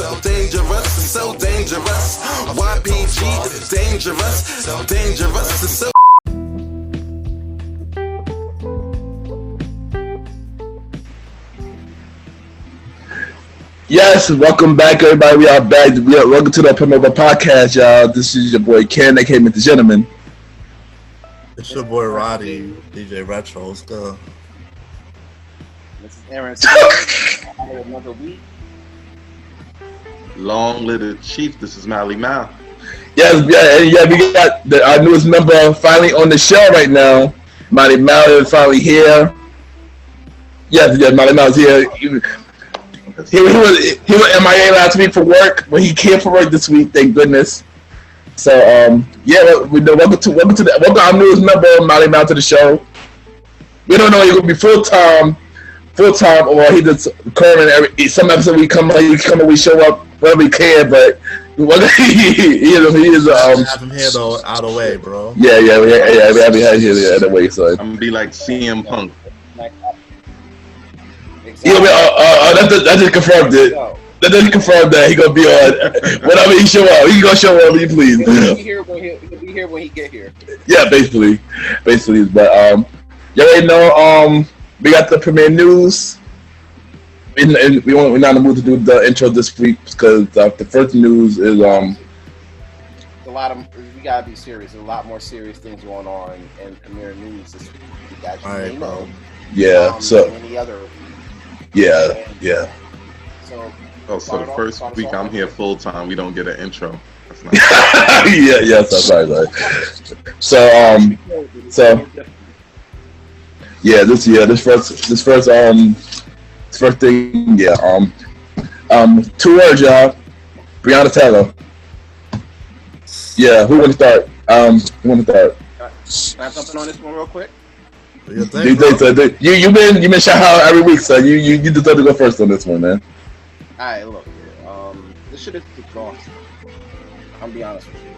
so dangerous, it's so dangerous. YPG is dangerous, so dangerous, it's so. Yes, welcome back, everybody. We are back. Welcome to the Promoter Podcast, y'all. This is your boy Ken, Aka MrGentleman. It's your boy Roddy, DJ Retro. Let's go. This is Aaron. Another week. Long live the chief. This is Malimal. Yes, yeah. We got our newest member finally on the show right now. Malimal is finally here. Yes, Malimal is here. He was MIA last week for work, but he came for work this week. Thank goodness. So welcome our newest member, Malimal, to the show. We don't know if he's gonna be full time, or he just current. Some episode we come and we show up whenever we can, but he is have him here though out of the way, bro. Yeah. We have him here out of the way. So I'm gonna be like CM Punk. Yeah, that just confirmed it. That just confirmed that he gonna be on whenever he show up. He gonna show up when he please. He'll be here when he get here. Yeah, basically. But you already know. We got the premiere news. We're not in the mood to do the intro this week because the first news is a lot of. We gotta be serious. There's a lot more serious things going on in premiere news this week. You guys may know. Yeah. So any other. Yeah. So the first week I'm here full time. We don't get an intro. That's not yes, I'm sorry. This first thing, yeah. 2 words, y'all. Breonna Taylor. Yeah, who want to start? Can I jump in on this one real quick? You've been shout out every week, so you deserve to go first on this one, man. Alright, look, this shit is exhausting. I'm gonna be honest with you.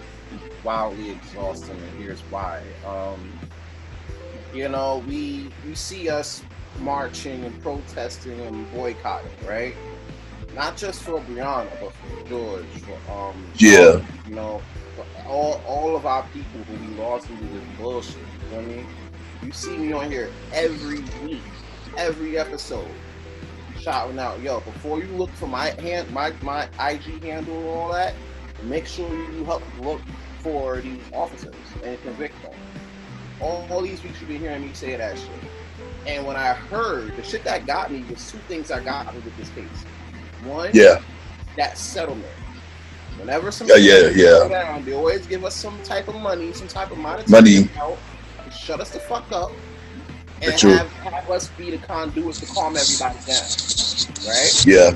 Wildly exhausting, and here's why. We see us marching and protesting and boycotting, right? Not just for Breonna, but for George, for for all of our people who we lost into this bullshit. You know what I mean? You see me on here every week, every episode, shouting out, yo, before you look for my IG handle and all that, make sure you help look for these officers and convict them. All these weeks you've been hearing me say that shit. And when I heard, the shit that got me was 2 things that got me with this case. One, that settlement. Whenever somebody go down, they always give us some type of money, some type of money. Shut us the fuck up and have us be the conduits to calm everybody down, right? Yeah.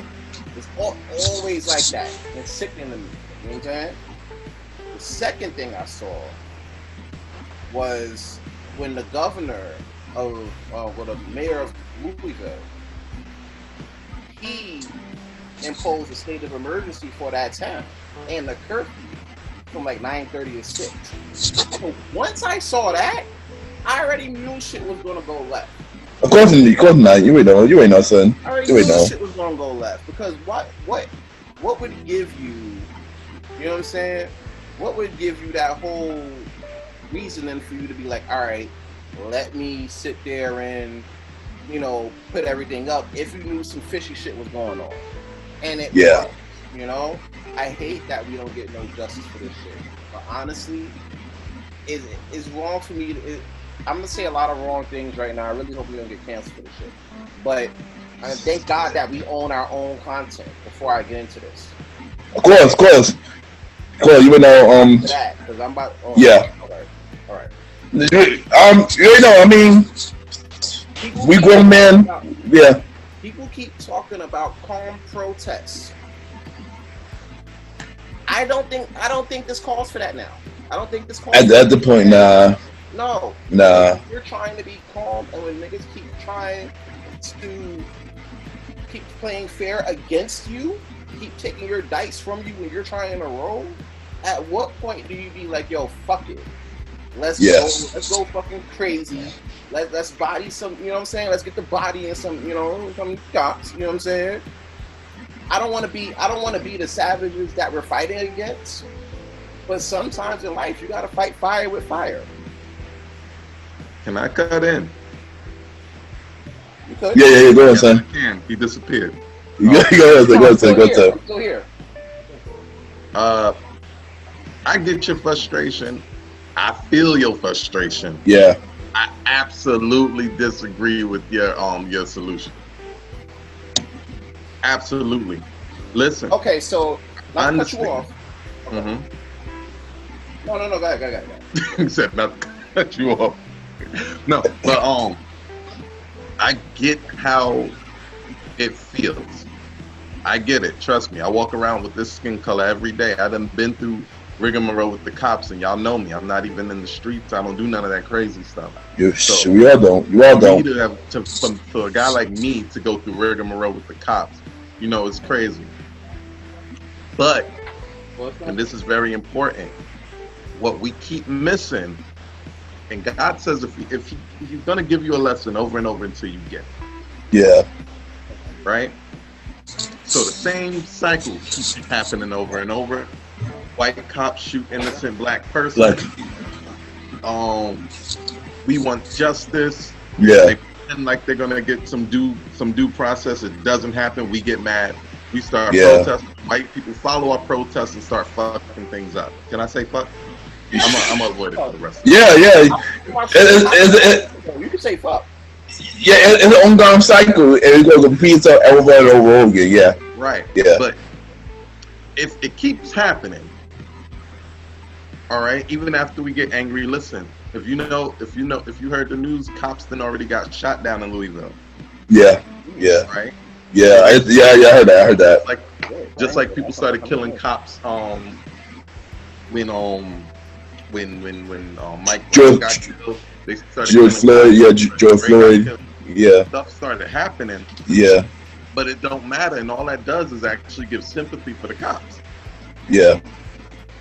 It's always like that. It's sickening to me. You know what I'm saying? The second thing I saw was when the governor the mayor of Louisville, he imposed a state of emergency for that town and the curfew from like 9:30 to 6. So once I saw that, I already knew shit was gonna go left. Of course not. You ain't know, son. I already knew shit was gonna go left because what would give you, you know what I'm saying? What would give you that whole reasoning for you to be like, all right, let me sit there and, put everything up if you knew some fishy shit was going on, and it was, I hate that we don't get no justice for this shit. But honestly, it's wrong for me to. I'm gonna say a lot of wrong things right now. I really hope we don't get canceled for this shit. But thank God that we own our own content before I get into this. Of course. You know, because I'm about. All right. We grown men. People keep talking about calm protests. I don't think this calls for that now. I don't think this calls at the point, nah. No. Nah. You're trying to be calm, and when niggas keep trying to keep playing fair against you, keep taking your dice from you when you're trying to roll, at what point do you be like, yo, fuck it. Let's go fucking crazy. Let's body some, you know what I'm saying? Let's get the body and some, some shots, you know what I'm saying? I don't want to be the savages that we're fighting against. But sometimes in life, you got to fight fire with fire. Can I cut in? You could. Yeah. Go ahead, son. He disappeared. Go ahead. I'm still here. I get your frustration. I feel your frustration. Yeah. I absolutely disagree with your solution. Absolutely. Listen. Okay, so not to cut you off. Mm-hmm. No. Go ahead. He said not to cut you off. No, but I get how it feels. I get it. Trust me. I walk around with this skin color every day. I done been through rigmarole with the cops, and y'all know me. I'm not even in the streets. I don't do none of that crazy stuff. So, we all don't. You all don't. For a guy like me to go through rigmarole with the cops, you know, it's crazy. But, and this is very important, what we keep missing, and God says if he's going to give you a lesson over and over until you get it. Yeah. Right? So the same cycle keeps happening over and over. White cops shoot innocent black person. We want justice. Yeah. They pretend like they're gonna get some due process. It doesn't happen. We get mad. We start protesting. White people follow our protests and start fucking things up. Can I say fuck? I'm gonna avoid it for the rest of the You can say fuck. Yeah, it's an ongoing cycle, and it goes repeats over and over again. Yeah. Right. Yeah. But if it keeps happening, all right, even after we get angry, listen. If you heard the news, cops then already got shot down in Louisville. Yeah. Right. Yeah. I heard that. Just like people started killing cops. When Mike George got killed, they started George Floyd. Yeah, George Floyd. Yeah. Stuff started happening. Yeah. But it don't matter, and all that does is actually give sympathy for the cops. Yeah.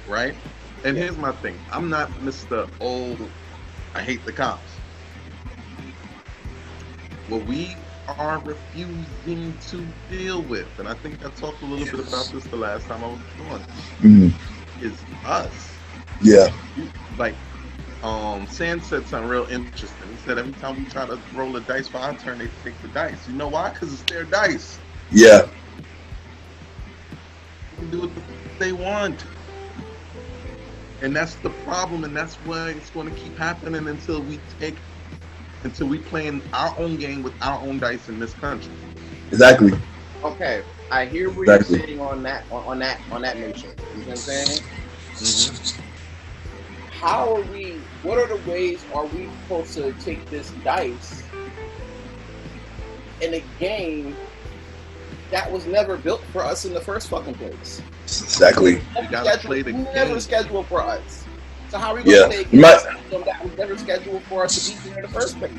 Right? And here's my thing. I'm not Mr. I hate the cops. What we are refusing to deal with, and I think I talked a little bit about this the last time I was on, is us. Yeah. Sand said something real interesting. He said every time we try to roll a dice for our turn, they take the dice. You know why? Because it's their dice. Yeah. They can do what they want. And that's the problem, and that's why it's going to keep happening until we play in our own game with our own dice in this country. Exactly. Okay, I hear what you're saying on that notion. You know what I'm saying? Mm-hmm. What are the ways are we supposed to take this dice in a game that was never built for us in the first fucking place? Exactly. We gotta play the game. Never scheduled for us. So how are we going to play a game that was never scheduled for us to be here in the first place?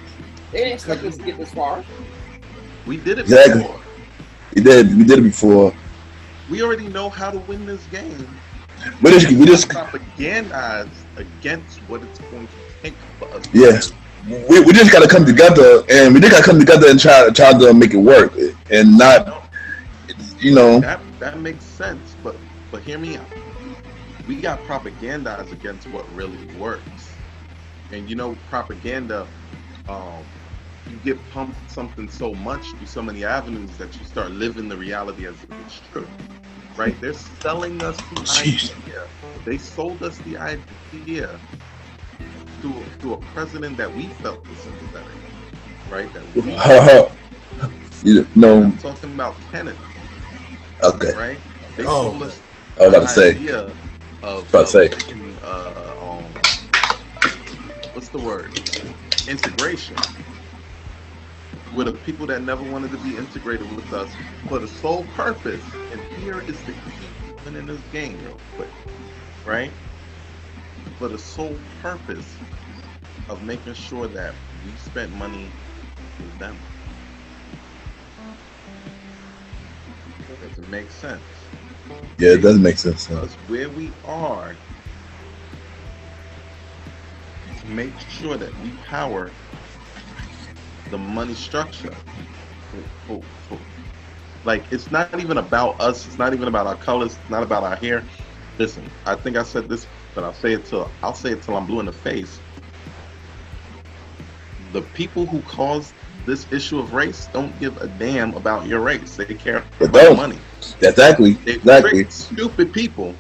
They didn't expect us to get this far. We did it before. We did it before. We already know how to win this game. We just propagandize against what it's going to take for us. Yeah. We just gotta come together, and and try to make it work, and not, That makes sense, but hear me out. We got propagandized against what really works, and propaganda. You get pumped something so much through so many avenues that you start living the reality as if it's true. Right? They're selling us the idea. They sold us the idea to a president that we felt was sympathetic. Right? I'm talking about Kennedy. Okay. Right? They sold us I was about to say. Idea of what's the word? Integration. With the people that never wanted to be integrated with us for the sole purpose, and here is the key in this game real quick, right? For the sole purpose of making sure that we spent money with them. Does it make sense? Yeah, it does make sense. Because where we are, to make sure that we power the money structure Like, it's not even about us. It's not even about our colors. It's not about our hair. Listen, I think I said this, but I'll say it till I'm blue in the face. The people who cause this issue of race don't give a damn about your race. They care about money. Exactly. They've tricked stupid people.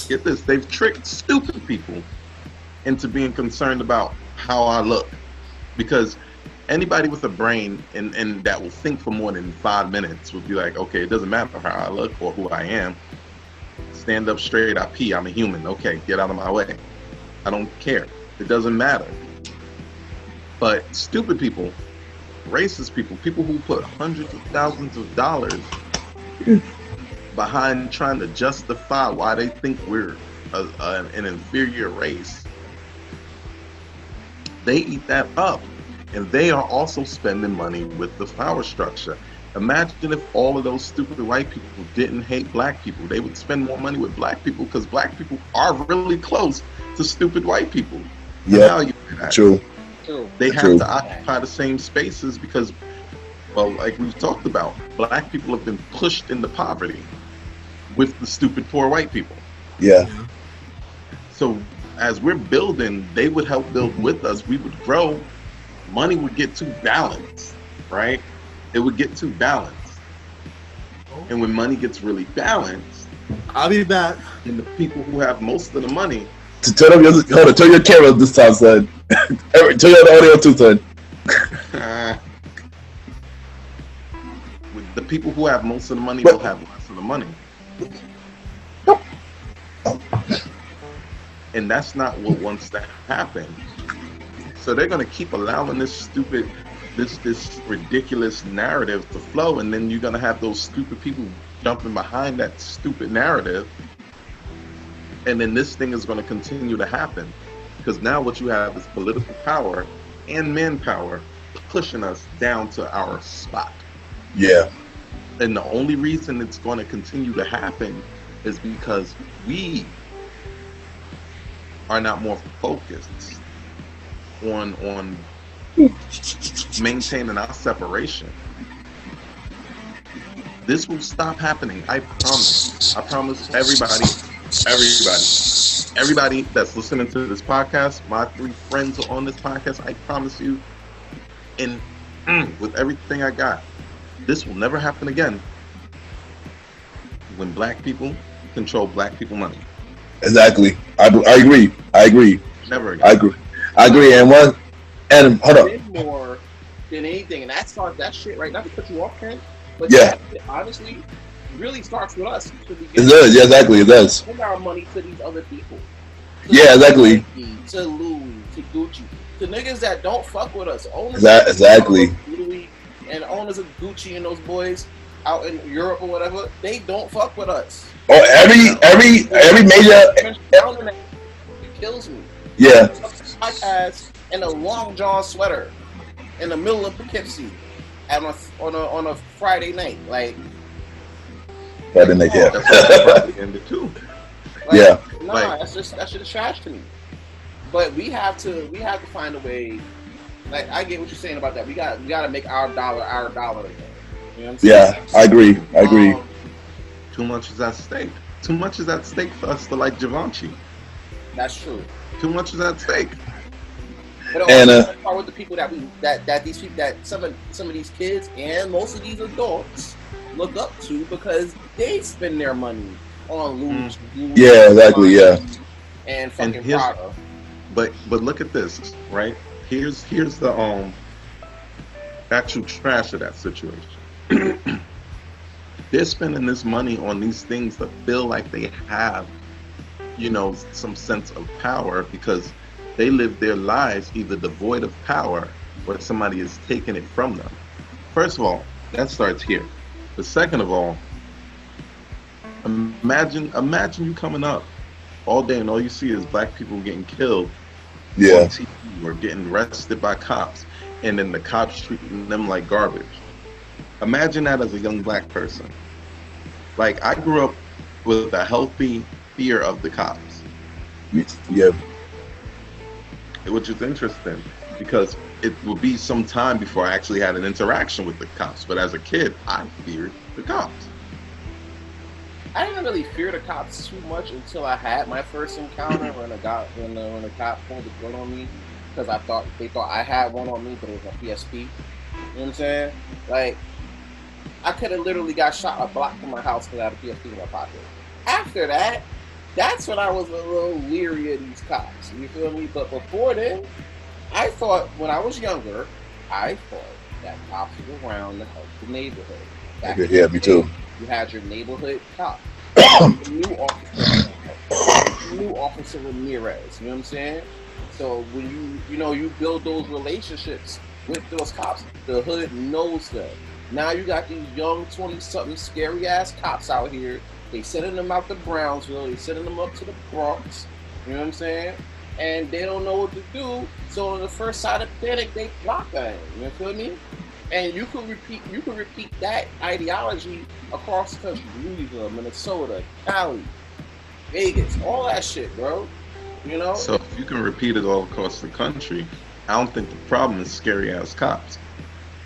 Get this. They've tricked stupid people into being concerned about how I look. Because anybody with a brain and that will think for more than 5 minutes would be like, okay, it doesn't matter how I look or who I am. Stand up straight, I pee, I'm a human. Okay, get out of my way. I don't care. It doesn't matter. But stupid people, racist people, people who put hundreds of thousands of dollars behind trying to justify why they think we're an inferior race, they eat that up. And they are also spending money with the power structure. Imagine if all of those stupid white people didn't hate black people. They would spend more money with black people because black people are really close to stupid white people. Yeah, true. They have to occupy the same spaces because, well, like we've talked about, black people have been pushed into poverty with the stupid poor white people. Yeah. So as we're building, they would help build with us. We would grow. Money would get too balanced, right? It would get too balanced. And when money gets really balanced, I'll be back. And the people who have most of the money. Turn your camera this time, son. Turn your audio too, son. With the people who have most of the money will have less of the money. And that's not what wants to happen. So they're going to keep allowing this stupid, this ridiculous narrative to flow, and then you're going to have those stupid people jumping behind that stupid narrative, and then this thing is going to continue to happen, because now what you have is political power and manpower pushing us down to our spot. Yeah. And the only reason it's going to continue to happen is because we are not more focused on maintaining our separation. This will stop happening. I promise. I promise everybody that's listening to this podcast, my 3 friends are on this podcast, I promise you, and with everything I got, this will never happen again when black people control black people money. Exactly. I agree. Never again. I agree. And hold up. More than anything, and that shit right now, to cut you off, Ken. But yeah, that honestly really starts with us. It does. Yeah, exactly. It does. Send our money to these other people. Yeah, exactly. To Louis, to Gucci, to niggas that don't fuck with us. Owners exactly. Louis and owners of Gucci and those boys out in Europe or whatever, they don't fuck with us. Oh, every major. It kills me. Yeah. Podcast in a long john sweater in the middle of Poughkeepsie on a Friday night, like Friday night, yeah. Too. Like, yeah. Nah, that shit is trash to me. But we have to find a way. Like, I get what you're saying about that. We got to make our dollar again. You know what I'm saying? Yeah, I agree. Too much is at stake. Too much is at stake for us to like Givenchy. That's true. Too much is at stake. But also part with the people that these people, that some of these kids and most of these adults look up to, because they spend their money on Louis. Yeah, exactly. Yeah. And fucking Prada. But look at this, right? Here's the actual trash of that situation. They're spending this money on these things that feel like they have, some sense of power, because they live their lives either devoid of power or somebody is taking it from them. First of all, that starts here. But second of all, imagine you coming up all day and all you see is black people getting killed on TV or getting arrested by cops, and then the cops treating them like garbage. Imagine that as a young black person. Like, I grew up with a healthy fear of the cops. Yeah. Which is interesting, because it would be some time before I actually had an interaction with the cops. But as a kid, I feared the cops. I didn't really fear the cops too much until I had my first encounter when the cop pulled the gun on me, because they thought I had one on me, but it was a PSP. You know what I'm saying? Like, I could have literally got shot a block from my house because I had a PSP in my pocket. After that, that's when I was a little leery of these cops. You feel me? But before then, I thought, when I was younger, I thought that cops were around to help the neighborhood. Yeah, me too. You had your neighborhood cop, new officer Ramirez. You know what I'm saying? So when you build those relationships with those cops, the hood knows them. Now you got these young 20-something scary ass cops out here. They sending them out to Brownsville. They sending them up to the Bronx. You know what I'm saying? And they don't know what to do. So on the first side of panic, they block them. You feel me? And you can repeat that ideology across the country: Louisville, Minnesota, Cali, Vegas, all that shit, bro. You know. So if you can repeat it all across the country, I don't think the problem is scary ass cops.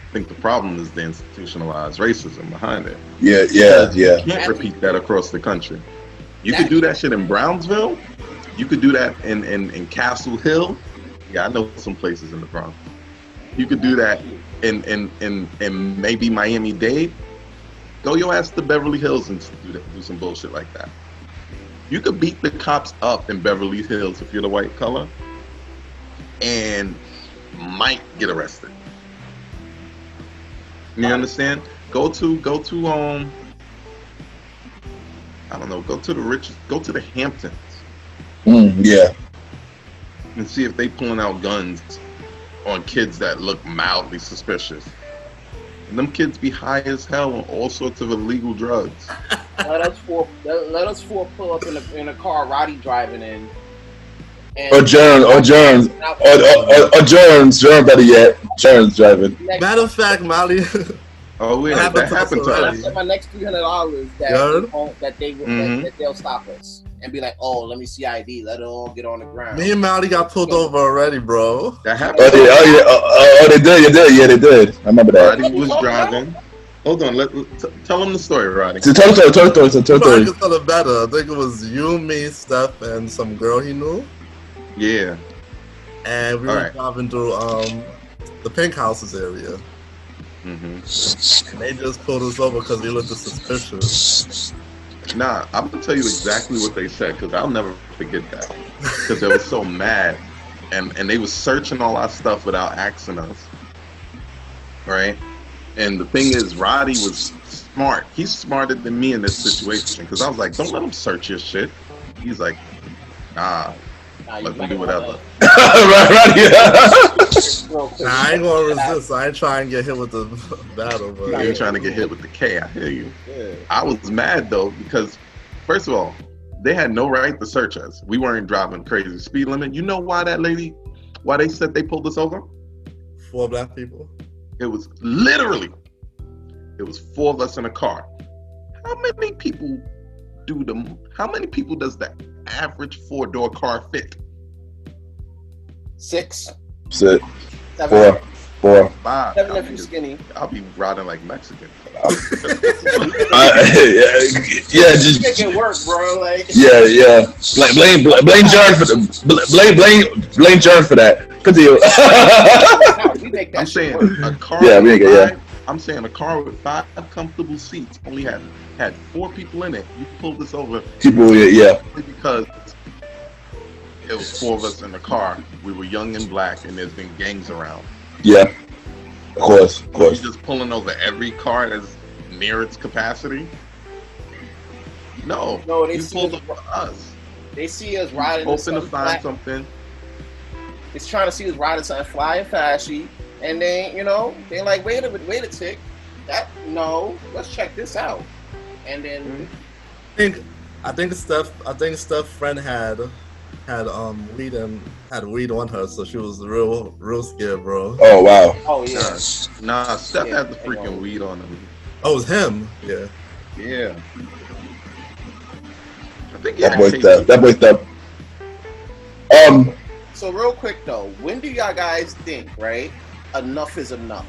I think the problem is the institutionalized racism behind it. Yeah. You can't repeat that across the country. You could do that shit in Brownsville. You could do that in Castle Hill. Yeah, I know some places in the Bronx. You could do that in maybe Miami-Dade. Go your ass to Beverly Hills and do some bullshit like that. You could beat the cops up in Beverly Hills if you're the white color, and might get arrested. You understand? Go to I don't know. Go to the Hamptons. Yeah. And see if they pulling out guns on kids that look mildly suspicious. And them kids be high as hell on all sorts of illegal drugs. Let us four pull up in a car Roddy driving in. Or Jones better yet. Jones driving. Matter of fact, Molly. Oh, wait, that happened to us. My next $300 that they'll stop us and be like, oh, let me see ID, let it all get on the ground. Me and Molly got pulled over already, bro. That happened. They did. I remember that. Roddy was driving. Hold on, tell him the story, Roddy. Tell I can tell it better. I think it was you, me, Steph, and some girl he knew. Yeah. And we were driving through the Pink Houses area. Mm-hmm. And they just pulled us over because we looked suspicious. Nah, I'm gonna tell you exactly what they said, because I'll never forget that. Because they were so mad, and they was searching all our stuff without asking us, right? And the thing is, Roddy was smart. He's smarter than me in this situation, because I was like, don't let him search your shit. He's like, nah, let me do whatever. I ain't gonna resist. I ain't trying to get hit with the battle. But You ain't trying to get hit with the K. I hear you. Yeah. I was mad though, because first of all, they had no right to search us. We weren't driving crazy speed limit. You know why they said they pulled us over? 4 black people. It was 4 of us in a car. How many people does the average 4-door car fit? 6. 6. 7. 4. 5. 7 if you're skinny. I'll be riding like Mexican. Just making work, bro. Like blame John blame John for that. Continue. I'm saying a car. I'm saying a car with 5 comfortable seats only had 4 people in it. You pulled us over. Because it was 4 of us in the car. We were young and black, and there's been gangs around. Yeah, of course. You just pulling over every car that's near its capacity? No, they pulled over us. They see us riding. Hoping to find something. It's trying to see us riding something fly and fashy, and then they're like, wait a tick. Let's check this out. And then I think Steph's friend had weed on her, so she was real scared, bro. Oh wow. Oh yeah. Nah, Steph had the freaking weed on him. Oh, it was him. Yeah. Yeah. I think that boy Steph. So real quick though, when do y'all guys think, right? Enough is enough.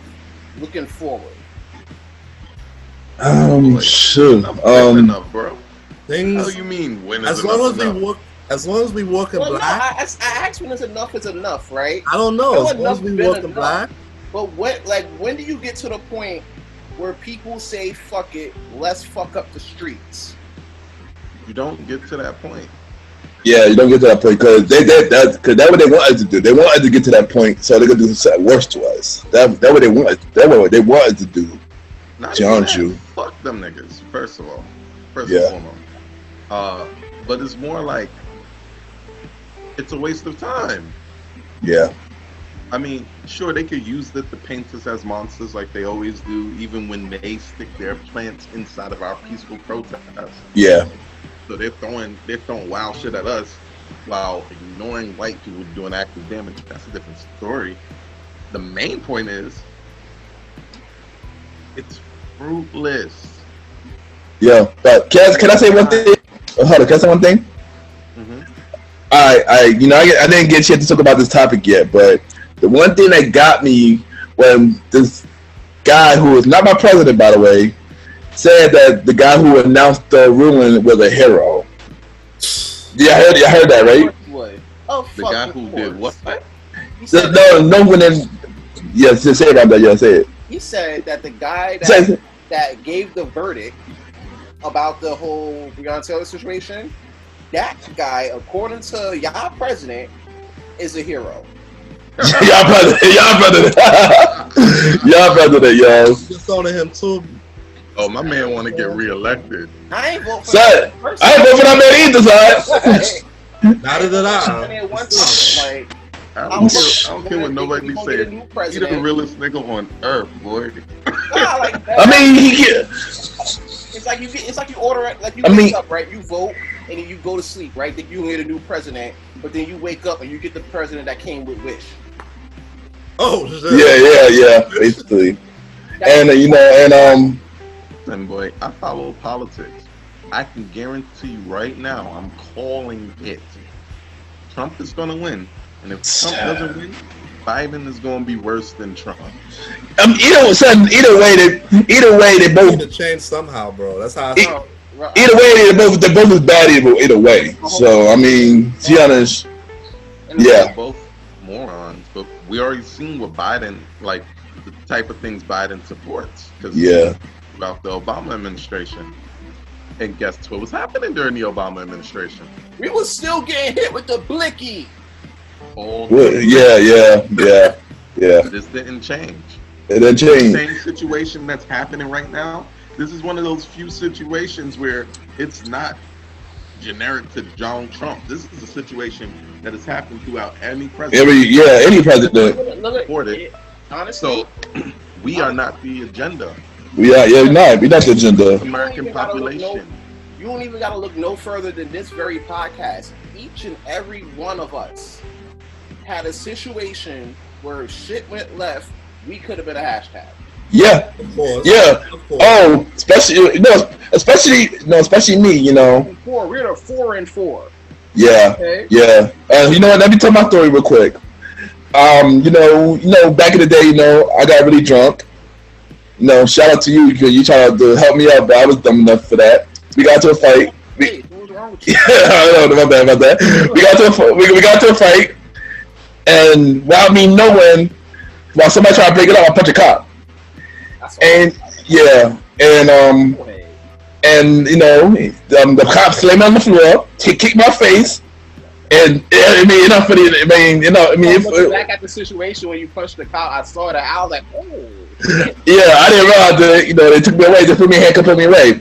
Looking forward. Sure. Enough, bro. Things. How do you mean when is As long enough as we enough? walk, as long as we walk in Well, no, black. I asked when is enough, right? I don't know. No, As long as we enough walk been in enough. black. But when do you get to the point where people say fuck it, let's fuck up the streets? You don't get to that point. Yeah, you don't get to that point because that's what they want us to do. They want us to get to that point, so they're gonna do something worse to us. That's what they want. That's what they want us to do. Not Don't even you? that. Fuck them niggas. First of all, Yeah. and foremost. But it's more like it's a waste of time. Yeah. I mean, sure, they could use it to paint us as monsters like they always do, even when they stick their plants inside of our peaceful protests. Yeah. So they're throwing wild shit at us while ignoring white people doing active damage. That's a different story. The main point is, it's fruitless. Yeah. But can I say one thing? Hold on, can I say one thing? Mm-hmm. I didn't get a chance to talk about this topic yet, but the one thing that got me when this guy, who is not my president, by the way, said that the guy who announced the ruling was a hero. Yeah, I heard that, right? What? Oh, The guy who did what? He said, No one in. Yes, yeah, say about that. Yeah, say it. he said that the guy Say that gave the verdict about the whole Breonna Taylor situation, that guy, according to y'all president, is a hero. y'all president, y'all. Just on to him too. Oh, my man want to get reelected. I ain't vote for Son, that person. I ain't vote for that man either, son. Neither did I. And then one time, like, I don't care what nobody say. He the president. realest nigga on earth, boy. Nah, like that. I mean, It's like you order it, like you I wake mean- up, right? You vote and then you go to sleep, right? Then you get a new president, but then you wake up and you get the president that came with Wish. Oh, shit. yeah, basically. And And boy, I follow politics. I can guarantee you right now, I'm calling it. Trump is gonna win, and if Trump doesn't win, Biden is gonna be worse than Trump. Either way, they both. Need to change somehow, bro. That's how I feel. Either way, they both is bad either way. So I mean, to be honest, yeah. They're both morons, but we already seen what Biden, like the type of things Biden supports. Yeah. About the Obama administration. And guess what was happening during the Obama administration? We was still getting hit with the blicky. All Yeah. This didn't change. It didn't change. The same situation that's happening right now. This is one of those few situations where it's not generic to Donald Trump. This is a situation that has happened throughout any president. Any president. Look at it. Honestly, So we are not the agenda. We're not the agenda. American population. You don't even gotta look no further than this very podcast. Each and every one of us had a situation where shit went left. We could have been a hashtag. Yeah. Of course. Yeah. Of course. Oh, especially me. We're a 4 and 4. Yeah. Okay. Yeah. You know what? Let me tell my story real quick. Back in the day, I got really drunk. Shout out to you because you tried to help me out, but I was dumb enough for that. We got to a fight. Hey, what's wrong with you? I don't know about that. We got to a fight, and without me knowing, while somebody tried to break it up, I punched a cop. And the cop slammed me on the floor, kicked my face, and Looking back at the situation when you punched the cop, I saw that. I was like, oh. Yeah, I didn't realize that, they took me away, they put me in handcuffs, put me away.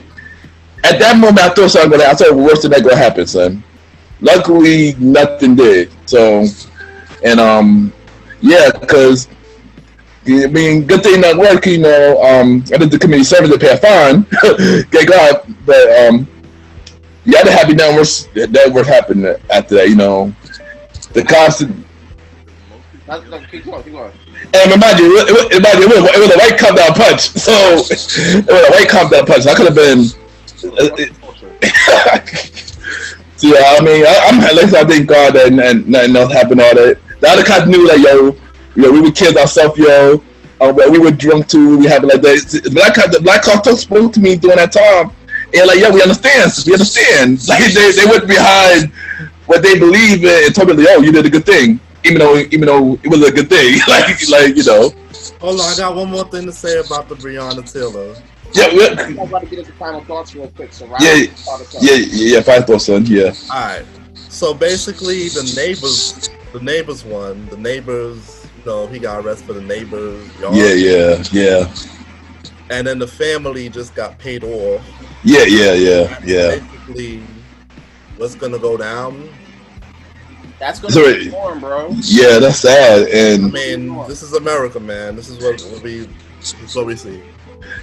At that moment, I thought something. I thought worse than that gonna happen, son. Luckily, nothing did. So, because good thing that worked. I did the community service to pay a fine. Thank God, but yeah, the happy that work happened after that. The constant. Keep going. And remind you, it was a white calm down punch. So it was a white calm down punch. I could have been. So yeah, I mean, I'm like I thank God that nothing else happened. All that. The other cops knew that we were kids ourselves, yo. But we were drunk too. We happened like that. The black cop spoke to me during that time, and like, yeah, we understand. We understand. Like they went behind what they believe in and told me, like, oh, you did a good thing, even though it was a good thing. like you know. Hold on, I got one more thing to say about the Breonna Taylor. Yeah, I'm about to get into final thoughts real quick. So yeah. Final thoughts, son. Yeah. All right. So basically, the neighbors, he got arrested for the neighbors' yard. Yeah. And then the family just got paid off. Yeah. Basically, what's gonna go down? That's gonna be born, bro. Yeah, that's sad. And I mean, this is America, man. This is what we see.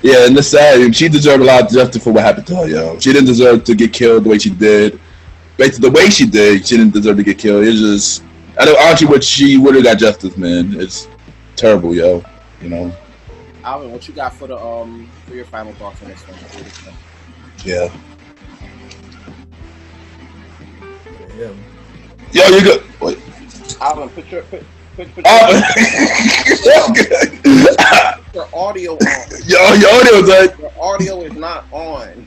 Yeah, and that's sad. She deserved a lot of justice for what happened to her, yo. She didn't deserve to get killed the way she did. Basically, the way she did, she didn't deserve to get killed. It's just, I know, honestly, she would have got justice, man. It's terrible, yo. You know. Alvin, what you got for your final thoughts on this one? Yeah. Yeah. Yo, you good? Wait. Alvin, put your audio on. Your audio's on. Your audio is not on.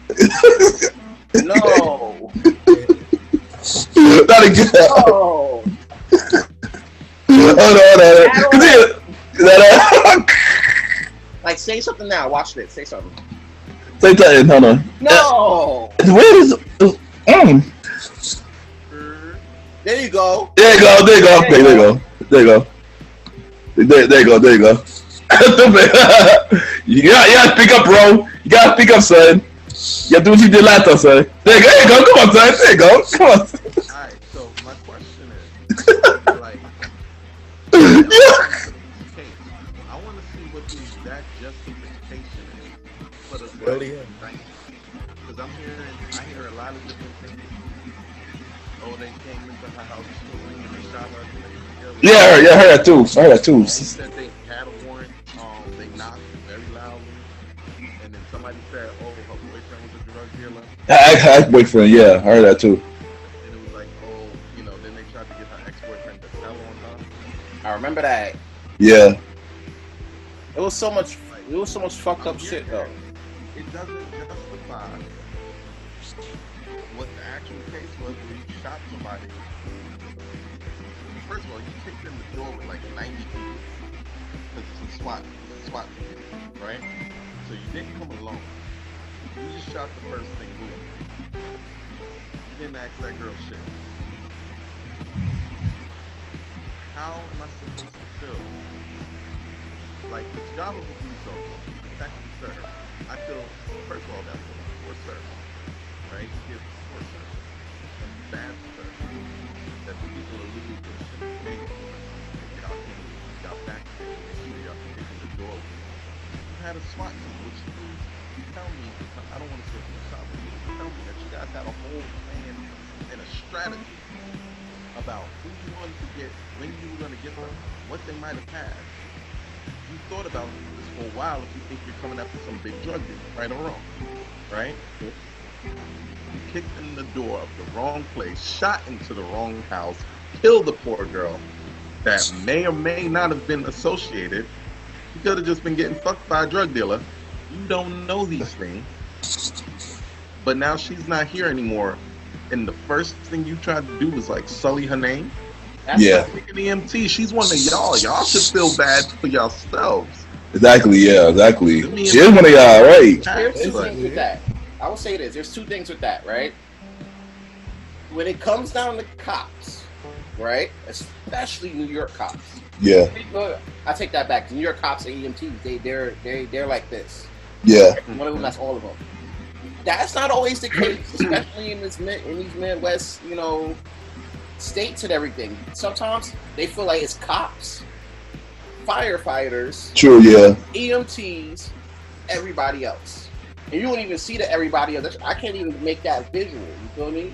No. Not again. No. Hold on. Like, say something now. Watch this. Say something. Say something. Hold on. No. Where is There you go. There you go. There you go. There you go. There you go. There you go. There you go. You gotta speak up, bro. You gotta speak up, son. You gotta do what you did last time, son. There you go. Come on, son. There you go. Come on. Alright, so my question is, like, I want to see what the exact justification is for the Really? Because I hear a lot of different things. Oh, they came into her house and they shot her. Yeah, I heard that too. They said they had a warrant. They knocked very loudly, and then somebody said, "Oh, her boyfriend was a drug dealer." Ex-boyfriend, yeah, I heard that too. And it was like, oh, then they tried to get her ex-boyfriend to tell on her. I remember that. Yeah. It was so much fucked up shit though. It doesn't justify what the actual case was where you shot somebody. First of all, you kicked in the door with like 90 people. Because it's a SWAT team, right? So you didn't come alone. You just shot the first thing moving. You didn't ask that girl shit. How am I supposed to feel? Like, the job of a police officer, protect and serve. I feel, first of all, that's for service, right? You give for service. And bad service. That the people are losing their shit. Y'all back there, make sure y'all can get in the door. You had a SWAT team, which means you tell me, I don't want to say from the top, but you tell me that you guys had a whole plan and a strategy about who you wanted to get, when you were going to get them, what they might have had. You thought about this for a while if you think you're coming after some big drug dealer, right or wrong, right? You kicked in the door of the wrong place, shot into the wrong house, killed the poor girl that may or may not have been associated. She could have just been getting fucked by a drug dealer. You don't know these things. But now she's not here anymore. And the first thing you tried to do was like sully her name. That's not an EMT. She's one of y'all. Y'all should feel bad for yourselves. Exactly, yeah, exactly. She is one of y'all, right? There's two things with that. I will say this. There's two things with that, right? When it comes down to cops, right? Especially New York cops. Yeah. I take that back. New York cops and EMTs, they're like this. Yeah. One of them, that's all of them. That's not always the case, especially in these Midwest, states and everything. Sometimes they feel like it's cops, firefighters, true, yeah, EMTs, everybody else, and you won't even see that everybody else. I can't even make that visual. You feel me?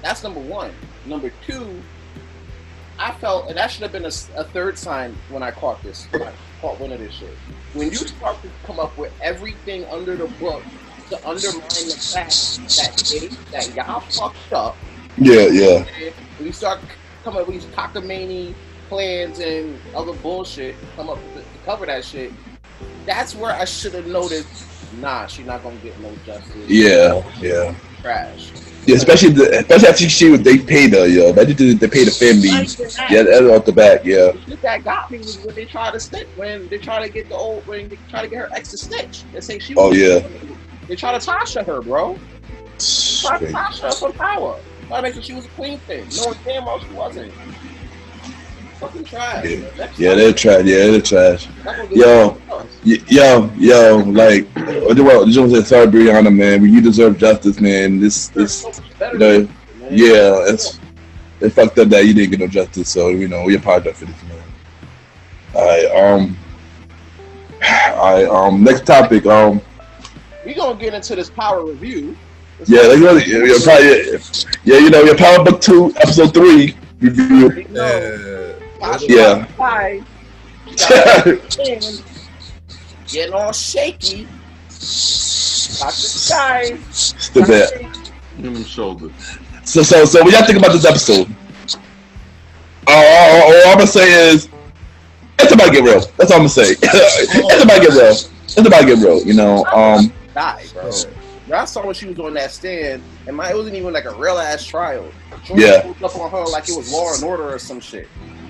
That's number one. Number two, I felt, and that should have been a third sign when I caught this. When I caught one of this shit. When you start to come up with everything under the book to undermine the fact that y'all fucked up. Yeah. When you start coming up with these cockamamie plans and other bullshit, come up with to cover that shit. That's where I should have noticed. Nah, she's not gonna get no justice. Yeah. Trash. Yeah, especially after they paid her, yo. Imagine they paid the family. Yeah, that's off the back, yeah. The shit that got me was when they tried to snitch, when they try to get her ex to snitch. They say she was. Oh yeah. They try to Tasha her, bro. Try to Tasha her for power. Try to make sure she was a queen thing. No one damn well she wasn't. Fucking trash. Yeah, they're trash. Yeah, they're trash. Yo, like, I just want to say sorry, Brianna, man. You deserve justice, man. This, yeah, it's fucked up that you didn't get no justice. So we apologize for this, man. All right. Next topic. We gonna get into this power review. Your Power Book 2, Episode 3 review. Yeah. Getting all shaky. Stupid. Shoulder. So what y'all think about this episode? All I'm gonna say is, it's about to get real. That's all I'm gonna say. It's about to get real. Die, bro. I saw when she was on that stand, and it wasn't even like a real ass trial. Yeah. Up on her like it was Law and Order or some shit.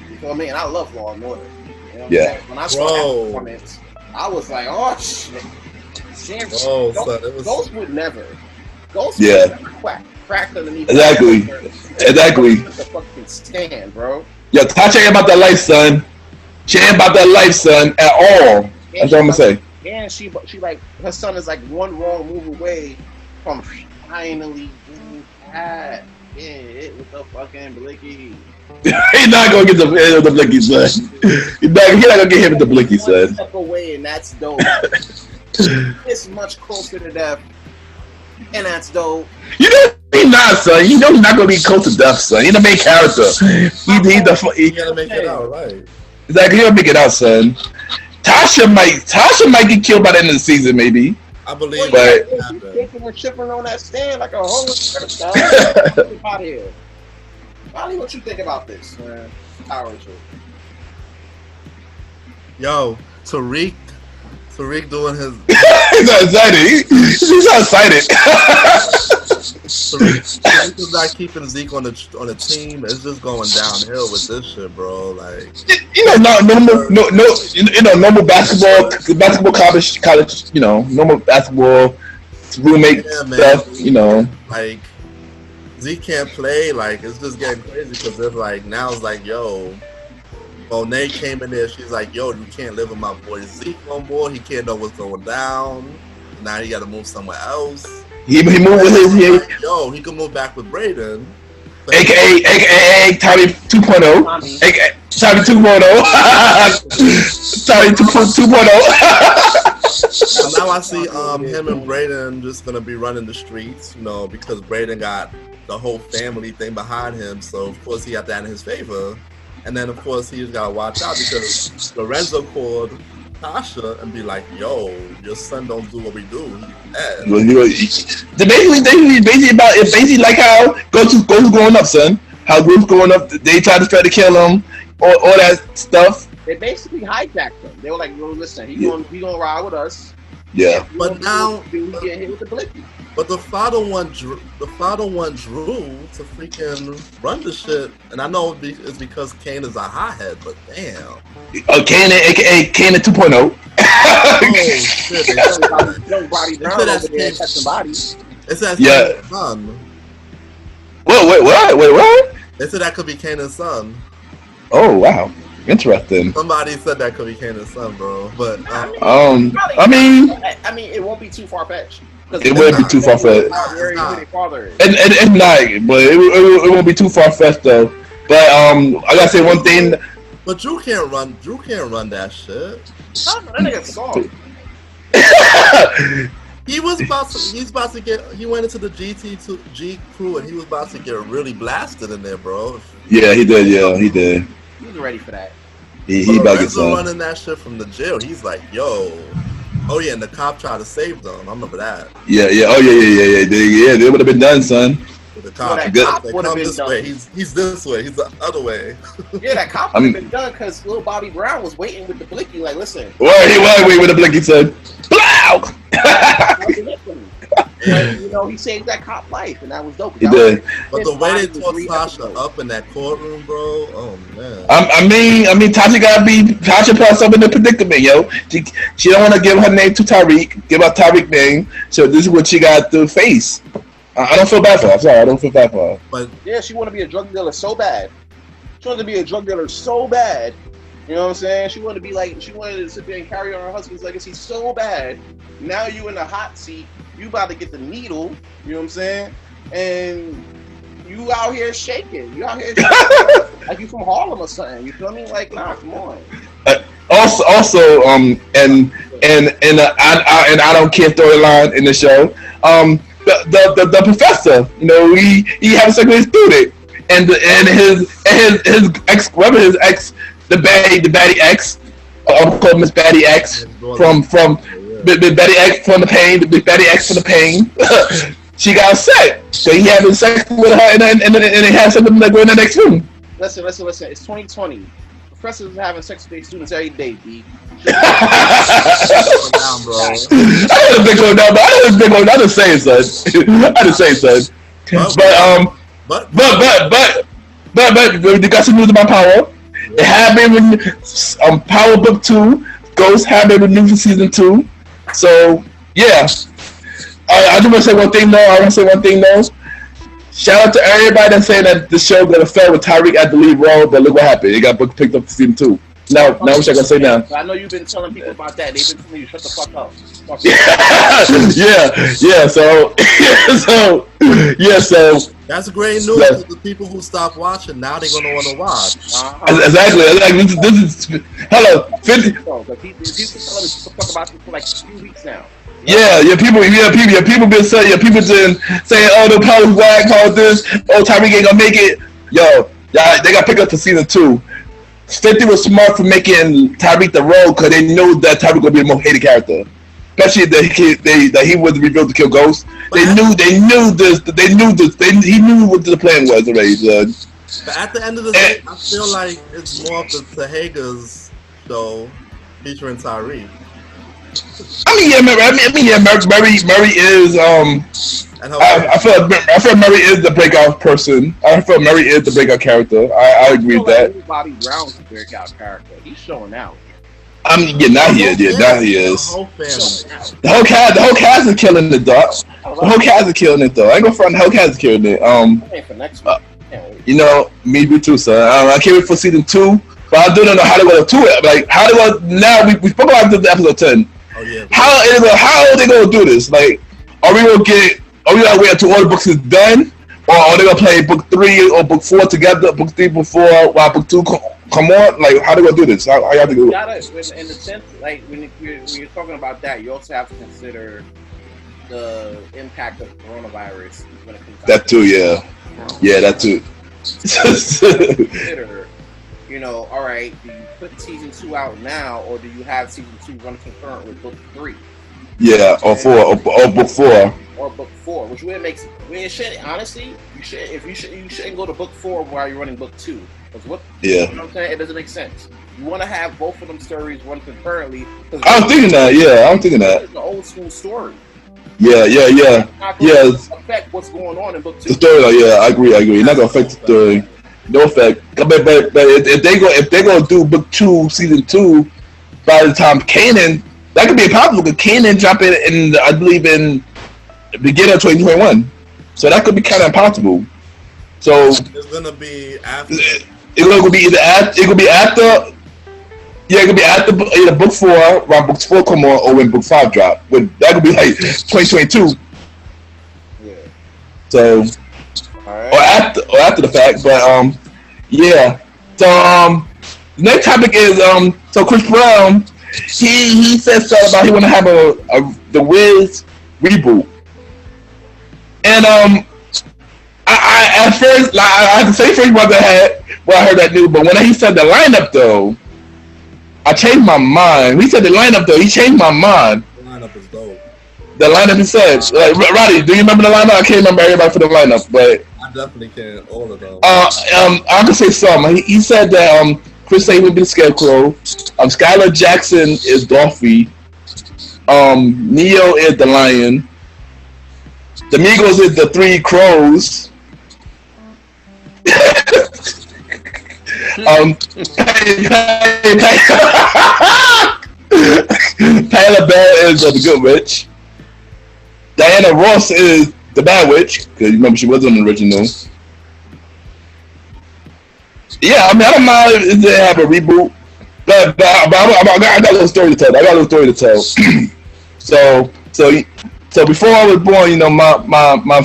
You know what I mean? I love Law and Order. You know what when I saw that comments, I was like, oh shit. Ghost would never. Ghost would never crack underneath. Exactly. The fucking stand, bro. Yo, Tasha ain't about that life, son. She ain't about that life, son, at all. That's what I'm gonna say. And she like, her son is like one wrong move away from finally getting that hit with the fucking blicky. He's not gonna get the blicky, son. He's not gonna get hit with the blicky, son. Step away, and that's dope. It's much closer to death, and that's dope. You know he's not, son. You know he's not gonna be close to death, son. He's the main character. He gotta make it out, right? Exactly, he'll make it out, son. Tasha might get killed by the end of the season, maybe. I believe, but she's taking and shipping on that stand like a homeless person. Get out here. Molly, what you think about this, man? Power trip. Yo, Tariq doing his. He's not excited. He's not excited. Tariq is not keeping Zeke on the team. It's just going downhill with this shit, bro. Like, normal basketball college, normal basketball roommate stuff, Like, Zeke can't play. Like, it's just getting crazy because it's like now it's like, yo. Monet came in there. She's like, yo, you can't live with my boy Zeke on board. He can't know what's going down. Now he got to move somewhere else. He moved with his. Like, yo, he can move back with Braden. AKA Tommy 2.0. AKA Tommy 2.0. Tommy 2.0. So now I see him and Braden just gonna be running the streets, because Braden got the whole family thing behind him. So of course he got that in his favor. And then, of course, he just got to watch out because Lorenzo called Tasha and be like, yo, your son don't do what we do. Basically like how Ghost growing up, son. How Ghost growing up, they tried to try to kill him, all that stuff. They basically hijacked him. They were like, well, listen, he gonna ride with us. Yeah. But now we get hit with the blicky. But the father want Drew to freaking run the shit, and I know it's because Kane is a hothead, but damn. Kane, aka Kane 2.0. Oh shit! Young Roddy Brown over there catching bodies. It's Kane's son. What? They said that could be Kane's son. Oh wow, interesting. Somebody said that could be Kane's son, bro. But I mean, it won't be too far fetched. It wouldn't be too far fetched. And not, but it won't be too far fetched though. But I gotta say one thing. But Drew can't run that shit. That nigga soft. He went into the G crew and he was about to get really blasted in there, bro. Yeah, he did. Yeah, he did. He was ready for that. He about to get some. Running that shit from the jail. He's like, yo. Oh yeah, and the cop tried to save them. I remember that. Yeah. Oh yeah. They would have been done, son. But the cop. that Good. cop They would have come been this done. way. He's this way. He's the other way. Yeah, that cop would have been done because little Bobby Brown was waiting with the blicky. Like, listen. Well, he was waiting with the blicky. Said, "Blow." And, you know, he saved that cop life, and that was dope. He did. But the way they tore Sasha up in that courtroom, bro. Oh man. I mean, Tasha put herself in the predicament, yo. She don't want to give her name to Tariq. Give her Tariq name. So this is what she got to face. I don't feel bad for her. I'm sorry, I don't feel bad for her. But yeah, she wanted to be a drug dealer so bad. She wanted to be a drug dealer so bad. You know what I'm saying? She wanted to sit there and carry on her husband's legacy so bad. Now you in the hot seat. You about to get the needle. You know what I'm saying? And you out here shaking. You out here shaking. Like you from Harlem or something. You feel me? Like, nah, come on. Also, and I don't care storyline in the show. The professor, you know, he had a second student, and his ex, the baddie ex, I'll call Miss Baddie X from Betty X from the pain, the Big Betty X from the pain. She got upset. So he having sex with her, and they had something like go in the next room. Listen. It's 2020. Professors are having sex with their students every day, B. down, bro. I had a big go down, but I didn't say it, son. But you got some news about Power. It had been renewed. Power Book 2, Ghost had been renewed for season 2. So yeah, I just want to say one thing though. Shout out to everybody that's saying that the show gonna fail with Tariq at the lead role, but look what happened. It got picked up for season 2. Now what I gonna say now? I know you've been telling people about that. They've been telling you shut the fuck up. So that's great news for the people who stopped watching. Now they're gonna want to watch. Exactly. This is hello. 50. People telling me to talk about this for like 2 weeks now. People been saying, oh, the Power's whack, all this, oh, Tariq ain't gonna make it. Yo, they got picked up for season 2. 50 was smart for making Tariq the role because they knew that Tariq would be the most hated character. Especially that he was revealed to kill Ghost. He knew what the plan was already. But at the end of the day, I feel like it's more of the Sahagas show featuring Tariq. Murray is I feel Murray is the breakout person. I feel Murray is the breakout character. I agree with that. Bobby Brown's the breakout character. He's showing out. Now he is. The whole cast is killing it, dog. The whole cast is killing it, though. I ain't gonna front. The whole cast is killing it. For next week. You know, me too, son. I can't wait for season 2, but I do not know how to go to it. Like how to go now. We spoke about this in episode 10. Oh yeah. How are they gonna do this? Like, are we gonna wait until all the books is done, or are they gonna play book 3 or book 4 together? Book 3 before while book 2 come on? Like, how they gonna do this? How y'all think? You gotta, in the sense, like when you're talking about that, you also have to consider the impact of coronavirus when it comes. That too, yeah, that too. Consider, all right, do you put season 2 out now, or do you have season 2 run concurrent with book 3? Yeah, or book 4. Or book 4, which would make sense. I mean, it should, honestly, you shouldn't go to book 4 while you're running book 2. Yeah. You know what I'm saying? It doesn't make sense. You want to have both of them stories run concurrently. I'm thinking that. It's an old school story. Yeah. Affect what's going on in book 2. The story, I agree. It's not gonna affect the story. No effect. But if they gonna do book 2, season 2, by the time Kanan, that could be impossible because Kanan drop in I believe in the beginning of 2021. So that could be kind of impossible. So it's gonna be after. It could be after. Yeah, it could be after either book 4, when book 4 come on, or when book 5 drop. That could be like 2022. Yeah. So, right. or after the fact, but yeah. So the next topic is so Chris Brown, he said something about he want to have the Wiz reboot, and I at first, like, I have to say first what I heard that news, but when he said the lineup though, I changed my mind. He said the lineup though, he changed my mind. The lineup is dope. The lineup he said, like, Roddy, do you remember the lineup? I can't remember everybody for the lineup, but I I definitely can. All of them. I can say some. He said that Chris Say would be the Scarecrow. Skylar Jackson is Dorothy. Neo is the Lion. The Migos is the Three Crows. Tyler Bell is the Good Witch. Diana Ross is the Bad Witch, because remember she was on the original. Yeah, I mean, I don't mind if they have a reboot, but I got a little story to tell. So before I was born, you know, my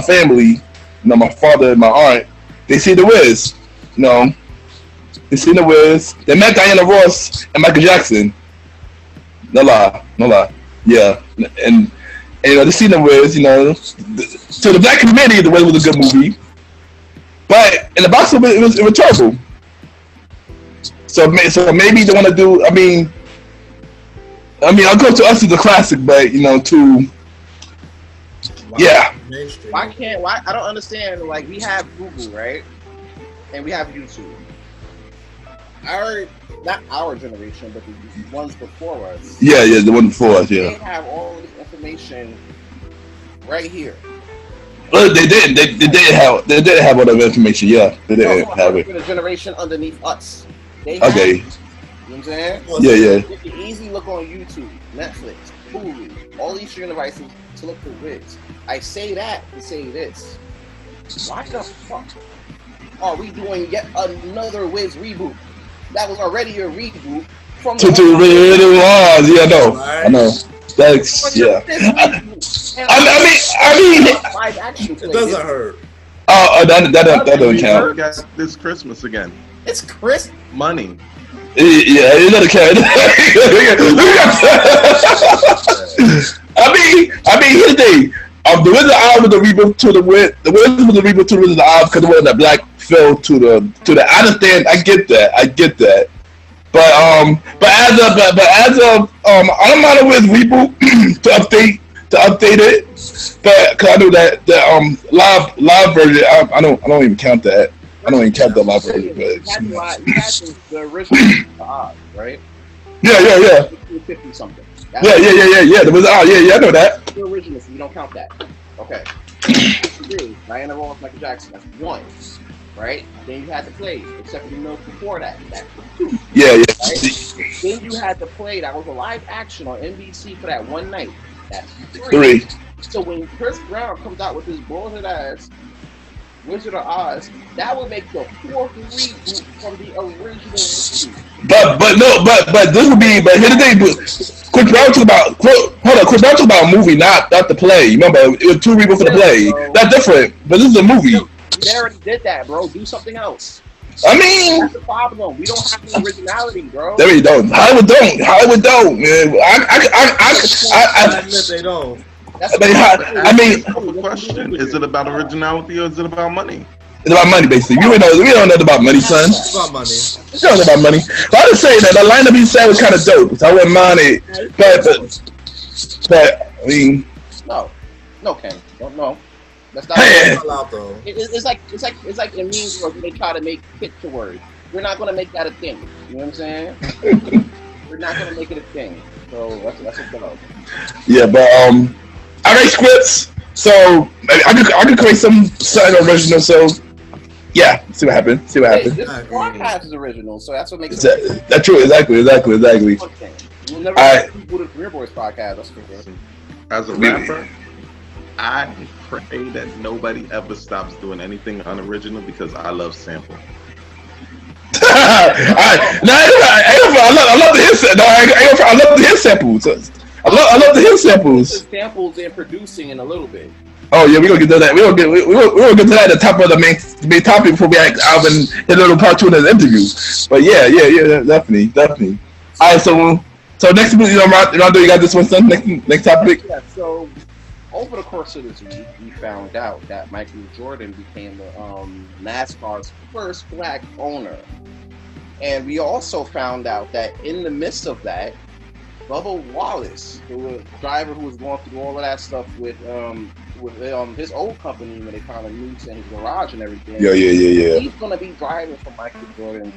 family, you know, my father and my aunt, they see the Wiz, you know, they seen the Wiz. They met Diana Ross and Michael Jackson. No lie, yeah, and you know, they seen the Wiz, you know. So the black community, the Wiz was a good movie. But in the box office, it was terrible. So maybe they want to do. I mean, I'll go to Us as a classic, but you know, yeah. Why? I don't understand. Like, we have Google, right? And we have YouTube. Not our generation, but the ones before us. Yeah, the one before us. Yeah. They have all this information right here. Well, they did. They did have all that information. Yeah, they did have it. The generation underneath us. They okay. You know what I'm saying? Yeah. You can easily look on YouTube, Netflix, Hulu, all these streaming devices to look for Wiz. I say that to say this. Why the fuck are we doing yet another Wiz reboot? That was already a reboot from to really was. Yeah, I know. That's yeah. I mean, it doesn't hurt. That doesn't count. Got this Christmas again. It's Chris money. Yeah, it doesn't count. I mean, here's the thing. The Wizard of Oz was the reboot to the Wiz. The Wiz was the reboot to the Wizard of Oz because it wasn't that black fell to the. I understand. I get that. But as of I don't mind a Wiz reboot to update it. But cause I know that the live version, I don't even count that. I don't even count the live version. You had the original Oz, right? Yeah. 50 something. Yeah. There was I know that. The original, so you don't count that. Okay. Diana Ross, Michael Jackson, that's one. Right? Then you had to play, except for the notes before that. That's two. Yeah. Right? Then you had to play, that was a live action on NBC for that one night. That's three. So when Chris Brown comes out with his bullshit ass Wizard of Oz, that would make the fourth reboot from the original movie. But this would be. But here's the thing. Chris Brown talked about. Chris Brown talked about a movie, not the play. Remember, it was two reboots for the play. That's different. But this is a movie. They already did that, bro. Do something else. I mean, that's the problem. We don't have the originality, bro. There you don't. Hollywood don't, man. I admit they don't. I mean, the question: is it about originality or is it about money? It's about money, basically. We don't know about money, son. It's about money. We don't know about money. But I would say that the lineup he said was kind of dope. So I wouldn't mind it. But I mean, no, Ken, no. That's not allowed, though. It's like in Mean Girls, they try to make picture words. We're not gonna make that a thing. You know what I'm saying? We're not gonna make it a thing. So that's a go. Yeah, but I write scripts, so I could create something original. So yeah, see what happens. This podcast is original, so that's what makes it. That's true. Exactly. We'll never do the Career Boys podcast. That's for sure. As a rapper, I pray that nobody ever stops doing anything unoriginal because I love sample. I love the hit samples. I love the hit samples. Samples and producing in a little bit. Oh yeah, we're gonna get to that. We're gonna get to that at the top of the main topic before we act Alvin hit a little part 2 in the interview. But yeah, definitely. All right, so next week, Rondo, you got this one, son. Next topic. Yeah. So over the course of this week, we found out that Michael Jordan became the NASCAR's first black owner, and we also found out that in the midst of that, Bubba Wallace, who was a driver who was going through all of that stuff with his old company when they kind of moved to his garage and everything. Yeah. He's gonna be driving for Michael Jordan's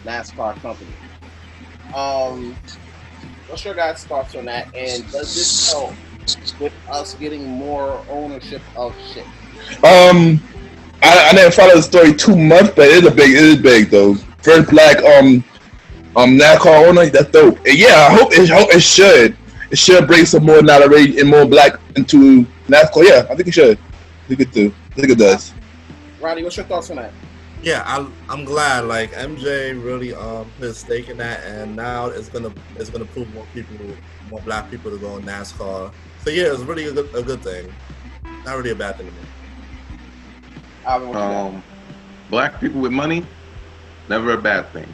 NASCAR company. What's your guys' thoughts on that? And does this help with us getting more ownership of shit? I didn't follow the story too much, but it is big though. First black NASCAR owner, that's dope. And yeah, I hope it should. It should bring some more notoriety and more black into NASCAR. Yeah, I think it should. I think it do. I think it does. Roddy, what's your thoughts on that? Yeah, I'm glad. Like MJ really put a stake in that, and now it's gonna prove more black people to go in NASCAR. So yeah, it's really a good thing. Not really a bad thing to me. Black people with money, never a bad thing.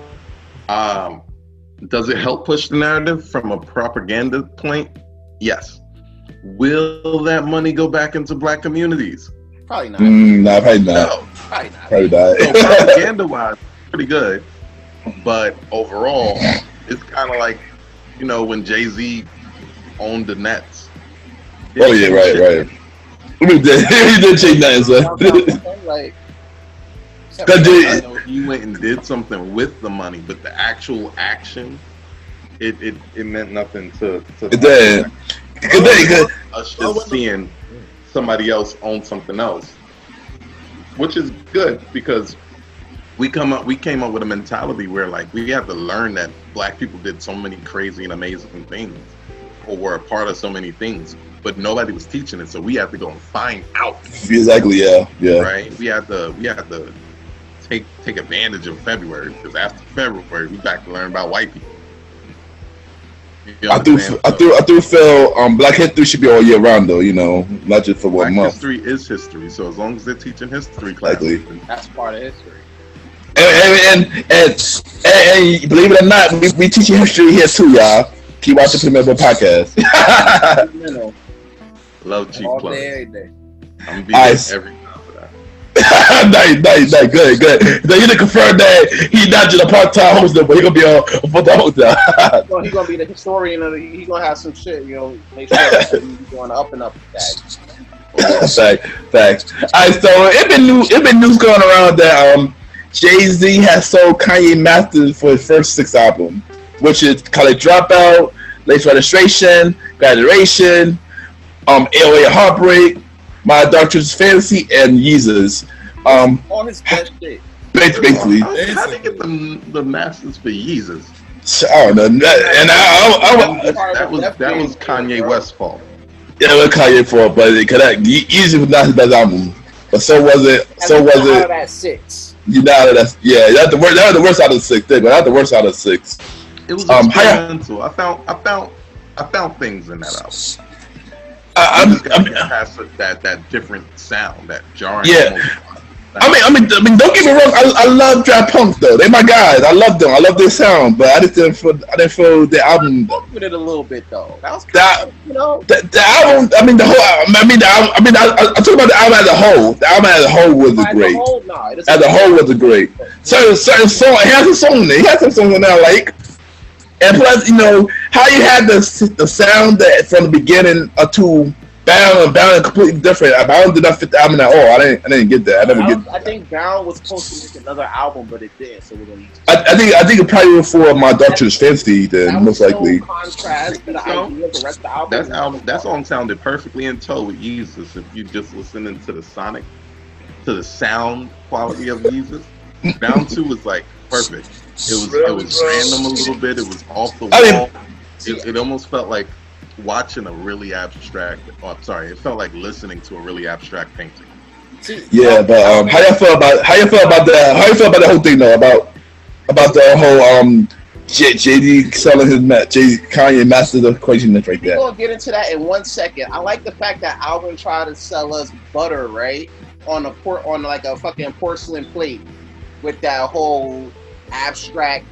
Does it help push the narrative from a propaganda point? Yes. Will that money go back into black communities? Probably not. Nah, probably not. No. Probably not. So propaganda-wise, pretty good. But overall, it's kind of like, when Jay-Z owned the Nets. Oh yeah, right. He did change that, Like, he went and did something with the money, but the actual action, it meant nothing to it did. Us just seeing somebody else own something else, which is good because we came up with a mentality where like we have to learn that black people did so many crazy and amazing things or were a part of so many things, but nobody was teaching it, so we have to go and find out. Exactly. Yeah. Right. We had to take advantage of February because after February we back to learn about white people. I do feel Black History should be all year round though, not just for 1 month. History is history, so as long as they're teaching history classes, that's part of history. And believe it or not, we teaching history here too, y'all. Keep watching Premier Podcast. Love cheap all plugs. day, every day. I'm being every time for that. nice, good. So you to confirm that he's not just a part-time host, but he's gonna be a full-time host now. So he's gonna be the historian, and he's gonna have some shit, make sure that he's going up and up with that. Facts. Alright, so it been news going around that Jay-Z has sold Kanye masters for his first 6 albums, which is College Dropout, Late Registration, Graduation, AOA Heartbreak, My Doctor's Fantasy, and Yeezus. All his best shit. Basically. How did they get the masters for Yeezus? I don't know. And that was Kanye West's fault. Yeah, it was Kanye's fault, but Yeezus was not his best album. But so was it. Out of that 6. That's the worst. That was the worst out of 6. But not the worst out of 6. It was experimental. I found things in that album. That different sound, that jarring. Yeah. I mean, don't get me wrong. I love Dry Punks though. They my guys. I love them. I love their sound, but I didn't feel the album. I with it a little bit though. That was the album. I mean, the whole. I talk about the album as a whole. The album as a whole was great. As a whole was great. Certain song. It has a song in there. He has some songs in there I like. And plus, how you had the sound that from the beginning to Bound completely different. Bound did not fit the album at all. I didn't get that. I think Bound was supposed to make another album, but it didn't. So we're gonna. I think it probably was for My Doctor's Fantasy. Then most likely. Contrast to the idea of the rest of the album. That song sounded perfectly in tow with Yeezus. If you just listening to the sound quality of Yeezus, Bound 2 was like perfect. It was random a little bit. It was off the wall. It almost felt like watching a really abstract. It felt like listening to a really abstract painting. Yeah, but how you feel about that? How you feel about the whole thing though? About the whole JD selling his Kanye masters of craziness right there. We're gonna get into that in 1 second. I like the fact that Alvin tried to sell us butter right on like a fucking porcelain plate with that whole abstract,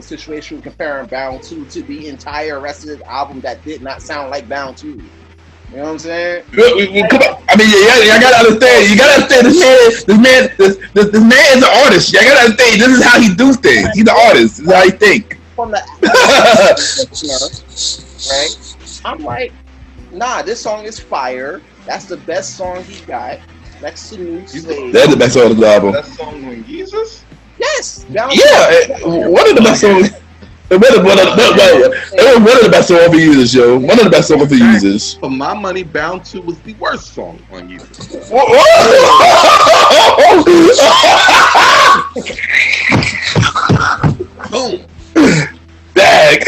situation comparing Bound 2 to the entire rest of the album that did not sound like Bound 2. You know what I'm saying? Come on. I mean, you gotta understand. This man is an artist. You gotta understand. This is how he do things. He's an artist. This is how he think. From the right? I'm like, nah, this song is fire. That's the best song he got. Next to New Slave. That's the best song of the album. That song on Jesus? Yes. Yeah, one of the best songs. One of the best songs for users, yo. One of the best songs for users. For my money, Bound 2 was the worst song on Jesus. Boom. Dang.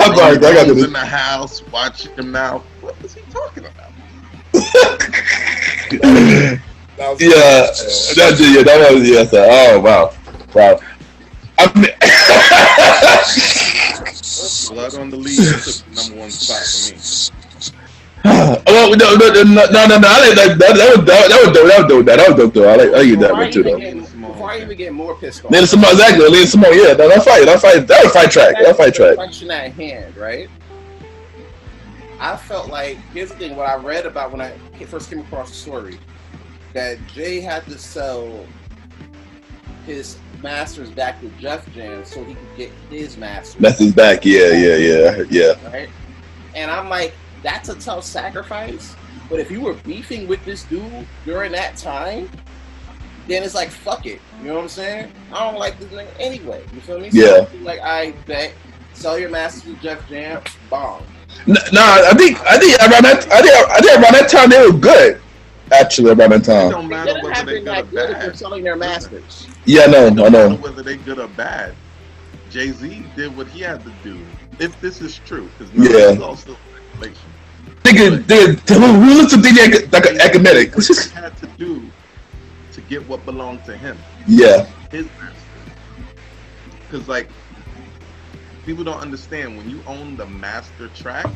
I'm sorry, I got in this. the house, watching him now. What is he talking about? That was sir. Oh wow. I mean, Blood on the Lead took the #1 spot for me. well, no. I like that was dope though. I like that one too though. Before I even get more pissed off. Lena Simone, exactly. Lena Simone, yeah. That was a fight track. Question at hand, right? I felt like, here's the thing, what I read about when I first came across the story, that Jay had to sell his masters back to Jeff Jam so he could get his masters. Masters back, yeah. Right? And I'm like, that's a tough sacrifice. But if you were beefing with this dude during that time, then it's like, fuck it. You know what I'm saying? I don't like this nigga anyway. You feel me? Yeah. So like, I bet, sell your masters to Jeff Jam, bomb. I think around that time they were good. Actually, around that time. It don't matter whether they good or bad. For selling their masters. Yeah, I know. Whether they good or bad. Jay-Z did what he had to do. If this is true, because yeah. Also speculation. Who looks to DJ like an academic? What he had to do to get what belonged to him. Yeah. His master. Because like, people don't understand, when you own the master track,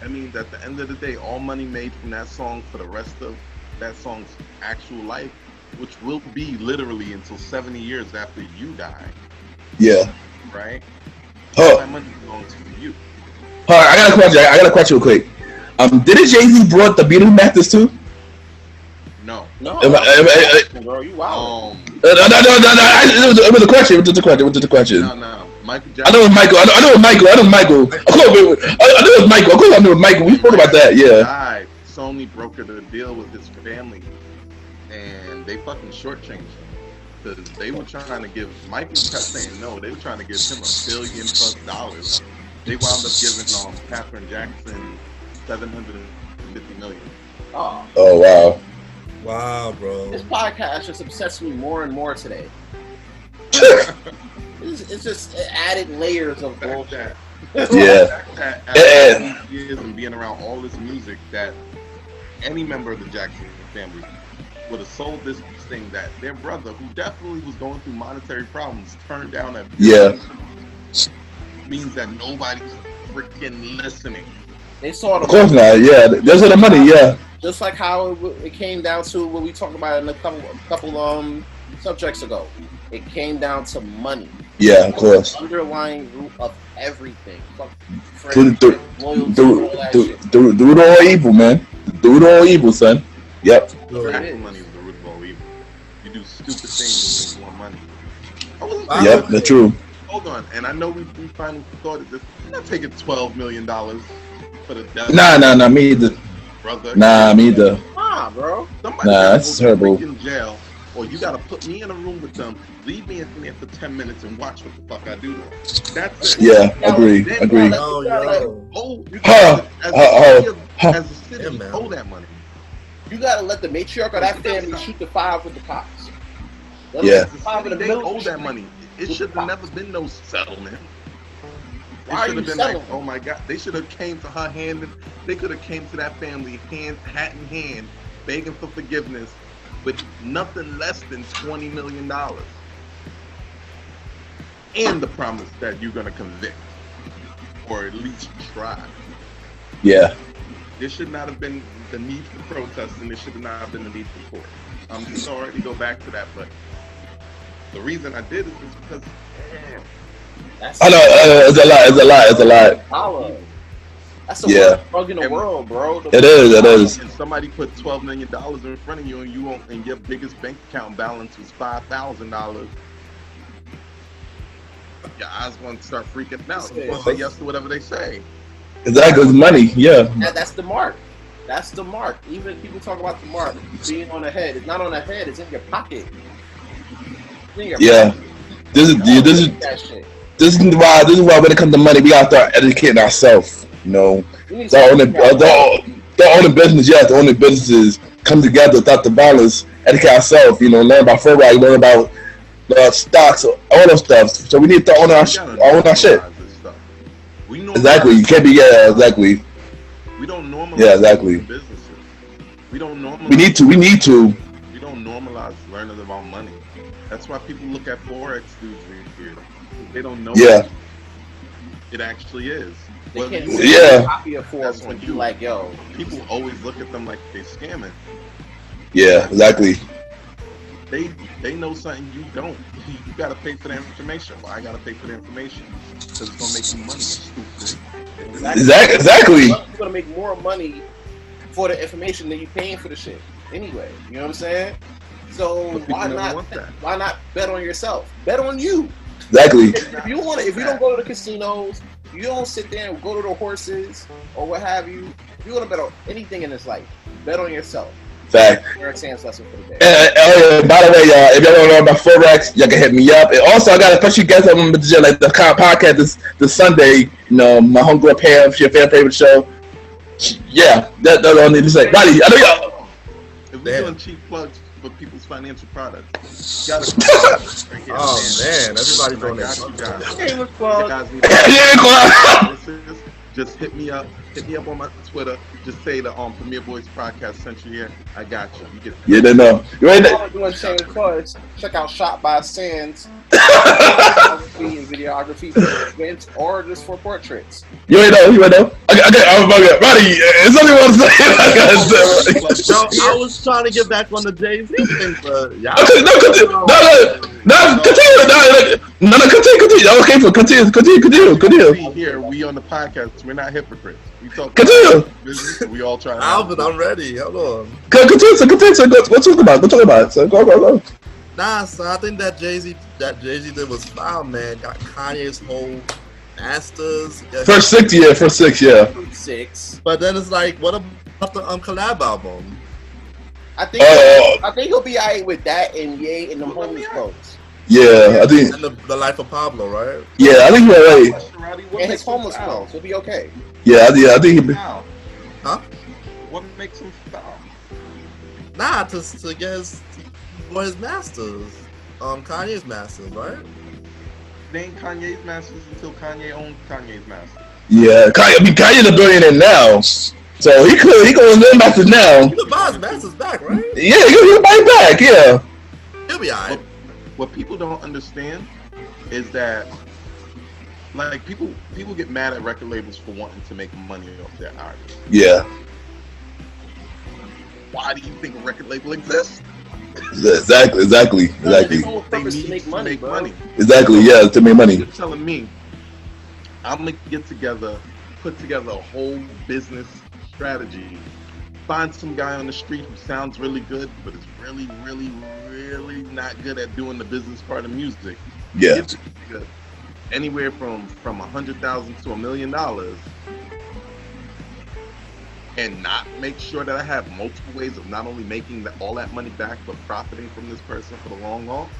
that means at the end of the day, all money made from that song for the rest of that song's actual life, which will be literally until 70 years after you die. Yeah. Right? Oh. That money belongs to you. Alright, I got a question real quick. Didn't Jay-Z brought the Beatles masters too? No. Bro, you wild. No. It was a question. What's the question? No. Michael Jackson. I know it was Michael. Of course I knew it was Michael. We spoke about that. Yeah. Died. Sony brokered a deal with his family, and they fucking shortchanged him. Because they were trying to give, Michael kept saying no, they were trying to give him $1 billion+. They wound up giving Catherine Jackson $750 million. Oh wow. Wow, bro. This podcast just obsessed me more and more today. It's just added layers of bullshit. Yeah. After years and being around all this music, that any member of the Jackson family would have sold this thing that their brother, who definitely was going through monetary problems, turned down at means that nobody's freaking listening. They saw the Of course not. Yeah, those are the money. Yeah. Just like how it came down to what we talked about in a couple subjects ago. It came down to money. Yeah, of course. The underlying root of everything. Do it all evil, man. Do it all evil, son. Yep. Actual money is the root of all evil. You do stupid things to make more money. Yep, that's true. Hold on, and I know we finally thought of this. I'm not taking $12 million for the death. Nah, me either. Brother. Nah, me either. Nah, bro. Somebody that's terrible. In jail, or you gotta put me in a room with them, leave me in there for 10 minutes and watch what the fuck I do to them. That's it. Yeah, agree. As a city, owe that money. You gotta let the matriarch of that family shoot the 5 with the cops. Yeah. They owe that money. It should have never been no settlement. It should have been like, oh my God, they should have came to her hand. They could have came to that family hat in hand, begging for forgiveness with nothing less than $20 million. And the promise that you're going to convict, or at least try. Yeah. There should not have been the need for protest, and there should not have been the need for court. I'm sorry to go back to that, but the reason I did it is because I know it's a lot. That's the worst drug in the world, bro. It is. And somebody put $12 million in front of you, and you won't, and your biggest bank account balance was $5,000. Your eyes going to start freaking out. You want to say yes to whatever they say. Exactly, it's money. Yeah. That's the mark. That's the mark. Even if people talk about the mark being on the head, it's not on the head. It's in your pocket. It's in your pocket. This is why when it comes to money, we gotta start educating ourselves. You know, the only business, yes, the only businesses come together without the violence. Educate ourselves. You know, learn about forex, learn about stocks, all those stuff. So we need to own our shit. Exactly. You can't be exactly. We don't normalize exactly. businesses. We don't normalize. We need to. We don't normalize learning about money. That's why people look at forex dudes here. They don't know. Yeah. It actually is. They can't copy a forex when you like, yo. People always look at them like they're scamming. Yeah, exactly. They know something you don't. You gotta pay for the information. Well, I gotta pay for the information because it's gonna make you money. Stupid. Exactly. You're gonna make more money for the information than you paying for the shit. Anyway, you know what I'm saying? So why not bet on yourself? Bet on you. Exactly. If you don't go to the casinos, you don't sit there and go to the horses or what have you. If you want to bet on anything in this life, bet on yourself. Fact. Eric Sands lesson for the day. By the way, y'all, if y'all want to learn about forex, y'all can hit me up. And also, I got a special guest on like the podcast this Sunday. You know, my homegirl Pam, she a fan favorite show. That's all I need to say. Roddy, I know y'all. If we're doing cheap plugs for people's financial products, you gotta right here. Oh man, everybody's on that. Just hit me up. Hit me up on my Twitter. Just say the Premier Boyz podcast sent you here. I got you. You get they know. You ain't doing same cause. Check out Shot by Sands. Videography for events or just for portraits. You ain't know. Okay, Roddy, something you want to say? I was trying to get back on the Jay-Z thing, but continue. Here, we on the podcast. We're not hypocrites. We talk. Continue. We all try. Alvin, I'm ready. Hold on. Continue. Go talk about it. So go. Nah, son, I think that Jay-Z did was foul, man. Got Kanye's whole masters. First six, yeah. Six. But then it's like, what about the collab album? I think he'll be alright with that and Ye and the homies clothes. Yeah, I think. And the Life of Pablo, right? Yeah, I think he's alright. And his homeless clothes, he'll be okay. Yeah, I think he'll be. Huh? What makes him foul? Nah, to get his masters. Kanye's masters, right? They ain't Kanye's masters until Kanye owned Kanye's masters. Yeah, Kanye's a billionaire now, so he can learn masters now. He could buy his masters back, right? Yeah, he can buy it back. Yeah, he'll be alright. What people don't understand is that, like, people get mad at record labels for wanting to make money off their artists. Yeah. Why do you think a record label exists? Exactly. They need to make money. Exactly, yeah, to make money. You're telling me I'm gonna put together a whole business strategy, find some guy on the street who sounds really good, but is really, really, really not good at doing the business part of music. Yeah. Anywhere from $100,000 to $1 million. And not make sure that I have multiple ways of not only making all that money back, but profiting from this person for the long haul.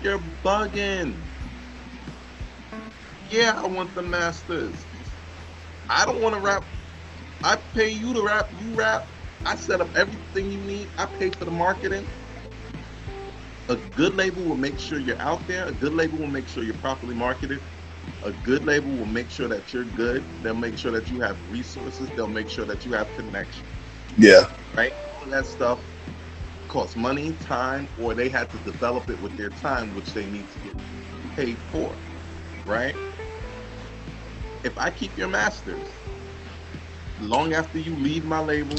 You're bugging. Yeah, I want the masters. I don't want to rap. I pay you to rap. You rap. I set up everything you need. I pay for the marketing. A good label will make sure you're out there. A good label will make sure you're properly marketed. A good label will make sure that you're good. They'll make sure that you have resources. They'll make sure that you have connection. Yeah. Right? All that stuff costs money, time, or they had to develop it with their time, which they need to get paid for. Right? If I keep your masters, long after you leave my label,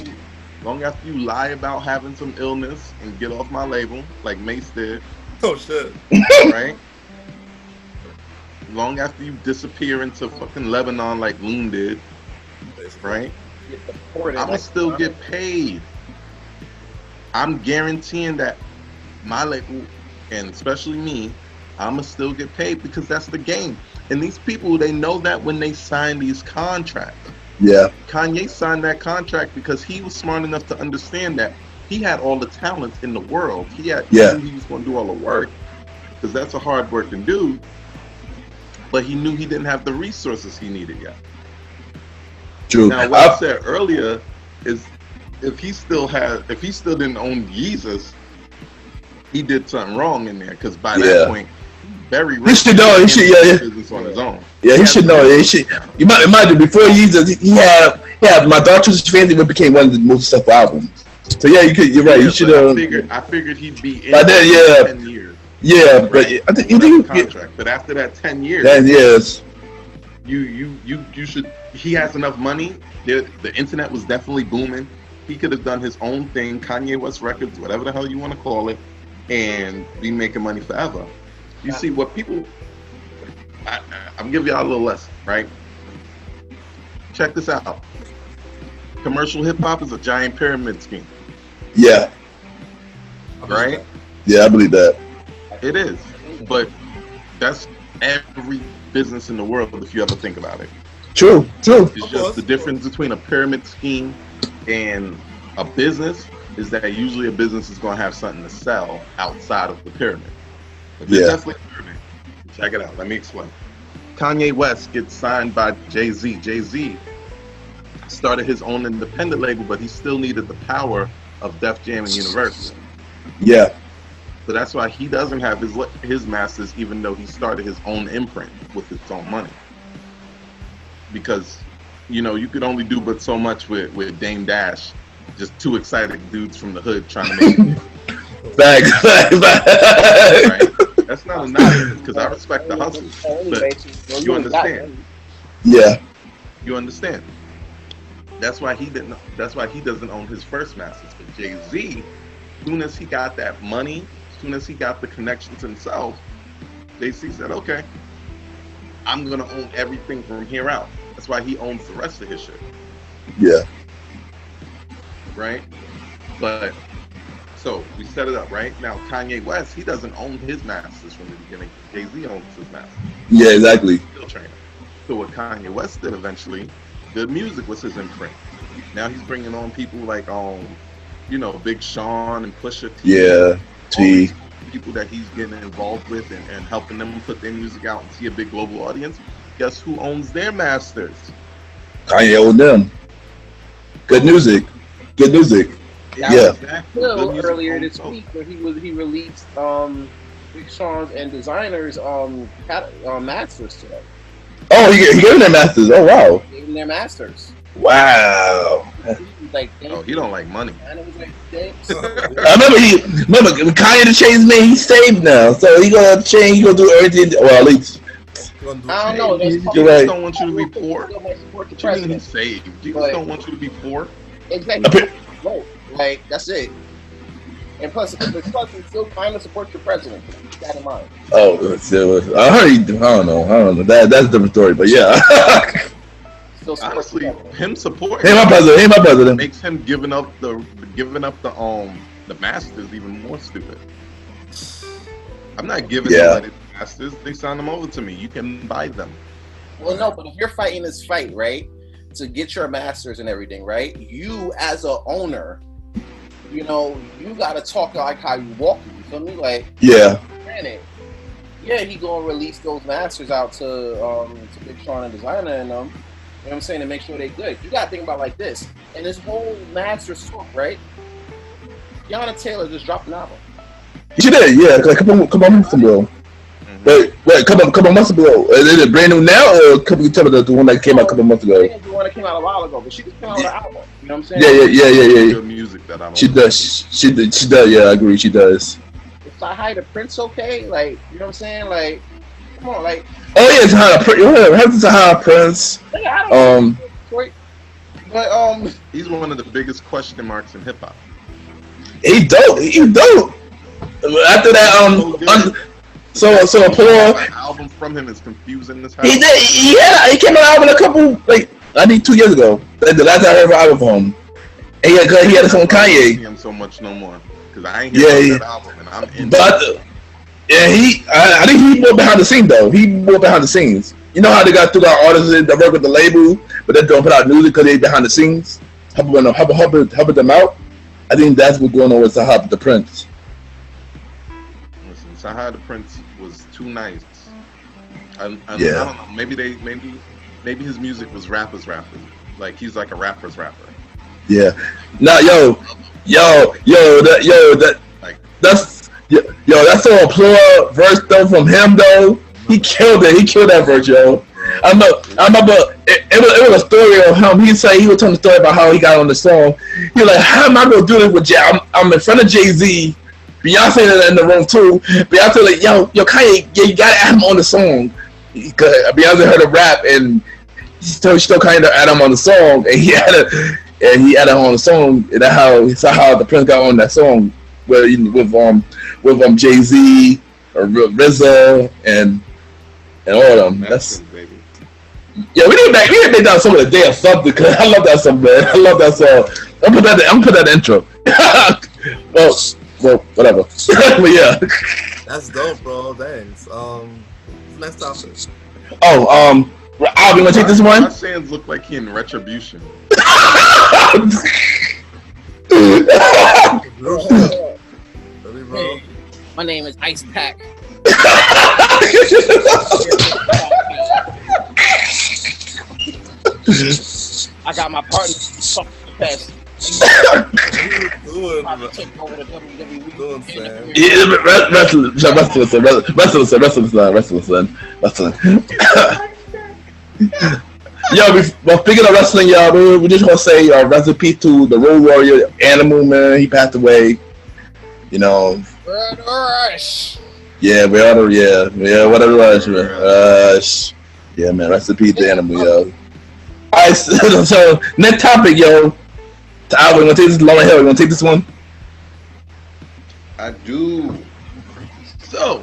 long after you lie about having some illness and get off my label, like Mace did. Oh, shit. Right? Long after you disappear into fucking Lebanon like Loon did, right? I'ma still get paid. I'm guaranteeing that my label, and especially me, I'ma still get paid because that's the game. And these people, they know that when they sign these contracts. Yeah. Kanye signed that contract because he was smart enough to understand that he had all the talent in the world. He knew he was going to do all the work, because that's a hard working dude. But he knew he didn't have the resources he needed yet. True. Now, what I said earlier is, if he still didn't own Yeezus, he did something wrong in there, because by that point, very rich. He should know. He should, business on his own. Yeah, he should know. He should. You might imagine before Yeezus, he had My Daughter's Fancy Would became one of the most successful albums. So yeah, you're right. You should. I figured he'd be in 10 years. Yeah, but I think you do contract. But after that 10 years, you should. He has enough money. The internet was definitely booming. He could have done his own thing, Kanye West Records, whatever the hell you want to call it, and be making money forever. You see what people. I'm giving y'all a little lesson, right? Check this out. Commercial hip hop is a giant pyramid scheme. Yeah. Right? Yeah, I believe that. It is. But that's every business in the world, if you ever think about it. True. It's just the difference between a pyramid scheme and a business is that usually a business is going to have something to sell outside of the pyramid. But there's definitely a pyramid. Check it out. Let me explain. Kanye West gets signed by Jay-Z. Jay-Z started his own independent label, but he still needed the power of Def Jam and Universal. Yeah. So that's why he doesn't have his masters, even though he started his own imprint with his own money. Because, you could only do but so much with Dame Dash, just two excited dudes from the hood trying to make it. Right? That's not a knock, because I respect the hustle. But you understand. Yeah. You understand. That's why he doesn't own his first masters. But Jay-Z, as soon as he got that money, as soon as he got the connections himself, Jay-Z said, okay, I'm going to own everything from here out. That's why he owns the rest of his shit. Yeah. Right? But, so, we set it up, right? Now, Kanye West, he doesn't own his masters from the beginning. Jay-Z owns his masters. Yeah, exactly. Still training. So what Kanye West did eventually, Good Music was his imprint. Now he's bringing on people like, Big Sean and Pusha T. Yeah, T. People that he's getting involved with and helping them put their music out and see a big global audience. Guess who owns their masters? Kanye owns them. Good Music. Yeah. Exactly. Earlier this week, where he released Big Sean's and Designers masters today. Oh, he gave them their masters. Oh, wow. Gave them their masters. Wow. He don't like money. I remember Kanye the Chains man, he's saved now. So he gonna change, he gonna do everything, or at least. I don't know. Jesus don't want you to be poor. What you mean he's saved? Jesus don't want you to be poor. Exactly. Like, that's it. And plus, he still kind of supports your president. Keep that in mind. Oh, I heard. I don't know. That's a different story, but yeah. Honestly, him supporting my president makes him giving up the masters even more stupid. I'm not giving them the masters. They signed them over to me. You can buy them. Well, no, but if you're fighting this fight, right, to get your masters and everything, right, you as a owner, you gotta talk like how you walk. You feel me? Like, granted, he gonna release those masters out to Big Sean and Designer and them. You know what I'm saying? To make sure they good. You gotta think about it like this. And this whole master swap, right? Tiana Taylor just dropped an album. She did, yeah. Like a couple months ago. Wait, couple months ago. Is it brand new now, or the one that came out a couple months ago? The one that came out a while ago, but she just came out with an album. You know what I'm saying? Yeah. Good music that I She does. She does. Yeah, I agree. She does. If I hide a Prince, okay? Like, you know what I'm saying? Like, come on, like. Oh yeah, it's a high Prince. But he's one of the biggest question marks in hip hop. He dope. After that, so Paul. An album from him is confusing this. He did. Yeah, he came out with a couple 2 years ago. The last time I heard an album from him. And he had some Kanye. I don't see him so much no more because I ain't hearing that album and I'm in. But I think he more behind the scenes though. He more behind the scenes. You know how they got through our artists that work with the label, but they don't put out music because they behind the scenes, helping them out. I think that's what's going on with Sahab the Prince. Listen, Sahab the Prince was too nice. I don't know. Maybe his music was rappers. Like he's like a rapper's rapper. Yeah. Nah, that's so applaud verse though from him though. He killed it. He killed that verse, yo. I remember it was a story of him. He said he was telling the story about how he got on the song. He was like, how am I gonna do this with Jay? I'm in front of Jay-Z. Beyonce in the room too. Beyonce like, yo, Kanye, you gotta add him on the song. Because Beyonce heard him rap and she still kind of add him on the song, and he added him on the song. And that's how the Prince got on that song with Jay-Z, RZA, and all of them. That's baby. Yeah, we need to make that song of the day or something, because I love that song, man. I love that song. I'm gonna put that intro. well, whatever. But yeah. That's dope, bro. Thanks. Next topic. Oh, Al, you wanna take this one? My Sands look like he in Retribution. Hey, my name is Ice Pack. I got my partner. Best. Doing, Yo, speaking of wrestling, y'all, we just want to say rest in peace to the Road Warrior Animal, man. He passed away. You know. Rush. Yeah, whatever Rush, man. Yeah, man. Rest in peace to Animal, yo. Alright, so next topic, yo. Al, we gonna take this. Lauryn Hill, you gonna take this one? I do. So,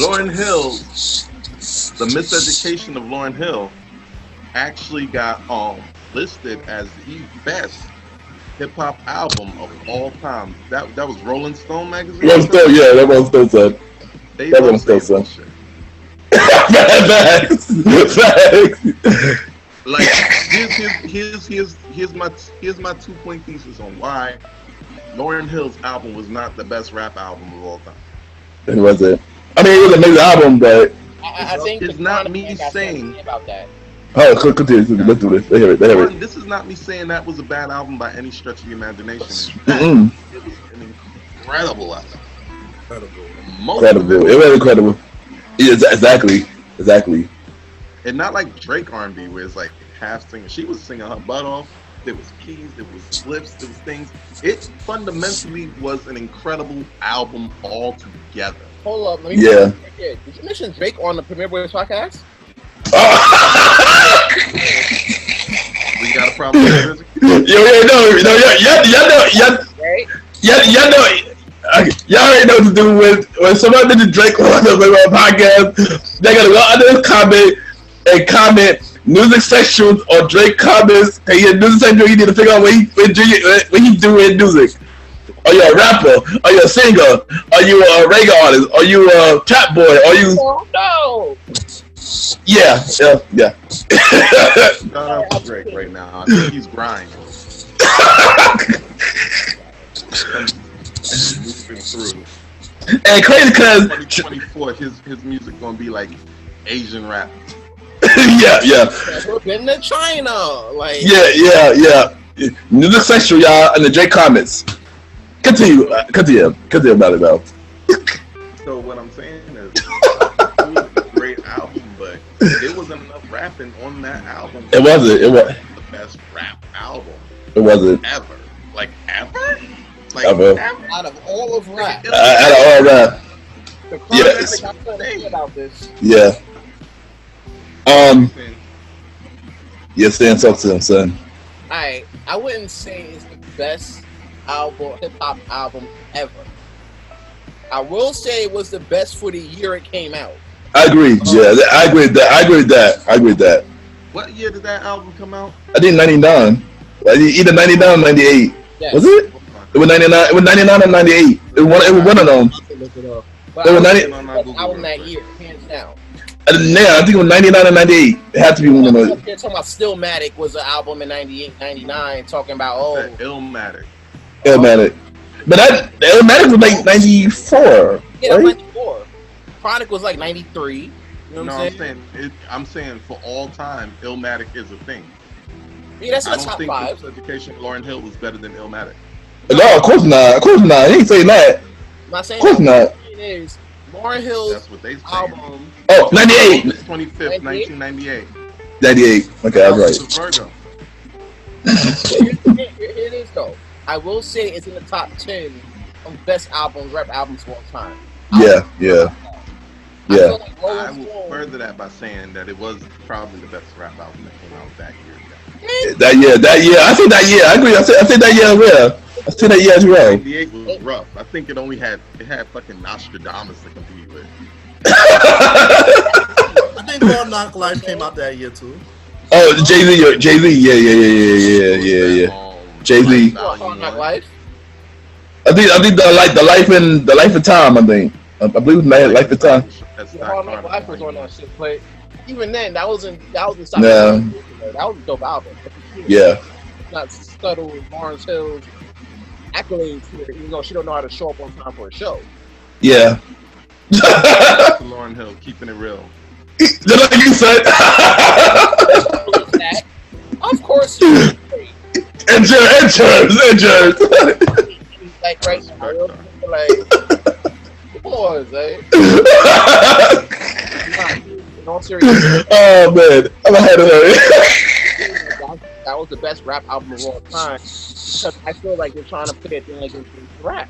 Lauryn Hill, the miseducation of Lauryn Hill, actually got listed as the best hip hop album of all time. That was Rolling Stone magazine. Rolling Stone, yeah, that Rolling Stone said. That Rolling Stone said. Facts. Like here's my 2-point thesis on why Lauryn Hill's album was not the best rap album of all time. It wasn't. I mean, it was an amazing album, but I think it's not me saying about that. Oh, continue. Let's do this. They hear it. This is not me saying that was a bad album by any stretch of the imagination. It was an incredible album. Incredible. It was incredible. Yeah, exactly. And not like Drake R&B, where it's like half singing. She was singing her butt off. There was keys, there was slips, there was things. It fundamentally was an incredible album altogether. Hold up, let me did you mention Drake on the Premier Boyz podcast? We got a problem with music? Y'all already know what to do when somebody did Drake on the podcast. They gotta go under this comment and comment music sections or Drake comments. Hey, your music section, you need to figure out what he doing music. Are you a rapper? Are you a singer? Are you a reggae artist? Are you a trap boy? Are you? Oh no! Yeah. Shout out to Drake right now. I think he's grinding. Moving through. And crazy because 2024, his music gonna be like Asian rap. yeah. We're getting to China, like. Yeah. Music section, y'all, in the Drake comments. Continue about it though. So what I'm saying is, it was a great album, but there wasn't enough rapping on that album. It wasn't. It was the best rap album. It wasn't ever. Like ever. Like ever. Out of all of rap. Out of all rap. Yes. About this. Yeah. Yeah, stand up to him, son. I wouldn't say it's the best hip hop album ever. I will say it was the best for the year it came out. I agree. Yeah, I agree with that. What year did that album come out? I think 99. Either 99 or 98. Yes. Was it? It was 99. It was 99 or 98. It was one of them. It was 90 album that year, hands down. I think it was 99 or 98. It had to be one of those. They're talking about Stillmatic was an album in 98, 99, talking about Illmatic. Illmatic. But Illmatic was like 94. Yeah, right? 94. Chronic was like 93. You know what I'm saying? I'm saying for all time, Illmatic is a thing. Yeah, that's I my don't top think five. Sex Education Lauryn Hill was better than Illmatic. No, of course not. Of course not. He ain't saying that. I'm not saying Of course not. It is Lauryn Hill's That's what they say. album. Oh, 98. August 25th, 1998. 98. Okay, I was right. Virgo. It is though. I will say it's in the top 10 of best albums, rap albums of all time. Yeah. I feel like I Rolling will Stone- further that by saying that it was probably the best rap album that came out that year. That year. I think that year. I agree. I think that year as well. I think that year as well. 98 was rough. I think it had fucking Nostradamus to compete with. I think Hard Knock Life came out that year too. Oh, Jay-Z. Yeah. Jay-Z. Hard Knock Life. I think the life of time. I think. I believe it was Life of Time. Hard Knock Life was on that shit, but even then, that wasn't. Nah. That was a dope album. Yeah. Not subtle with Lawrence Hill's accolades here, even though she don't know how to show up on time for a show. Yeah. Lauryn Hill, keeping it real. Just like you said. Of course. And germs. Like right now, like boys, eh? In all seriousness, Oh man, I'm ahead of her. that was the best rap album of all time because I feel like they're trying to put it in like into rap.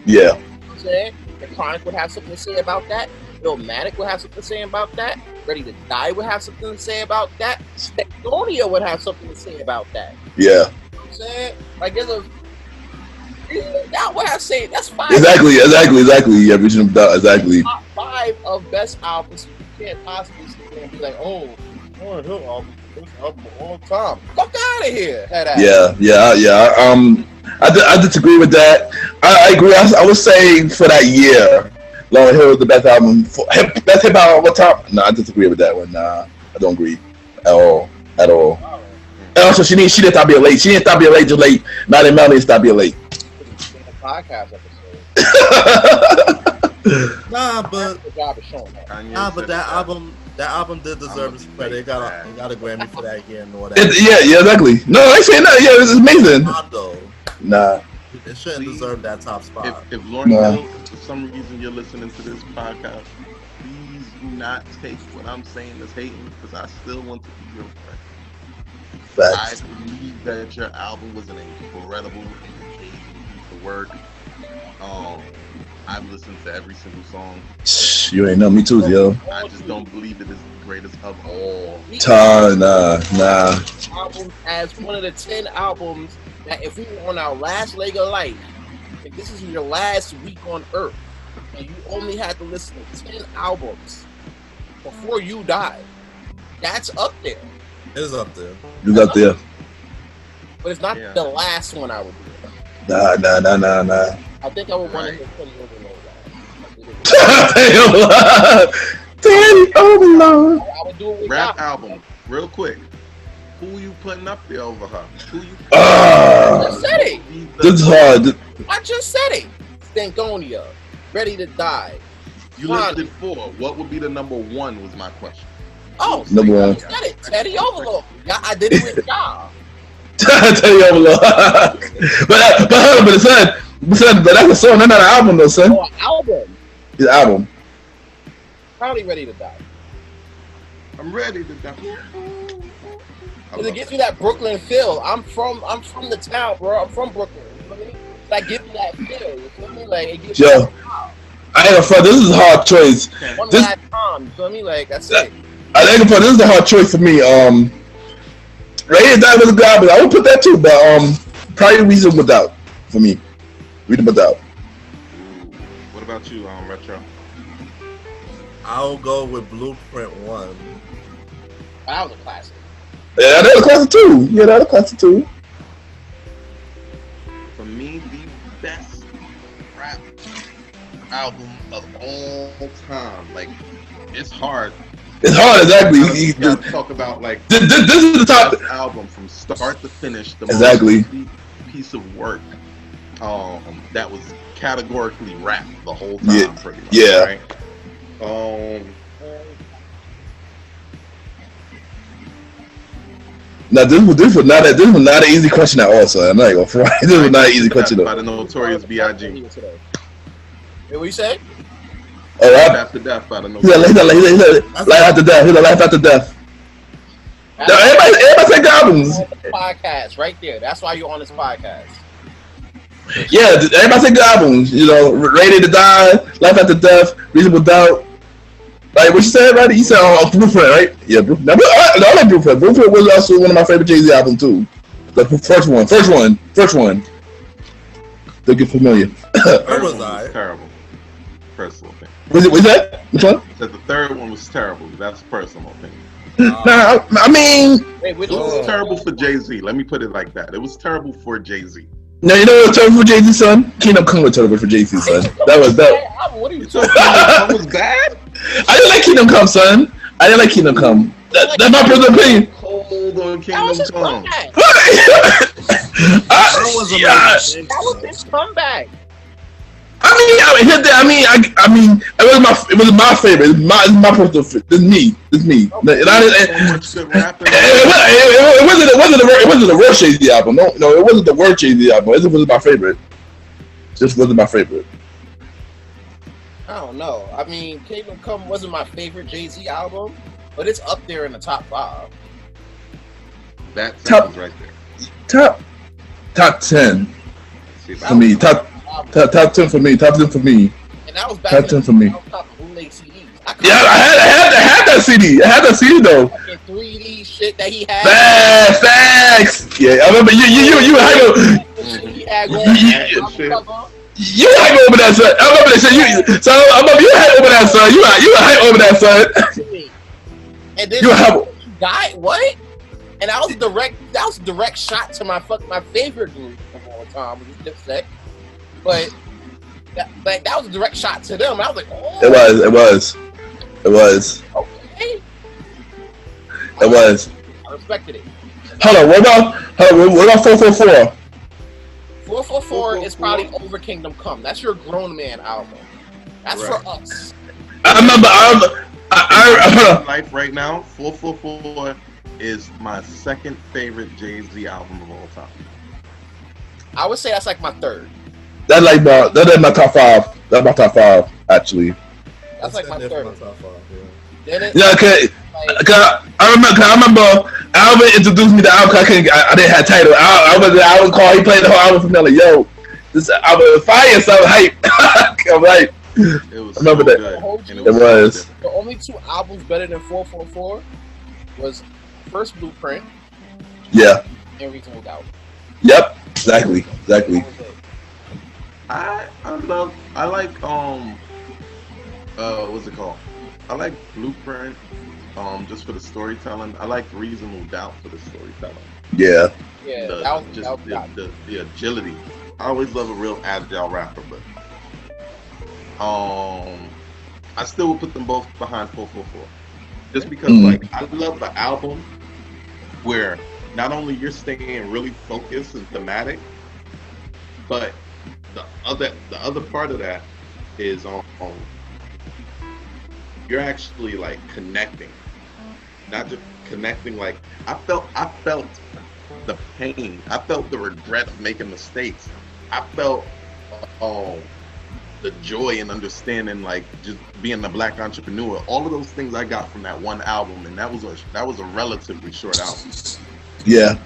Yeah. You know what I'm saying? The Chronic would have something to say about that. Illmatic would have something to say about that. Ready to Die would have something to say about that. Stectonia would have something to say about that. Yeah. You know what I'm saying? Like there's a that would have said that's five. Exactly. Yeah, reaching them down. Exactly. Top 5 of best albums. You can't possibly sit there and be like, oh, Lauryn Hill album, best album of all time. Fuck out of here. Yeah. I disagree with that. I agree. I would say for that year, Lauryn Hill was the best album. Best hip hop of all time. No, I disagree with that one. Nah, I don't agree at all. And also, she didn't stop being late. She didn't stop being late just late. Malimal didn't stop being late. Podcast episode. Nah, but The job is showing that. that album did deserve its credit. It got a Grammy for that year and all that. Yeah, exactly. No, I ain't saying that. Yeah, this is amazing. Though, Nah. it shouldn't deserve that top spot. If Lauryn Hill, if for some reason you're listening to this podcast, please do not take what I'm saying as hating, because I still want to be your friend. Facts. I believe that your album was an incredible, amazing piece of work. I've listened to every single song. You ain't know me too, yo. I just don't believe it is the greatest of all. Nah. Album as one of the 10 albums that if we were on our last leg of life, if this is your last week on Earth, and you only had to listen to 10 albums before you die, that's up there. It is up there. You got there. But it's not the last one I would do. Nah. I think I would want to Right. go 20 Overload. Danny Overload. I would do it with Rap y'all. album, real quick. Who you putting up there over her? Who you? I just said it. This is hard. I just said it. Stankonia, Ready to Die. You listed 4. What would be the number 1? Was my question. Oh, Number one. I said it. Teddy Overload. Yeah, I did it with y'all. Danny Overload. but that's a song, not an album though, son. Oh, an album. It's an album. Probably Ready to Die. I'm ready to die. Cause it gives me that Brooklyn feel. I'm from the town, bro. I'm from Brooklyn. You know what I mean? Like, give me that feel. You feel me? Like, it gives me Yo, that vibe. I ain't gonna front. This is a hard choice. One This, last time. You feel me? Like, that's it. I ain't gonna front. This is a hard choice for me. Ready to Die was a good album. I would put that too, but probably Reasonable Doubt for me. Reasonable Doubt. What about you, Retro? I'll go with Blueprint 1. That was a classic. Yeah, that was a classic too. Yeah, that was a classic too. For me, the best rap album of all time. Like, it's hard It's hard, exactly. You gotta talk about like this is the top album from start to finish. The exactly most complete piece of work. That was categorically rap the whole time, pretty much. Yeah. Right? Now this was not an easy question at all, son. I'm not gonna fry. This was not an easy question at all. By the Notorious B.I.G. Hey, what you say? Oh, Life After Death by the Life After Death. He's a Life After Death. Now, everybody take the albums. Podcast right there. That's why you're on this podcast. Yeah, everybody take the albums. You know, Ready to Die, Life After Death, Reasonable Doubt. Like what you said, right? You said Blueprint, right? Yeah, Blueprint. Now, I like Blueprint. Blueprint was also one of my favorite Jay-Z albums too. The first one. They'll get familiar. That was terrible. Personal opinion. Was that? Which one? That the third one was terrible. That's personal opinion. Nah, I mean, it was terrible for Jay-Z. Let me put it like that. It was terrible for Jay-Z. No, you know what was terrible for Jay-Z, son? Kingdom Come was terrible for Jay-Z, son. That was that. What are you talking about? That was bad. I didn't like Kingdom Come, son. I didn't like Kingdom Come. That's my personal opinion. Cold on Kingdom Come. That was his comeback. I mean, it was my favorite. It's my personal. It's me. It wasn't the worst Jay-Z album. No, it wasn't the worst Jay-Z album. It wasn't my favorite. Just wasn't my favorite. I don't know. I mean, Kingdom Come wasn't my favorite Jay-Z album, but it's up there in the top 5. That top right there. Top 10 for me. Top 10 for me. Top 10 for me. And that was back top 10 for me. Bootleg CDs. Yeah, I had that CD. I had that CD though. 3D shit that he had. Facts. Yeah, I remember you You hype over that, son. I remember that shit. I remember you hype over that, son. You hype over that, son. And then you died. What? And that was a direct shot to my favorite group of all time, which is Dipset. But that was a direct shot to them. I was like, oh. It was. Okay. It was. I respected it. Hold on. What about 444? 444 is probably over Kingdom Come. That's your grown man album. That's right. For us. I remember. Life right now, 444 is my second favorite Jay-Z album of all time. I would say that's like my third. That's my top 5. That's my top 5 actually. That's like my third. My top 5, yeah, I remember Alvin introduced me to album. I didn't have title. I was called. He played the whole album from there. Like, yo, this album was fire. So hype. I'm like, it was. I remember so that. Good. It was. The only 2 albums better than 444 was first Blueprint. Yeah. And Reasonable Doubt. Yep. Exactly. I like what's it called? I like Blueprint, just for the storytelling. I like Reasonable Doubt for the storytelling. Yeah. Yeah. The agility. I always love a real agile rapper, but I still would put them both behind 444, just because like I love the album where not only you're staying really focused and thematic, but the other part of that is you're actually like connecting, not just connecting. Like I felt the pain. I felt the regret of making mistakes. I felt the joy and understanding, like just being a black entrepreneur. All of those things I got from that one album, and that was a relatively short album. Yeah.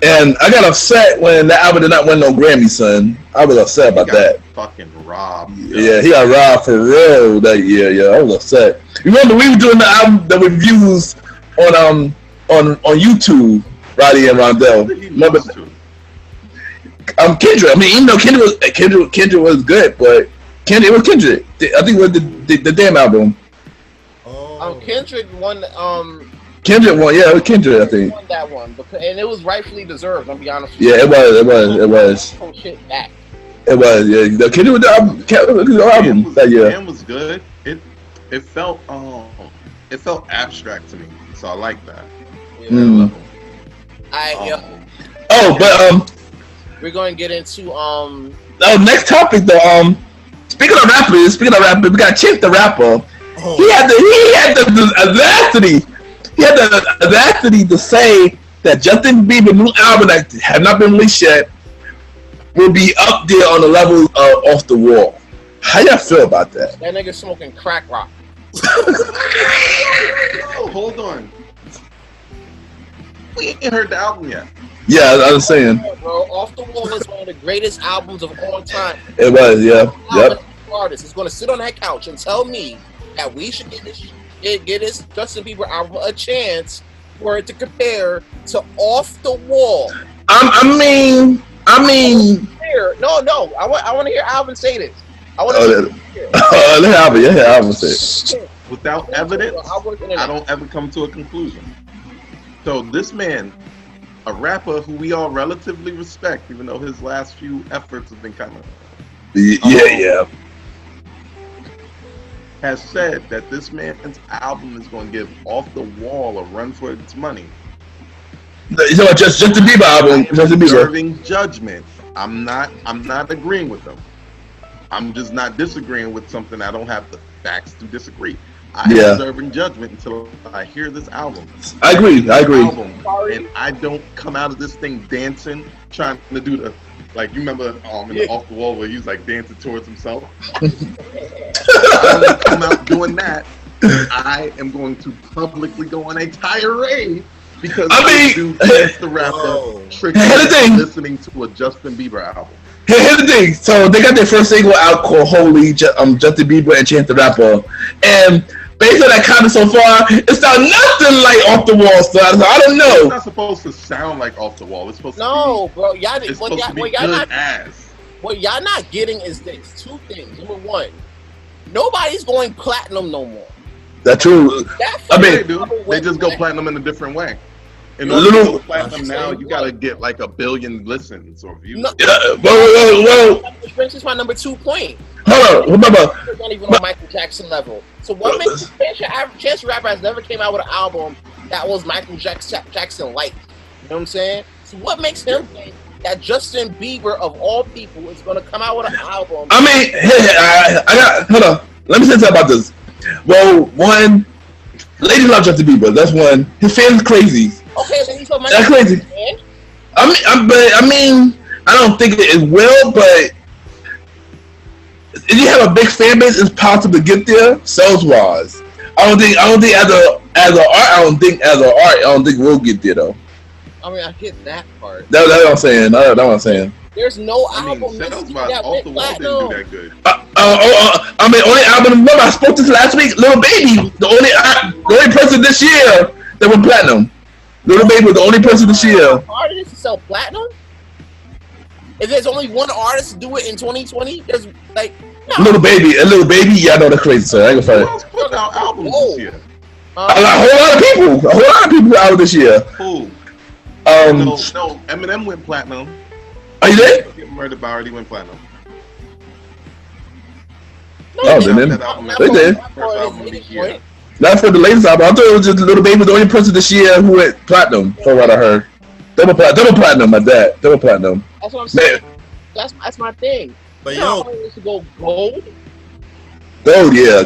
And I got upset when that album did not win no Grammy, son. I was upset about that. Fucking robbed. Yeah, he got robbed for real that year. Yeah, I was upset. You remember we were doing the album, the reviews on YouTube, Roddy and Rondell. Remember? Kendrick. I mean, even though Kendrick was good, but it was Kendrick. I think it was the damn album. Kendrick won. Kendrick won, yeah, it was Kendrick, I think. Won that one, and it was rightfully deserved. I'll be honest with you. Yeah, it was. Oh shit, back. It was, yeah. The Kendrick was the album that year. It was good. It felt it felt abstract to me, so I like that. Yeah. But we're going to get into Oh, next topic though. Speaking of rappers, we got Chip the Rapper. Oh. He had the audacity. He had the audacity to say that Justin Bieber's new album that had not been released yet will be up there on the level of Off the Wall. How y'all feel about that? that nigga smoking crack rock. Oh, hold on. We ain't heard the album yet. Yeah, I was saying. Bro, Off the Wall is one of the greatest albums of all time. It was, yeah. Yep. Artist is going to sit on that couch and tell me that we should get this Justin Bieber album a chance for it to compare to Off the Wall. I mean. No. I want to hear Alvin say this. I want to hear. Alvin say it. Without evidence, I don't ever come to a conclusion. So this man, a rapper who we all relatively respect, even though his last few efforts have been kind of has said that this man's album is going to give Off the Wall a run for its money. So Justin Bieber album, Justin Bieber. Reserving judgment. I'm not agreeing with them. I'm just not disagreeing with something I don't have the facts to disagree. I'm reserving judgment until I hear this album. I agree. And I don't come out of this thing dancing, trying to do the, like, you remember in the Off the Wall where he was like dancing towards himself? I don't come out doing that. I am going to publicly go on a tirade because the rapper listening to a Justin Bieber album. Here's the thing. So they got their first single out called Holy, Justin Bieber and Chance the Rapper. And based on that comment so far, it sounds nothing like Off the Wall stuff. So I don't know. It's not supposed to sound like Off the Wall. It's supposed to be. Bro. Y'all, it's supposed to be good ass. What y'all not getting is this. Two things. Number one, nobody's going platinum no more. That's true. They just go platinum in a different way. In order to go platinum now, you gotta get like 1 billion listens or views. Whoa. Which brings us to my number 2 point. Hold on, remember. It's not even on Michael Jackson level. So what makes Chance the Rapper has never came out with an album that was Michael Jackson like? You know what I'm saying? So what makes him think that Justin Bieber of all people is gonna come out with an album? I mean, hold on. Let me say something about this. Well, one, ladies love Justin Bieber. That's one. His fans crazy. Okay, then he's that's crazy. I don't think it will, but if you have a big fan base, it's possible to get there. Sales wise, I don't think as an art, I don't think we'll get there though. I mean, I get that part. That's what I'm saying. That's what I'm saying. There's no album sales wise, Off the Wall didn't do that good. Only album. Remember, I spoke this last week. Lil Baby, the only person this year that went platinum. Lil Baby was the only person this year. Artists to sell platinum? If there's only one artist to do it in 2020, there's like no. Lil Baby, yeah, I know that's crazy. So I ain't gonna fight it. Put out albums this year. A whole lot of people out this year. Who? No, Eminem went platinum. Are you there? Murder by already went platinum. They did. First album of the year. Not for the latest album. I thought it was just Lil Baby was the only person this year who went platinum, from what I heard. Double platinum, my dad. Double platinum. That's what I'm saying. That's my thing. But to go gold. Gold, yeah.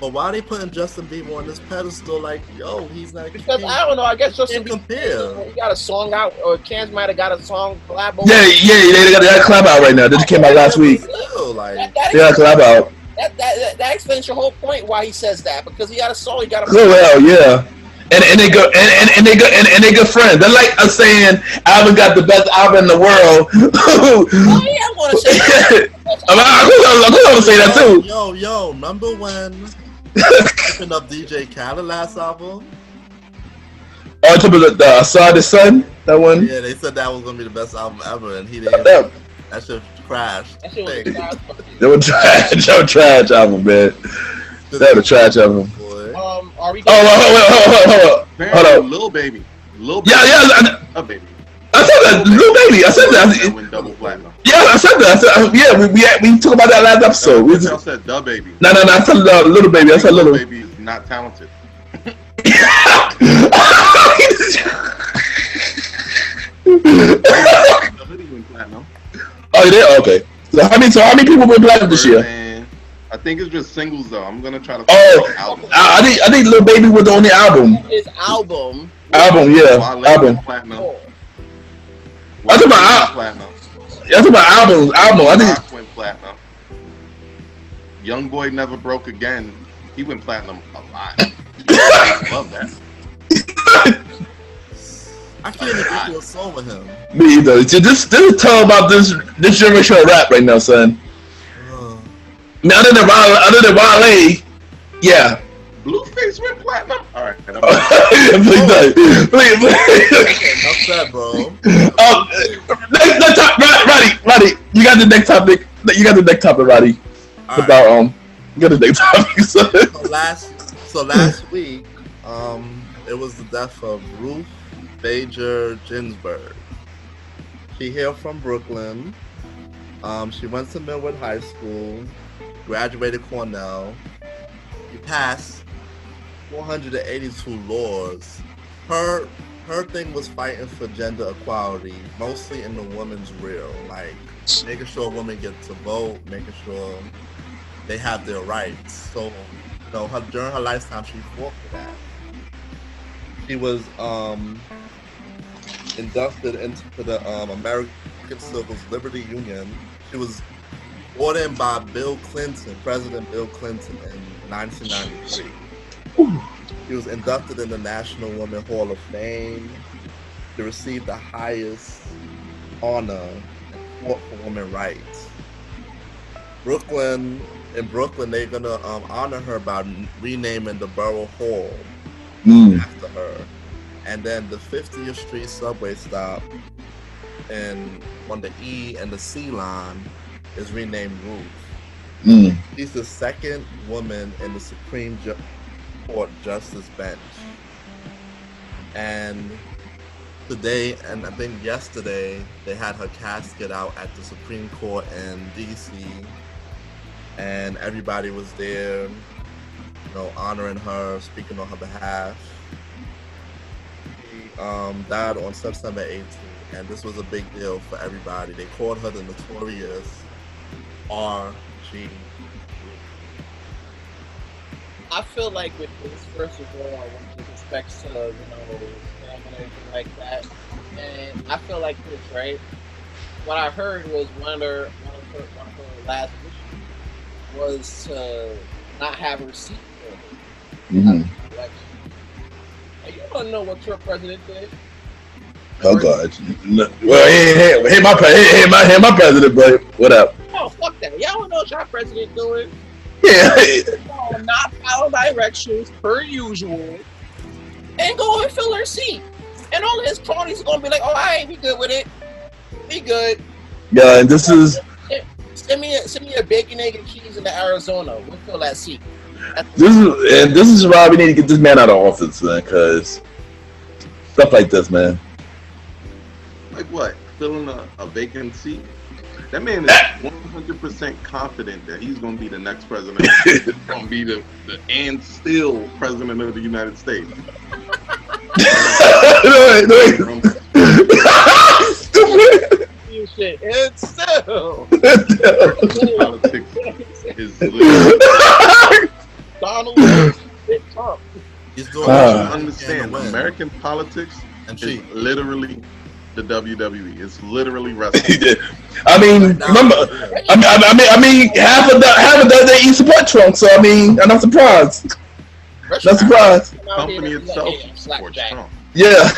But why they putting Justin Bieber on this pedestal? Like, he's not. Because I don't know. I guess Justin Bieber. He got a song out, or Chance might have got a song collab. They got a collab out right now. That just came out last week. They got a collab out. That explains your whole point why he says that, because he got a song, he got a yeah. And they go and they good friends. They're like us saying Alvin got the best album in the world. I'm gonna say that. I'm gonna say that too. Yo, remember when picking up DJ Khaled last album? Oh, to the I Saw the Sun, that one. Yeah, they said that was gonna be the best album ever, and he didn't. That shit crashed. That shit was trash. They were trash. They were trash album, man. That was a trash album. Are we? Hold on. Lil Baby. Yeah. A Baby. I said that. Lil Baby. I said that. Went double platinum. Yeah, I said that. We talked about that last episode. I said Da Baby. No. I said Little Baby. I said Little Baby is not talented. The hoodie went platinum. Oh, yeah, okay. So how many people went platinum this year? Man, I think it's just singles though. I'm gonna try to. I think Lil Baby was on the album. His album. Yeah, album. Platinum. I talking about platinum. That's about album. I think Rock went platinum. Young Boy Never Broke Again. He went platinum a lot. Love that. I can't even feel a song with him. Me either. This is tell about this generation of rap right now, son. Now other than Wale, yeah. Blueface went platinum. All right. Please. What's that, bro? Next topic, Roddy. You got the next topic. You got the next topic, Roddy. All about you got the next topic. So last week, it was the death of Ruth Bader Ginsburg. She hailed from Brooklyn. She went to Millwood High School, graduated Cornell. She passed 482 laws. Her thing was fighting for gender equality, mostly in the women's realm, like making sure women get to vote, making sure they have their rights. So, during her lifetime, she fought for that. She was inducted into the American Civil Liberties Union. She was brought in by President Bill Clinton in 1993. She was inducted in the National Women Hall of Fame. She received the highest honor and fought for women's rights. In Brooklyn, they're gonna honor her by renaming the Borough Hall after her. And then the 50th Street subway stop on the E and the C line is renamed Ruth. She's the second woman in the Supreme Court Justice bench. And today, and I think yesterday, they had her casket out at the Supreme Court in DC, and everybody was there, honoring her, speaking on her behalf. She died on September 18th, and this was a big deal for everybody. They called her the notorious R.G. I feel like with this, first of all, with respect to, family and everything like that, and I feel like this, right? What I heard was one of her last wishes was to not have her seat filled. And you don't know what your president did. Oh God! Well, hey, my president, but what up? Oh, fuck that! Y'all don't know what your president doing. Yeah. Not follow directions per usual, and go and fill her seat. And all of his cronies are gonna be like, "Oh, all right, we good with it. We good." Yeah, and this is. Send me a bacon, egg, and cheese into Arizona. We'll fill that seat. This is why we need to get this man out of office, man, because stuff like this, man. Like what? Filling a vacant seat? That man is 100% confident that he's going to be the next president. He's going to be the and still president of the United States. Stupid. You shit. It's still. Politics is literally. Donald Trump. He's doing understand American politics and is literally the WWE. It's literally wrestling. I mean, remember, I mean, half of the they eat support Trump. So I mean, I'm not surprised. Not surprised. The company itself supports Trump. Yeah,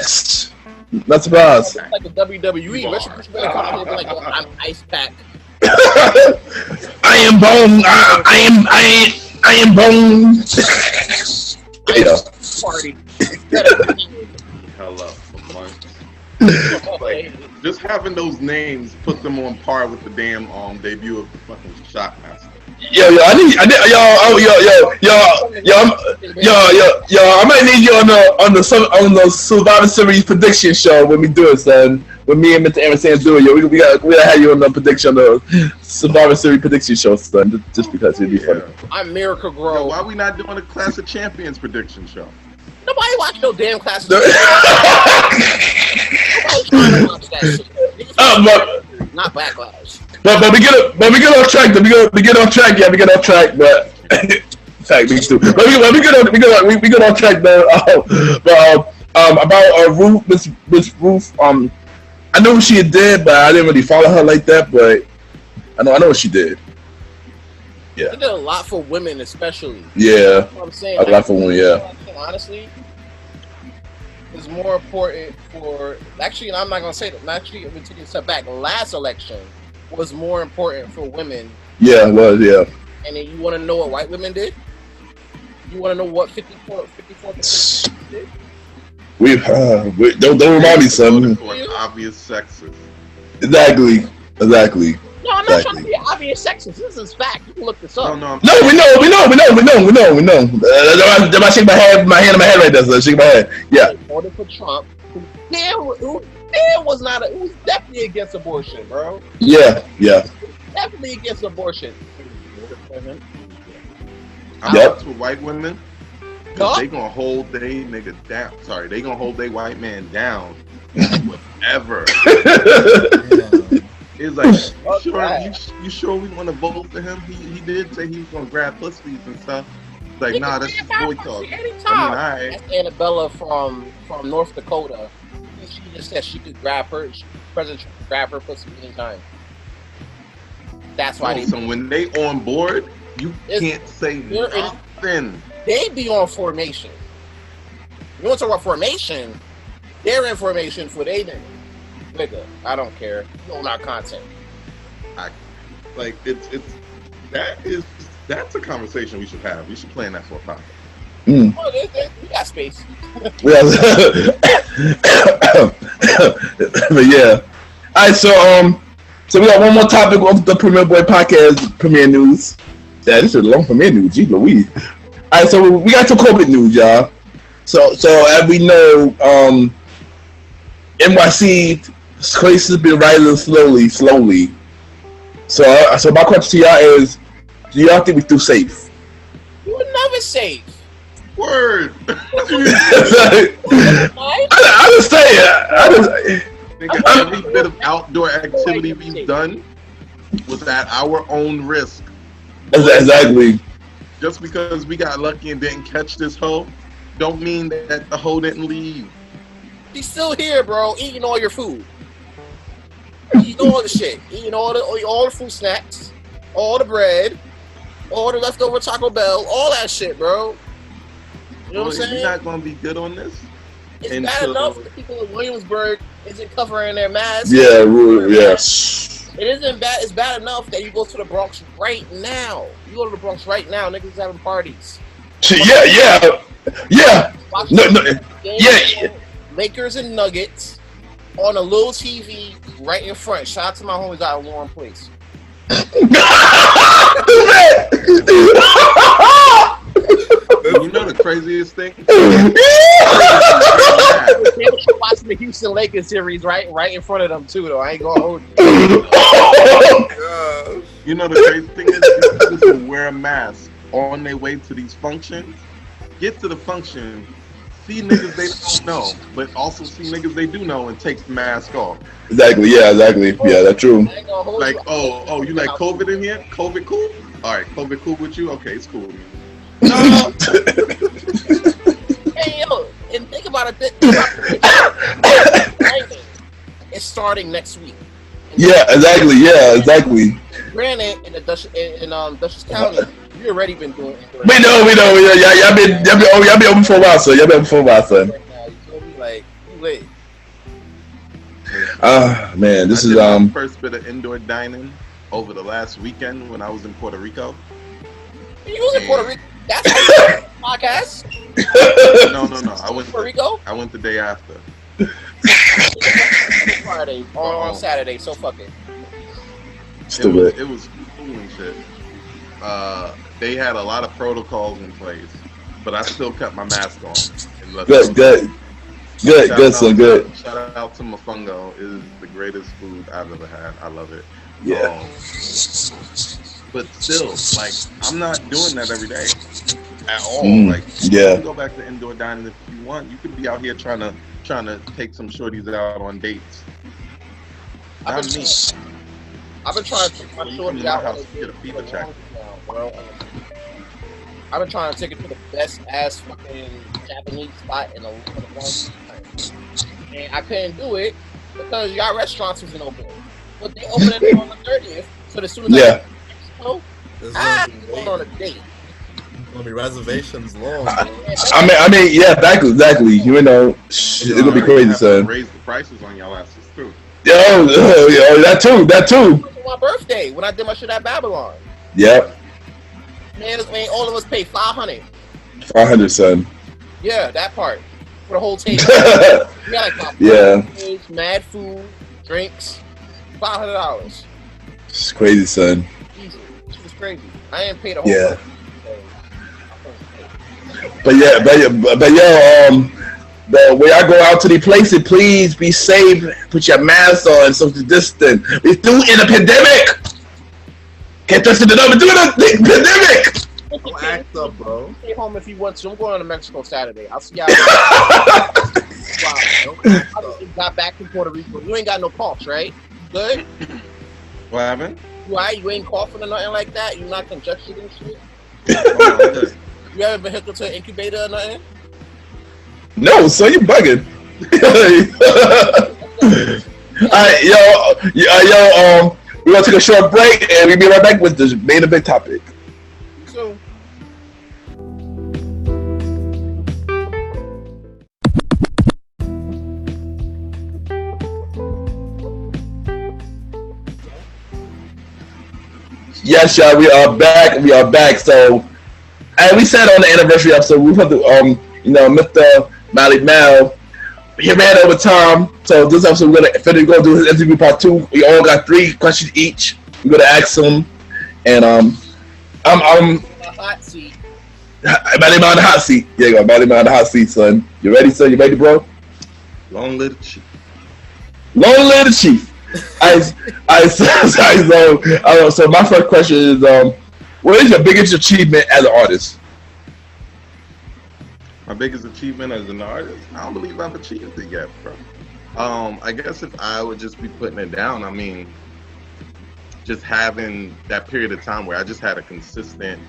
not surprised. Like the WWE, I'm Ice Pack. I am bone. I am bone. Yeah. Party. Hello. Like, just having those names put them on par with the damn debut of the fucking Shockmaster. Yo, I might need you on the Survivor Series prediction show when we do it, son. with me and Mr. Aaron Sands doing, yo, we gotta have you on the prediction, the Survivor Series prediction show, son, just because it'd be funny. I'm Miracle Grow. Yo, why are we not doing a Clash of Champions prediction show? Nobody watch no damn Clash of Champions. Nobody's trying to watch that shit. Not Backlash. But we get off track. We get off track. Yeah, we get off track. But fact, me too. But we get off track though. About Ruth, Miss Ruth. I know what she did, but I didn't really follow her like that. But I know what she did. Yeah. She did a lot for women, especially. Yeah. You know what I'm saying? A lot for women. Yeah. Honestly, it's more important for. Actually, I'm not gonna say that. Actually, I'm gonna take a step back. Last election was more important for women. Yeah, it was. Yeah. And then you want to know what white women did? You want to know what 54% did? Don't remind me, son. For an obvious sexist. Exactly. No, I'm not trying to be obvious sexist. This is fact. You can look this up. No, we know. I shake my hand in my head right there, so I shake my head. Yeah. They voted for Trump, who was definitely against abortion, bro. Yeah. Definitely against abortion. I'm up to white women. They gonna hold they nigga down. Sorry, they gonna hold they white man down. Whatever. It's like, you sure we want to vote for him? He did say he was gonna grab pussies and stuff. It's like, nah, that's just boy talk. I mean, alright. That's Annabella from North Dakota. She just said she could grab her. President Trump could grab her pussy anytime. That's why so when they on board, you can't say nothing. They be on formation. You want to talk about formation? They're in formation for they nigga. I don't care. You own our content. That's a conversation we should have. We should plan that for a podcast. Oh, we got space. But yeah. All right, so we got one more topic of the Premier Boy podcast premiere news. Yeah, this is a long premiere news. Gee Louise. All right, so we got some COVID news, y'all. So as we know, NYC cases have been rising slowly. So my question to y'all is, do y'all think we too safe? You were never safe. Word. I just say it. Every bit of outdoor activity we've done was at our own risk. Exactly. Just because we got lucky and didn't catch this hoe, don't mean that the hoe didn't leave. She's still here, bro, eating all your food. Eating all the shit. Eating all the fruit snacks, all the bread, all the leftover Taco Bell, all that shit, bro. You know what I'm saying? You're not going to be good on this? It's bad enough that people in Williamsburg isn't covering their masks. Yeah, yes. It isn't bad. It's bad enough that you go to the Bronx right now. You go to the Bronx right now, niggas having parties. Yeah. Lakers and Nuggets on a little TV right in front. Shout out to my homies out of Warren Place. You know the craziest thing? They were watching the Houston Lakers series right in front of them too, though. I ain't gonna hold you. You know the crazy thing is, these niggas will wear a mask on their way to these functions. Get to the function, see niggas they don't know, but also see niggas they do know, and take the mask off. Exactly. Yeah, that's true. Like, oh, you like COVID in here? COVID cool? All right, COVID cool with you? Okay, it's cool with me. Hey, yo, and think about it. It's starting next week. Yeah, exactly. Granted, in Dutchess County, you already been doing it. We know. Y'all been open for a while, son. Like, you wait. Man, this is my first bit of indoor dining over the last weekend when I was in Puerto Rico. You was in Puerto Rico? That's podcast. No. I went Puerto Rico. I went the day after. Friday on Saturday. So fuck it. It was cool and shit. They had a lot of protocols in place, but I still kept my mask on. Good. Good, son, good. Shout out to Mofongo. It is the greatest food I've ever had. I love it. Yeah. But still, like, I'm not doing that every day at all. Like, yeah. You can go back to indoor dining if you want. You could be out here trying to take some shorties out on dates. I've been trying to take my shorty out on a get a fever check. I've been trying to take it to the best ass fucking Japanese spot in a long time, and I couldn't do it because y'all restaurants wasn't open. But they opened it on the 30th, so as soon as I going on a date. Gonna be reservations long. I mean, yeah, exactly. You know, it's gonna be crazy, son. Raise the prices on y'all asses too. Yo, that too. For my birthday when I did my shit at Babylon. Yep. Man, all of us paid $500. 500, son. Yeah, that part for the whole table. We got like food, mad food, drinks, $500. It's crazy, son. Easy. It was crazy. I didn't pay the whole. Yeah. Money, But the way I go out to the places, please be safe. Put your mask on, social distance. We're still in a pandemic. Can't trust it enough. We're doing a pandemic. Don't act up, bro. Stay home if you want to. I'm going to Mexico Saturday. I'll see y'all. Wow. Got back from Puerto Rico. You ain't got no coughs, right? Good? What happened? You alright? You ain't coughing or nothing like that? You not congested and shit? You ever been hooked up to an incubator or nothing? No, so you bugging. Alright, yo, we're gonna take a short break and we'll be right back with the main event topic. So. Yes, y'all, we are back. So, as we said on the anniversary episode, we put the Mr. Malimal. He ran over time, so this episode we're gonna do his interview part 2. We all got 3 questions each. We're gonna ask him, and I'm hot seat. Malimal on the hot seat. Yeah, go Malimal on the hot seat, son. You ready, son? You ready, bro? Long live the chief. Long live the chief. So my first question is, what is your biggest achievement as an artist? My biggest achievement as an artist? I don't believe I've achieved it yet, bro. I guess if I would just be putting it down, I mean, just having that period of time where I just had a consistent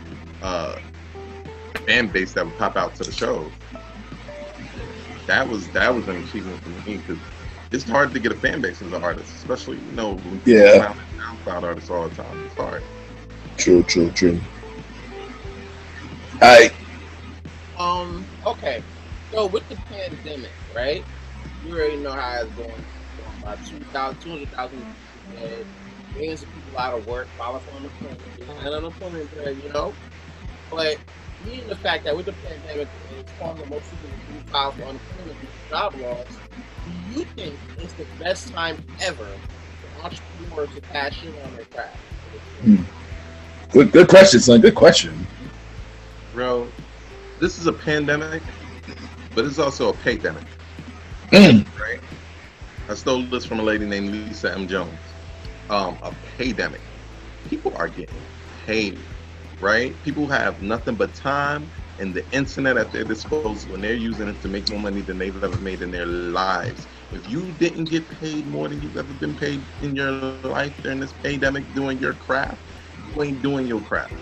fan base that would pop out to the shows. That was an achievement for me because it's hard to get a fan base as an artist, especially when people SoundCloud artists all the time. It's hard. True. Alright. Okay. So with the pandemic, right? You already know how it's going. About 200,000 dead, millions of people out of work, follow on unemployment, But being the fact that with the pandemic, it's causing most people to file for unemployment due to job loss, do you think it's the best time ever for entrepreneurs to cash in on their craft? Good question, son. Good question. Bro, this is a pandemic, but it's also a paydemic. Right? I stole this from a lady named Lisa M. Jones. A paydemic. People are getting paid, right? People have nothing but time and the internet at their disposal, and they're using it to make more money than they've ever made in their lives. If you didn't get paid more than you've ever been paid in your life during this pandemic doing your craft, you ain't doing your craft.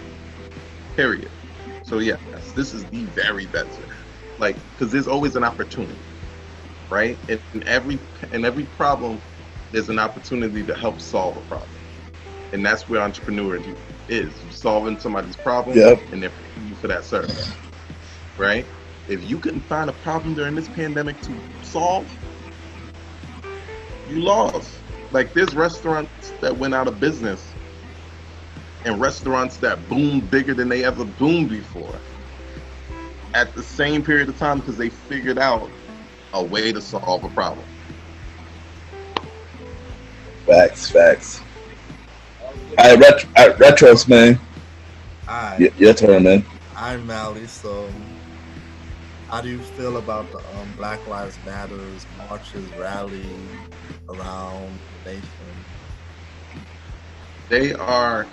Period. So yes, this is the very best. Like, because there's always an opportunity, right? In every problem, there's an opportunity to help solve a problem, and that's where entrepreneurship is. You're solving somebody's problem, and they're paying you for that service, right? If you couldn't find a problem during this pandemic to solve, you lost. Like, there's restaurants that went out of business and restaurants that boomed bigger than they ever boomed before at the same period of time because they figured out a way to solve a problem. Facts. All right, retros, man. Alright. Your turn, man. I'm Mally, so How do you feel about the Black Lives Matters marches, rally around the nation? They are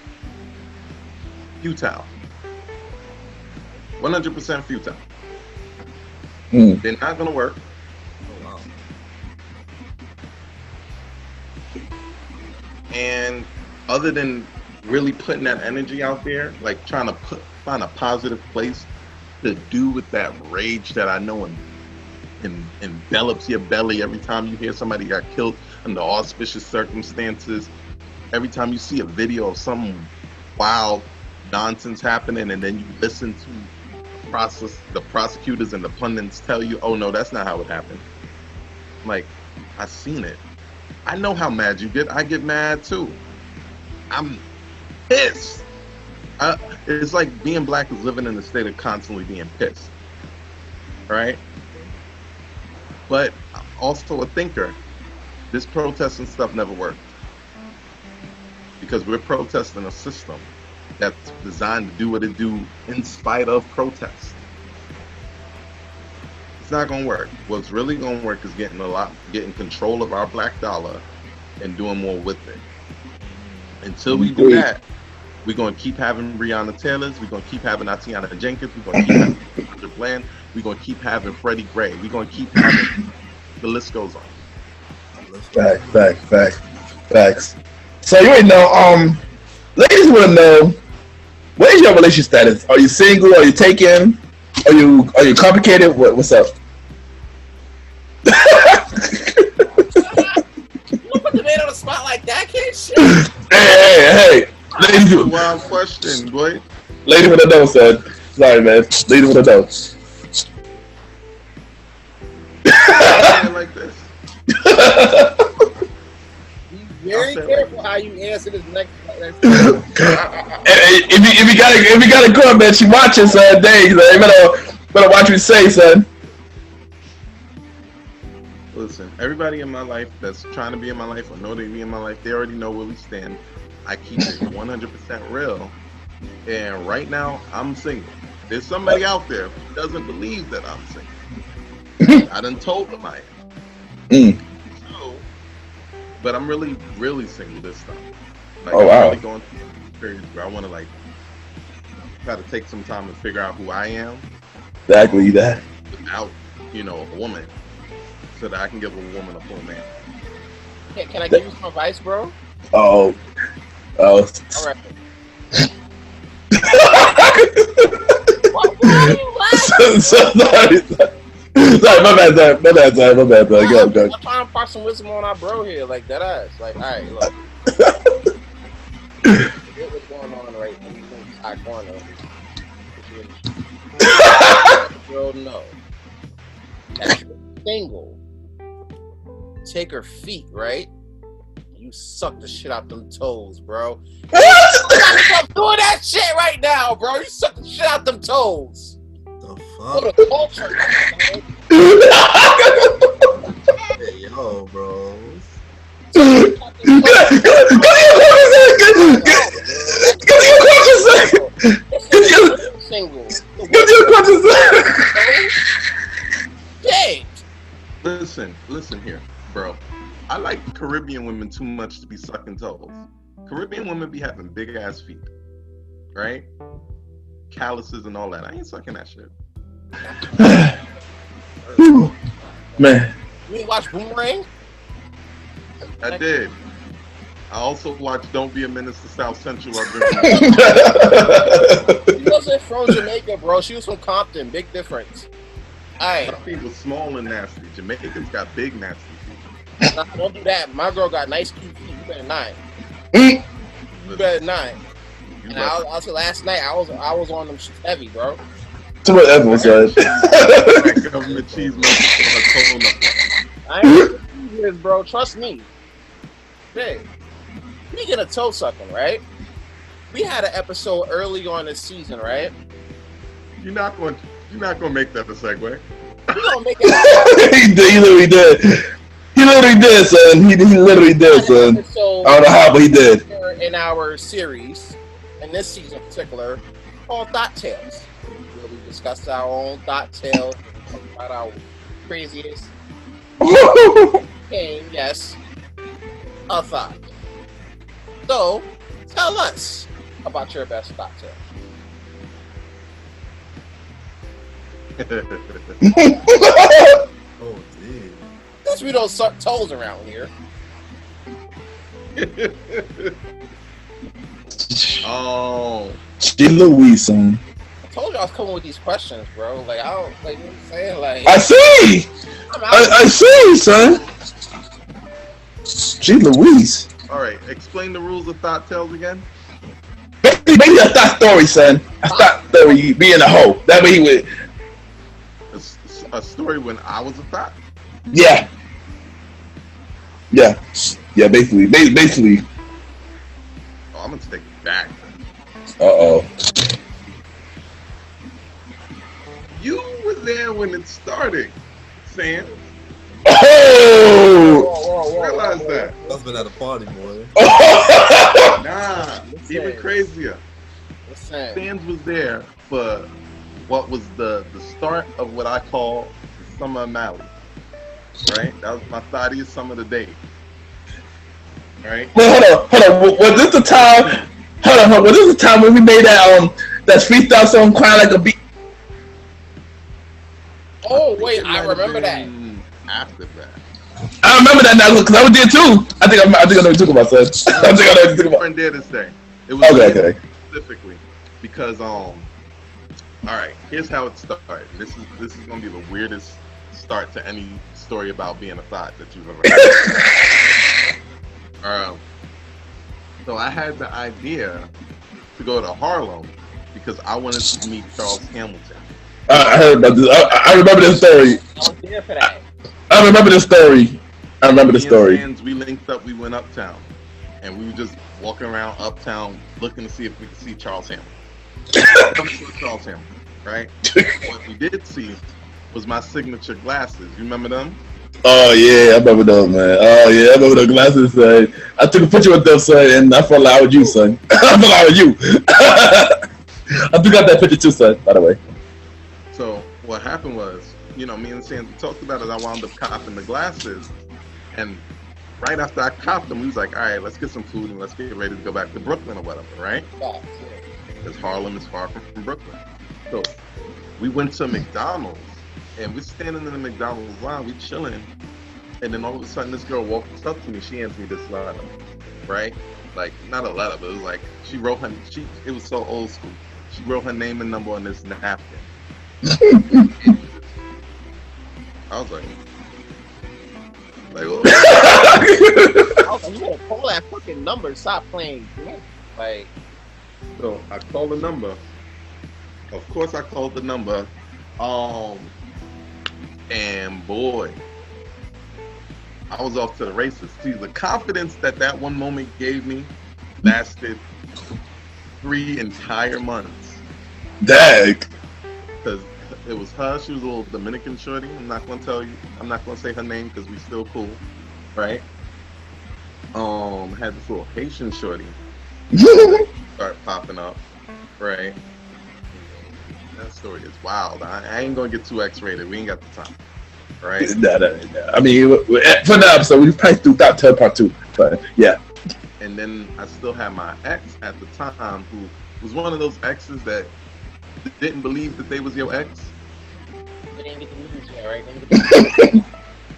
futile. 100% futile. They're not gonna work. Oh, wow. And other than really putting that energy out there, like trying to find a positive place to do with that rage that I know envelops your belly every time you hear somebody got killed under auspicious circumstances, every time you see a video of some wild nonsense happening, and then you listen to the prosecutors and the pundits tell you, oh no, that's not how it happened. Like, I've seen it. I know how mad you get. I get mad too. I'm pissed. It's like being black is living in a state of constantly being pissed, right? But I'm also a thinker. This protesting stuff never worked because we're protesting a system that's designed to do what it do in spite of protest. It's not gonna work. What's really gonna work is getting control of our black dollar and doing more with it. Until we do that, we're gonna keep having Breonna Taylors, we're gonna keep having Atiana Jenkins, we're gonna keep having Roger Bland, we're gonna keep having Freddie Gray, we're gonna keep having, the list goes on. Facts. So you already know, ladies want to know, what is your relationship status? Are you single? Are you taken? Are you complicated? What's up? You don't put the man on the spot like that, can't shit. Hey. Ladies, Wild question, boy. Lady with a no, son. Sorry, man. Lady with a no. Like this. Be very careful how you answer this next if you got a girl, man, she watching, son. Dang, you better watch what you say, son. Listen, everybody in my life that's trying to be in my life or know they be in my life, they already know where we stand. I keep it 100% real. And right now, I'm single. There's somebody out there who doesn't believe that I'm single. I done told them I am. So, but I'm really, really single this time. Like, oh, wow. I'm really going through a period where I want to, like, try to take some time to figure out who I am. Exactly that. Without, a woman. So that I can give a woman a full man. Can I give you some advice, bro? Oh. All right. Why are you laughing? Sorry, my bad. Go. I'm trying to impart some wisdom on our bro here, like that ass. Like, all right, look. What's going on right now? Our corner. Bro, no. That you're single. Take her feet, right? You suck the shit out them toes, bro. Stop doing that shit right now, bro. You suck the shit out them toes. The What fuck? a culture. Hey, yo, bro. Single. Listen here, bro. I like Caribbean women too much to be sucking toes. Caribbean women be having big ass feet, right? Calluses and all that. I ain't sucking that shit. Man. You ain't watch Boomerang? I did. I also watched Don't Be a Menace to South Central. She wasn't from Jamaica, bro. She was from Compton. Big difference. Alright. My feet was small and nasty. Jamaicans got big nasty feet. Nah, don't do that. My girl got nice cute feet. You better not. You better not. And I said last night I was on them shit heavy, bro. Too much effort, son. Government cheese making I ain't years, bro. Trust me. Hey, speaking of toe sucking, right? We had an episode early on this season, right? You're not going to make that a segue. We gonna make it. He literally did. He literally did, son. He literally did, son. I don't know how, but he did. In our series, in this season in particular, called Thought Tales, where we discussed our own thought tales about our craziest game, yes, a thought. So, tell us about your best thought tale. Oh, dude. Since we don't suck toes around here. Oh, She Louise, son. I told you I was coming with these questions, bro. Like, I don't, like, you know what I'm saying? Like, I see. I'm out. I see, son. She Louise. all right. Explain the rules of thought tales again. Maybe a thought story, son. A thought story being a hoe. That way he would. A story when I was a thought. Yeah. Yeah. Yeah, basically. Basically. Oh, I'm gonna take it back. Uh-oh. You were there when it started, Sam. Oh! Realize that. That's been at a party, boy. Nah, even crazier. Listen. Sands was there for what was the start of what I call the summer of Mali. Right? That was my thottiest summer to date. Right? Wait, hold on. Was this the time? Hold on. Was this the time when we made that freestyle song "Crying Like a Bee"? Oh, think wait, it I might have remember that. been after that. I remember that now because I was there too. I think I know what you're talking about, son. I think I know what you're talking about. Friend there to say. It was Okay. specifically because all right, here's how it started. This is gonna be the weirdest start to any story about being a thought that you've ever heard. So I had the idea to go to Harlem because I wanted to meet Charles Hamilton. I heard about this. I remember this story. I was there for that. I remember the story. Me and Sands, we linked up. We went uptown, and we were just walking around uptown looking to see if we could see Charles Hamilton. Charles Hamilton, right? What we did see was my signature glasses. You remember them? Oh yeah, I remember those, man. Oh yeah, I remember the glasses, son. I took a picture with them, son, and I felt like I was you, son. I felt like I was you. I took out that picture too, son. By the way. So what happened was, me and Sands talked about it. I wound up copping the glasses, and right after I copped them, we was like, all right, let's get some food and let's get ready to go back to Brooklyn or whatever, right? Because Harlem is far from Brooklyn. So we went to McDonald's, and we're standing in the McDonald's line, we chilling, and then all of a sudden this girl walks up to me, she hands me this letter, right? Like, not a letter, but it was like, she wrote her, it was so old school. She wrote her name and number on this napkin. I was like, oh. I was like, you better call that fucking number and stop playing games. Like, So I called the number. Of course I called the number. And boy, I was off to the races. See, the confidence that one moment gave me lasted 3 entire months. Dang. Because it was her. She was a little Dominican shorty. I'm not gonna tell you. I'm not gonna say her name because we still cool, right? Had this little Haitian shorty start popping up, right? That story is wild. I ain't gonna get too X-rated. We ain't got the time, right? Nah. I mean, for the episode, we probably threw that to part 2, but yeah. And then I still had my ex at the time, who was one of those exes that didn't believe that they was your ex. they didn't get the news yet, right?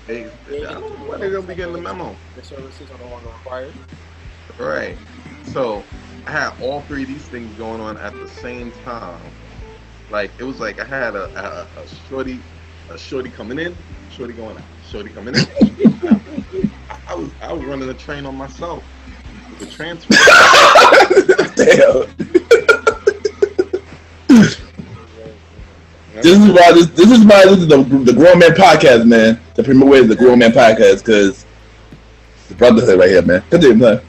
They don't be getting the memo. The services are no longer required. Right. So I had all 3 of these things going on at the same time. Like, it was like I had a shorty coming in, shorty going out, shorty coming in. I was running a train on myself with the transfer. Damn. This is why this is the Grown Man Podcast, man. The premier way is the Grown Man Podcast because the brotherhood right here, man. Continue, man.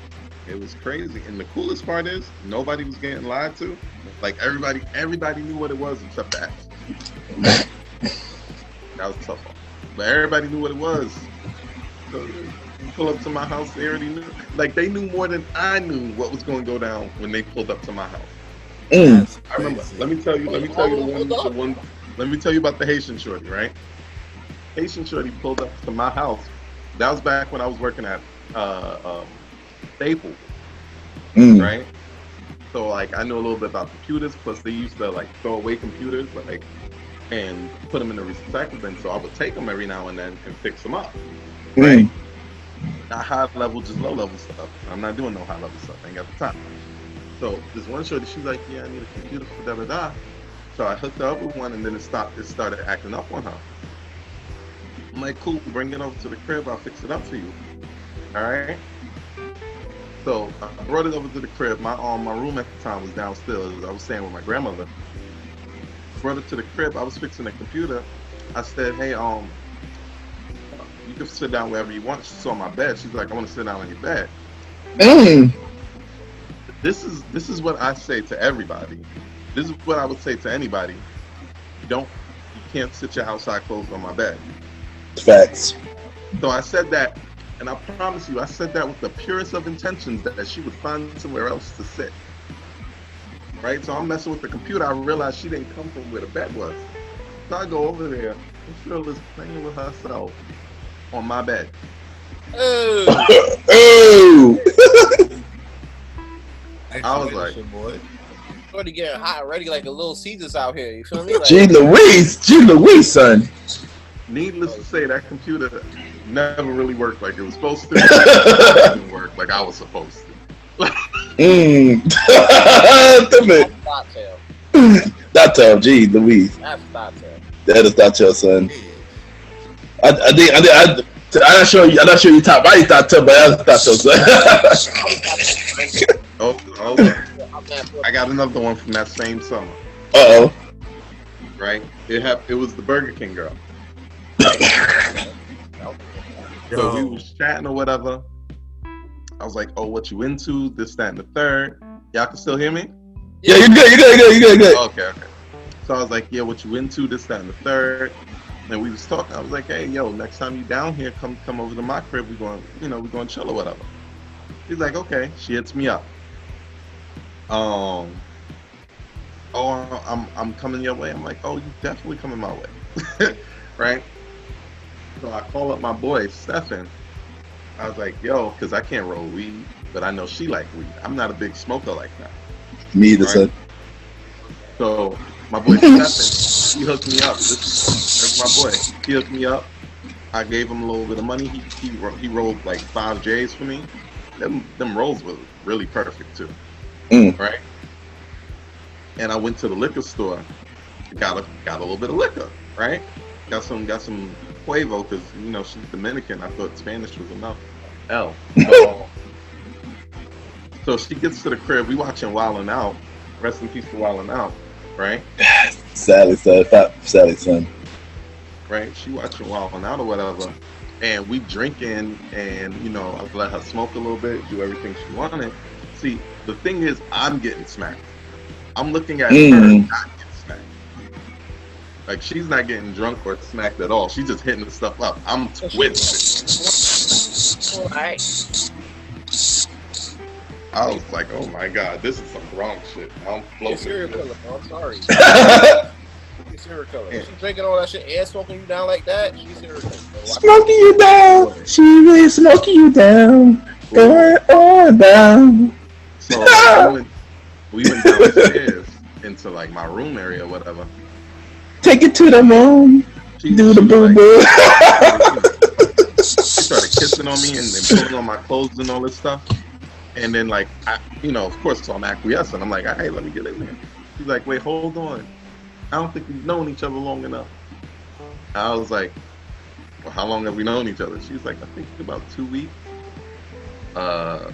It was crazy, and the coolest part is nobody was getting lied to. Like, everybody knew what it was except the ex. That was tough, but everybody knew what it was. So you pull up to my house, they already knew. Like, they knew more than I knew what was going to go down when they pulled up to my house. I remember. Let me tell you about the Haitian shorty, right? Haitian shorty pulled up to my house. That was back when I was working at Staples, right? So like I knew a little bit about computers. Plus they used to like throw away computers, like, and put them in the recycle bin. So I would take them every now and then and fix them up, right? Not high level, just low level stuff. I'm not doing no high level stuff. I ain't got the time. So this one shorty, she's like, yeah, I need a computer for da da da. So I hooked her up with one, and then it started acting up on her. I'm like, cool, bring it over to the crib. I'll fix it up for you. All right. So I brought it over to the crib. My room at the time was downstairs. I was staying with my grandmother. Brought it to the crib. I was fixing the computer. I said, hey, you can sit down wherever you want. She saw my bed. She's like, I want to sit down on your bed. This is what I say to everybody. This is what I would say to anybody. You can't sit your outside clothes on my bed. Facts. So I said that, and I promise you, I said that with the purest of intentions that she would find somewhere else to sit. Right? So I'm messing with the computer. I realized she didn't come from where the bed was. So I go over there, and Phil is playing with herself on my bed. Oh. I was like, boy. Already getting hot already, like a little Caesars out here. You feel me? Like, G. Louise, son. Needless to say, that computer never really worked like it was supposed to. It didn't work like I was supposed to. Dot G. Louise. That's Dot. That is Dot, son. I'm not sure you top right Dot, but that's Dot, son. Oh, I got another one from that same summer. Right? It was the Burger King girl. So we was chatting or whatever. I was like, oh, what you into? This, that, and the third. Y'all can still hear me? Yeah, you're good. Okay. So I was like, yeah, what you into? This, that, and the third. And we was talking. I was like, hey, yo, next time you down here, come over to my crib. We going to chill or whatever. She's like, okay. She hits me up. I'm coming your way. I'm like, oh, you definitely coming my way. Right? So I call up my boy, Stefan. I was like, yo, because I can't roll weed, but I know she like weed. I'm not a big smoker like that. Me either, son. So my boy Stefan, he hooked me up. That's my boy. He hooked me up. I gave him a little bit of money. He rolled like 5 J's for me. Them rolls were really perfect too. Right? And I went to the liquor store. Got a little bit of liquor, right? Got some Quavo, because she's Dominican. I thought Spanish was enough. So she gets to the crib. We watching Wildin' Out. Rest in peace to Wildin' Out, right? Sally, son. Right? She watching Wildin' Out or whatever, and we drinking, and I let her smoke a little bit, do everything she wanted. See, the thing is, I'm getting smacked. I'm looking at her not getting smacked. Like, she's not getting drunk or smacked at all. She's just hitting the stuff up. I'm twisted. I was like, oh my God, this is some wrong shit. I'm floating. Serial killer, bro. I'm sorry. She's serial killer. She's drinking all that shit and smoking you down like that. She's serial killer. Smoking you down. She really smoking you down. Going on down. So we went downstairs into like my room area or whatever. Take it to the room. Do the boo boo. She started kissing on me and then pulling on my clothes and all this stuff. And then like of course, so I'm acquiescing. I'm like, hey, let me get in there. She's like, wait, hold on. I don't think we've known each other long enough. I was like, well, how long have we known each other? She's like, I think about 2 weeks. Well,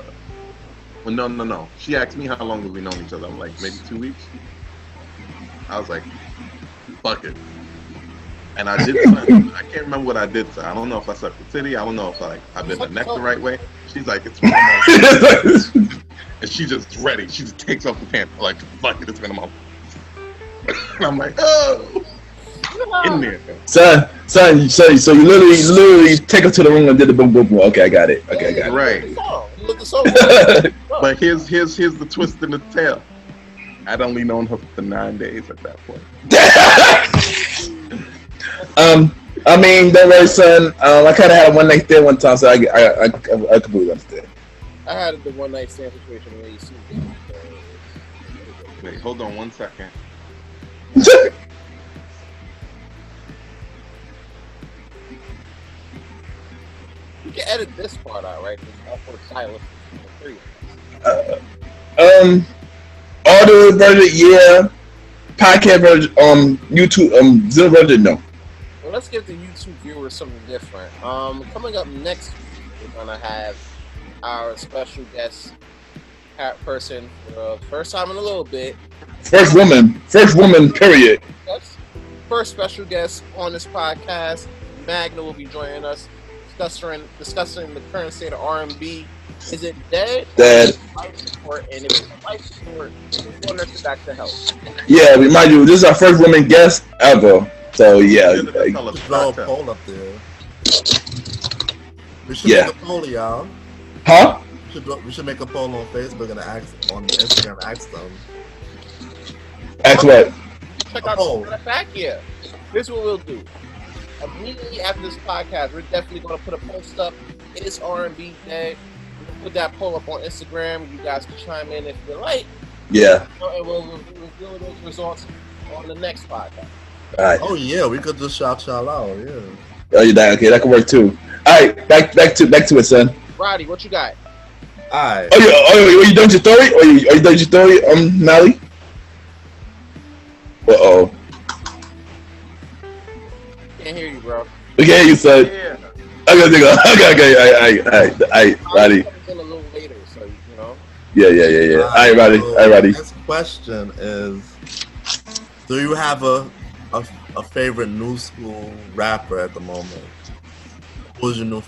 no. She asked me how long have we known each other. I'm like, maybe 2 weeks. I was like, fuck it. And I did something. I can't remember what I did to her. I don't know if I sucked the titty. I don't know if I bit her neck the right way. She's like, it's been a month. And she's just ready. She just takes off the pants. Like, fuck it, it's been a month. And I'm like, oh, in there. Son, so you literally take her to the room and did the boom boom boom. Okay, I got it. Right. But here's the twist in the tail. I'd only known her for 9 days at that point. I mean, don't worry, son. I kind of had a one night stand one time, so I completely understand. I had the one night stand situation where you see me. Wait, hold on 1 second. You can edit this part out, right? This awkward silence. Audio version, yeah. Podcast version, YouTube, Zero version, no. Well, let's give the YouTube viewers something different. Coming up next week, we're gonna have our special guest person for the first time in a little bit. First woman, period. Yes. First special guest on this podcast, Magna will be joining us, discussing the current state of R&B. Is it dead? Dead. Life support, and if it's life support, it's going to nurture back to health. Yeah, remind you, this is our first woman guest ever. So yeah, like, Throw a poll up there. We should Yeah. make a poll, y'all. huh? We should make a poll on Facebook and on Instagram. Ask them. Ask what? Check out the fact here. This is what we'll do. Immediately after this podcast, we're definitely going to put a post up. Is R&B dead? We'll put that poll up on Instagram. You guys can chime in if you like. Yeah. And we'll reveal those results on the next podcast. All right. Oh yeah, we could just shout out. Yeah. Oh, you that? Okay, that could work too. All right, back to it, son. Roddy, what you got? Alright. Oh, you done your story? Are you done your story, Mally? Uh-oh. Can't hear you, bro. We can hear you, son. Yeah. Okay, Roddy. Comes in a little later, so you know. Yeah. All right, Roddy. Next question is: do you have a favorite new school rapper at the moment? Who's your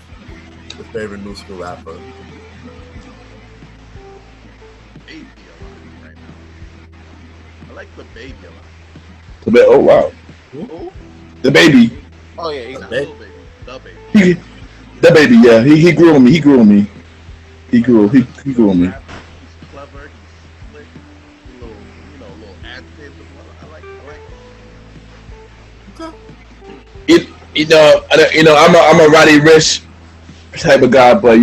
favorite new school rapper? Baby a lot right now. I like the baby a lot. Oh wow. Who? The baby. Oh yeah, he's Not baby. little baby. The baby. That baby, yeah. He grew on me. He grew on me. He grew on me. He's clever. He's slick. Little ad-lib. I like. I'm a Roddy Rich type of guy, but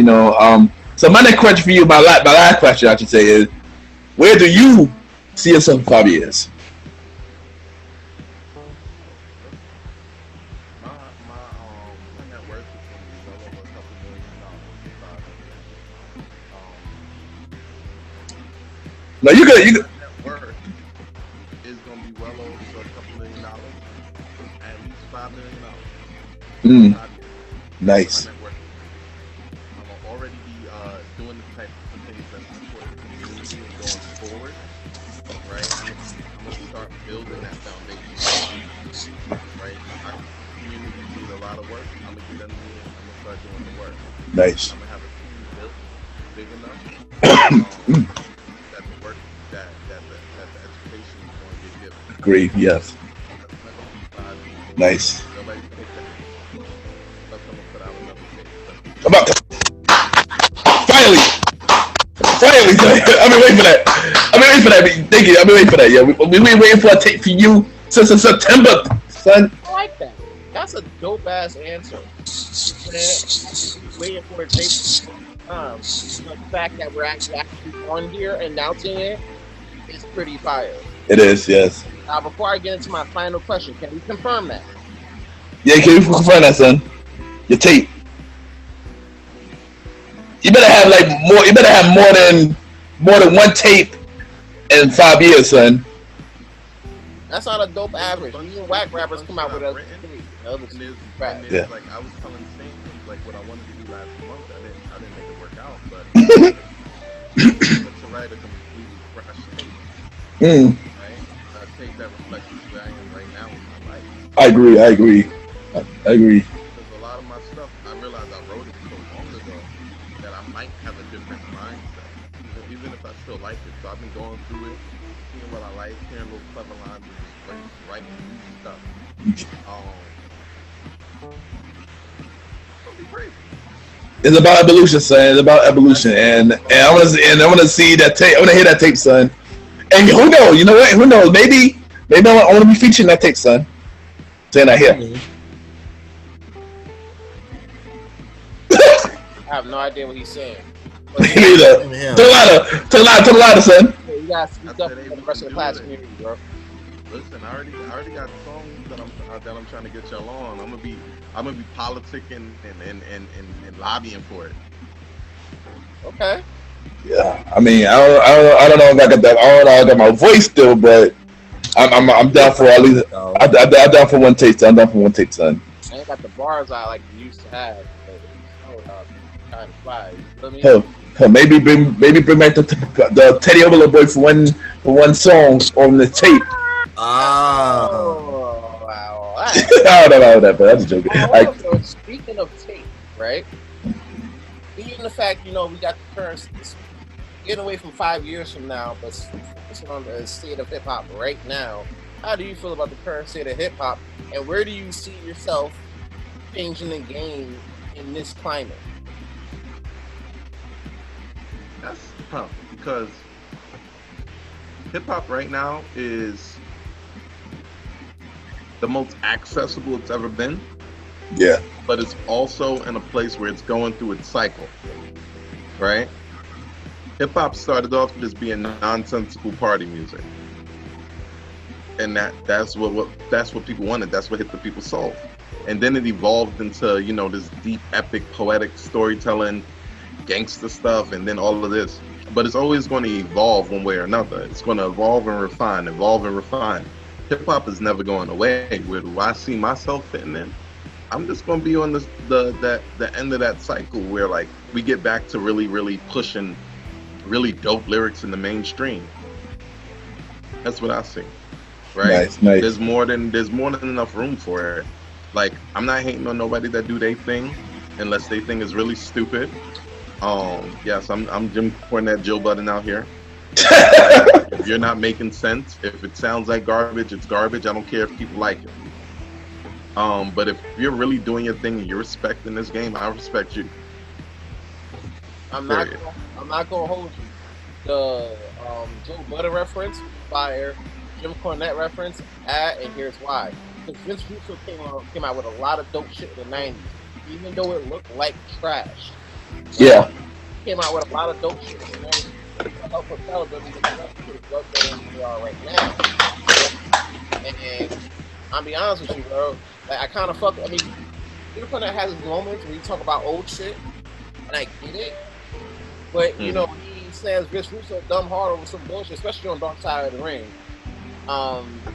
so my next question for you, my last question I should say is, where do you see yourself in 5 years? My net worth is going to be well over a couple $1 million. No, you could. My net worth is going to be well over a couple $1 million. At least $5 million. Nice. My net worth. I'm going to already be doing the type of things that's important to the community and going forward. Right? I'm going to start building that foundation. Right? Our community needs a lot of work. I'm going to get them in. I'm going to start doing the work. Nice. I'm going to have a team built big enough that the work, that the education is going to get given. Agree. Yes. That's not going to be 5 years. Nice. Nobody take that. Let someone put out another tape. About to. Finally. I've been waiting for that. Thank you. I've been waiting for that. Yeah, we've been waiting for a tape for you since September, son. I like that. That's a dope ass answer. Waiting for a tape. The fact that we're actually on here announcing it is pretty fire. It is. Yes. Now, before I get into my final question, can we confirm that? Yeah, can you confirm that, son? Your tape. You better have more. You better have more than one tape in 5 years, son. That's not a dope average. Even whack rappers come out with a three. Yeah. Like I was telling the same things like what I wanted to do last month. I didn't make it work out, but to write a completely fresh tape. Right? A tape that reflects where I am right now in my life. I agree. Because a lot of my stuff, I realized I wrote it so long ago that I might have a different mindset, even if I still like it. So I've been going through it, seeing what I like, hearing little clever lines, and just writing new stuff. It'll be crazy. It's about evolution, son. It's about evolution, and I want to see that tape. I want to hear that tape, son. And who knows? You know what? Who knows? Maybe I want to be featured in that tape, son. Saying that here. I have no idea what he's saying. Me neither. To the ladder, son. You gotta speak up for the rest of the class community, bro. Listen, I already got songs that I'm trying to get y'all on. I'm gonna be politicking and lobbying for it. Okay. Yeah, I mean, I don't know if I got that. I don't know if I got my voice still, but I'm down for at least. I'm down for one take. I'm down for one take, son. I ain't got the bars I like you used to have. Kind of fly. You know what I mean? Maybe bring back the Teddy Overload Boy for one song on the tape. Oh, wow. I don't know that, but that's a joke. So speaking of tape, right? Even the fact, we got the current, getting away from 5 years from now, but focusing on the state of hip hop right now. How do you feel about the current state of hip hop, and where do you see yourself changing the game in this climate? That's tough because hip hop right now is the most accessible it's ever been. Yeah. But it's also in a place where it's going through its cycle, right? Hip hop started off as being nonsensical party music, and that's what people wanted. That's what hit the people's soul, and then it evolved into this deep, epic, poetic storytelling, gangster stuff, and then all of this. But it's always going to evolve one way or another. It's going to evolve and refine. Hip hop is never going away. Where do I see myself fitting in? I'm just going to be on the end of that cycle where like we get back to really, really pushing really dope lyrics in the mainstream. That's what I see. Right? Nice. There's more than enough room for it. Like, I'm not hating on nobody that do their thing unless they thing is really stupid. Yes, I'm Jim Cornette, Joe Budden out here. If you're not making sense, if it sounds like garbage, it's garbage. I don't care if people like it. But if you're really doing your thing and you're respecting this game, I respect you. I'm not gonna hold you. The Joe Budden reference, fire. Jim Cornette reference, and here's why. Because Vince Russo came out with a lot of dope shit in the 90s, even though it looked like trash. Yeah. He came out with a lot of dope shit in the 90s to help propel them to the drug that they are right now. And I'll be honest with you, bro. Like, I kind of Jim Cornette has his moments where he talk about old shit, and I get it. But, he says Vince Russo dumb hard over some bullshit, especially on Dark Side of the Ring.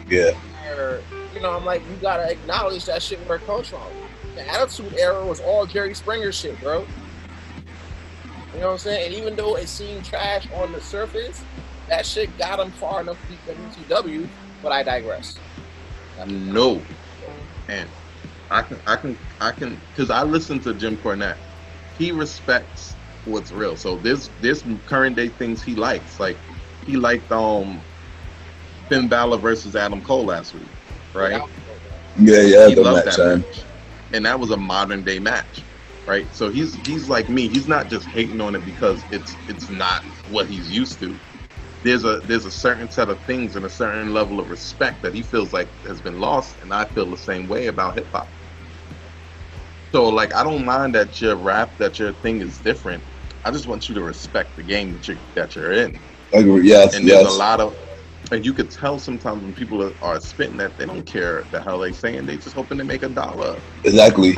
Yeah. Where, I'm like, you gotta acknowledge that shit where it comes from. The Attitude Era was all Jerry Springer shit, bro. You know what I'm saying? And even though it seemed trash on the surface, that shit got him far enough to beat WCW. But I digress. No, and I can, because I listen to Jim Cornette. He respects what's real. So there's current day things he likes. Like he liked Finn Balor versus Adam Cole last week, right? Yeah, he loved that match. And that was a modern day match, right? So he's like me. He's not just hating on it because it's not what he's used to. There's a certain set of things and a certain level of respect that he feels like has been lost, and I feel the same way about hip hop. So like, I don't mind that your thing is different. I just want you to respect the game that you're in. I agree. Yes. And there's a lot of. And you could tell sometimes when people are spitting that they don't care the hell they saying. They just hoping to make $1. Exactly.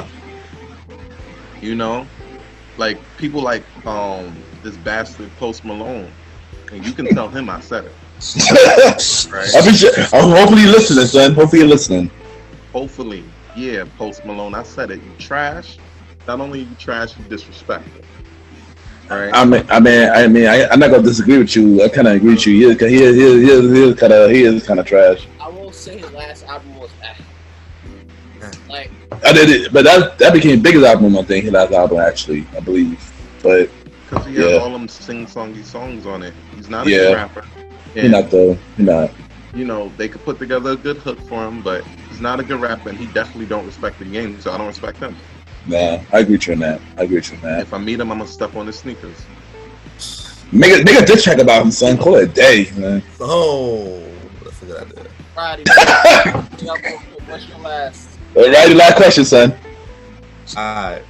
Like people like this bastard Post Malone, and you can tell him I said it. Right? Hopefully you're listening, son. Hopefully you're listening. Hopefully, yeah, Post Malone, I said it. You trash. Not only you trash, you disrespectful. Right. I'm not gonna disagree with you. I kind of agree with you. He is kind of trash. I will say his last album was like. I did it, but that became biggest album. I think his last album, actually, I believe. But because he has all them sing-songy songs on it. He's not a good rapper. He's not though. He's not. They could put together a good hook for him, but he's not a good rapper, and he definitely don't respect the game. So I don't respect him. Nah, I agree with you on that. If I meet him, I'm gonna step on his sneakers. Make a diss track about him, son. Call it a day, man. Oh, that's a good idea. Roddy, what's your last? Roddy, last question, son. Alright.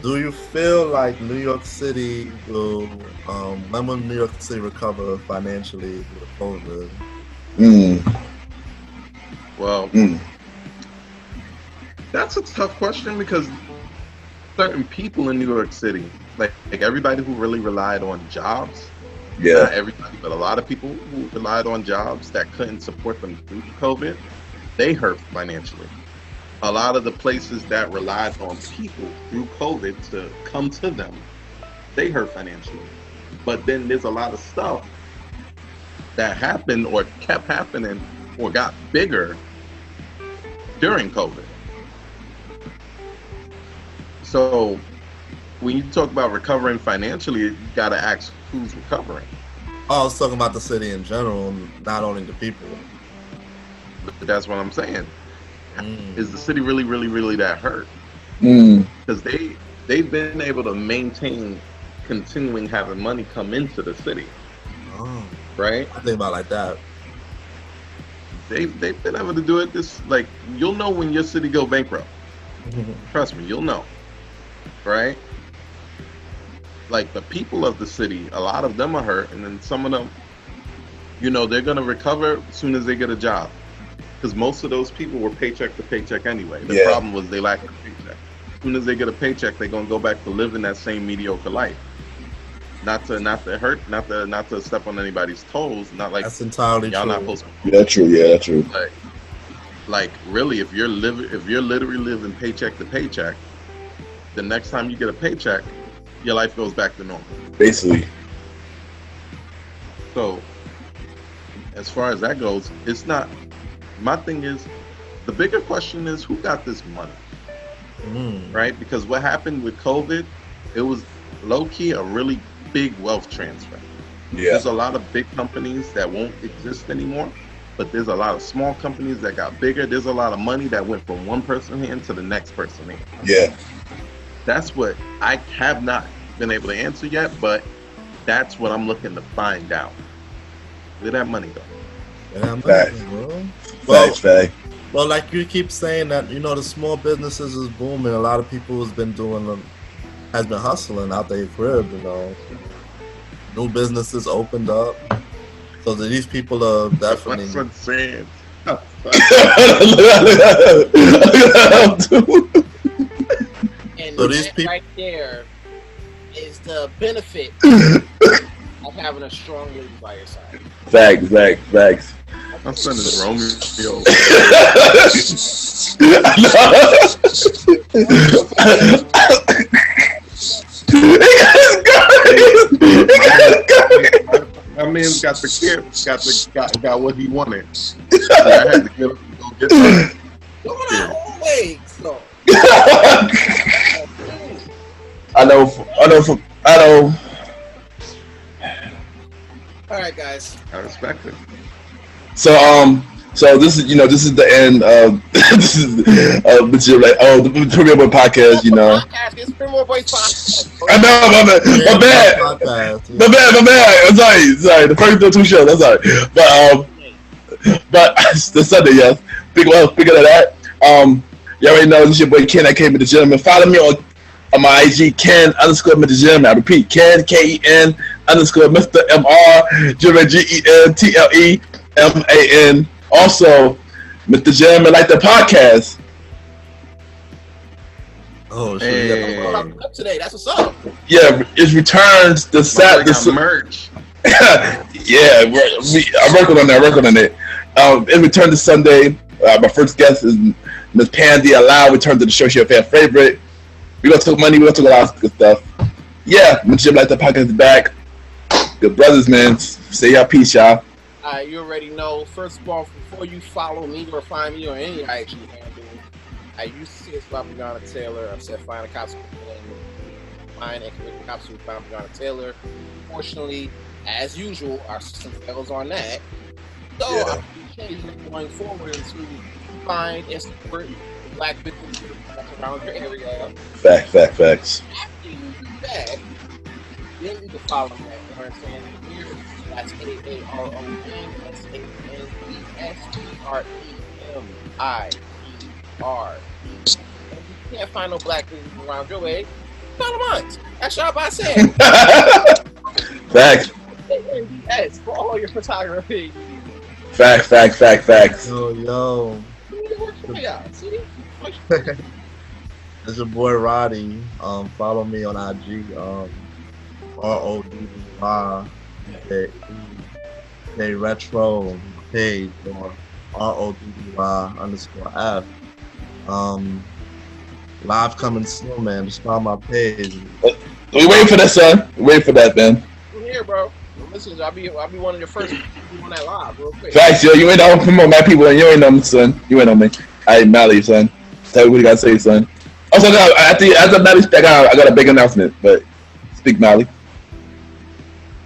Do you feel like New York City will, when will New York City recover financially with COVID? Well, that's a tough question because certain people in New York City, like everybody who really relied on jobs, not everybody, but a lot of people who relied on jobs that couldn't support them through COVID, they hurt financially. A lot of the places that relied on people through COVID to come to them, they hurt financially. But then there's a lot of stuff that happened or kept happening or got bigger during COVID. So when you talk about recovering financially, you got to ask who's recovering. I was talking about the city in general, not only the people. But that's what I'm saying. Is the city really, really, really that hurt? Because they've been able to maintain continuing having money come into the city. Right? I think about it like that. They've been able to do it. This, like, you'll know when your city go bankrupt. Trust me, you'll know. Right? Like, the people of the city, a lot of them are hurt, and then some of them, you know, they're gonna recover as soon as they get a job. Because most of those people were paycheck to paycheck anyway. The problem was they lacked a paycheck. As soon as they get a paycheck, they're gonna go back to living that same mediocre life. Not to hurt, not to step on anybody's toes. Not like that's entirely y'all true. not supposed to. Yeah, true. Yeah, true. Like really, if you're literally living paycheck to paycheck, the next time you get a paycheck, your life goes back to normal. Basically. So, as far as that goes, it's not. My thing is, the bigger question is who got this money, right? Because what happened with COVID, it was low-key a really big wealth transfer. There's a lot of big companies that won't exist anymore, but there's a lot of small companies that got bigger. There's a lot of money that went from one person's hand to the next person's hand. That's what I have not been able to answer yet, but that's what I'm looking to find out. Where that money go? Well, like you keep saying that, you know, the small businesses is booming. A lot of people has been hustling out their crib, you know. New businesses opened up. So these people are definitely. That's what I'm saying. And so these that people right there is the benefit of having a strong lady by your side. Facts. My son is Romeo. My man's got the kid, got what he wanted. I had to get him to go get that. I know. All right, guys. I respect it. So this is the end of this is the Premier Boy podcast. You know. It's Premier Boy podcast. I know, my bad. I'm sorry. The first two shows. I'm sorry, but the Sunday, yes. Bigger of that. You already know this is your boy Ken, Aka MrGentleman. Follow me on my IG, Ken_MrGentleman. I repeat, Ken, KEN _Mr. MR GentleMan. Also, Mr. Gentleman like the podcast. Oh shit! Today, that's what's up. Yeah, it returns the merch. Yeah, I'm working on that. It returned this Sunday. My first guest is Miss Pandy Allow. Returned to the show. She a fan favorite. We gonna talk money. We gonna talk a lot of good stuff. Yeah, Mr. Gentleman like the podcast is back. Good brothers, man. Say y'all peace, y'all. You already know. First of all, before you follow me or find me on any IG handle, I used to say it's about Breonna Taylor. I've said find the cops mine and commit the cops who found Breonna Taylor. Fortunately, as usual, our system fails on that. So I'll be changing it going forward to find and support black businesses around your area. Facts. After you do that, then you can follow that. You know what I'm saying? Here, that's AARONESPREMIER. If you can't find no black business around your way, $100 months. That's what I said. Facts. Yes, for all your photography. Facts. Yo. Yeah, see? It's your boy Roddy. Follow me on IG. RODDY retro page or RODDY_F. Live coming soon, man. Just follow my page. We waiting for that, son. We waiting for that, man. I'm here, bro. Listen, I'll be one of the first people on that live, real quick. Facts, yo. You ain't know promote my people, and you ain't know me, son. You ain't know me. I ain't Mally, son. Tell me what you gotta say, son. Also, after Mally speak, I got a big announcement, but speak, Mally.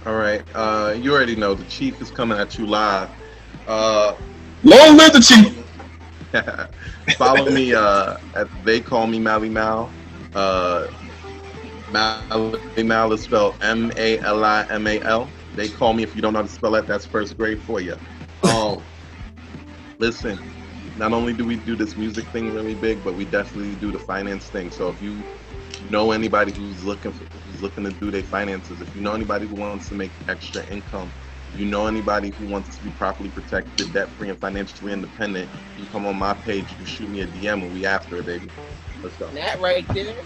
All right. You already know the Chief is coming at you live. Long live the Chief. Follow me at They Call Me Malimal. Malimal is spelled Malimal. They call me. If you don't know how to spell that, that's first grade for you. Listen, not only do we do this music thing really big, but we definitely do the finance thing. So if you know anybody who's looking to do their finances, if you know anybody who wants to make extra income, if you know anybody who wants to be properly protected, debt-free, and financially independent, you come on my page, you shoot me a DM, and we after it, baby. Let's go. And that right there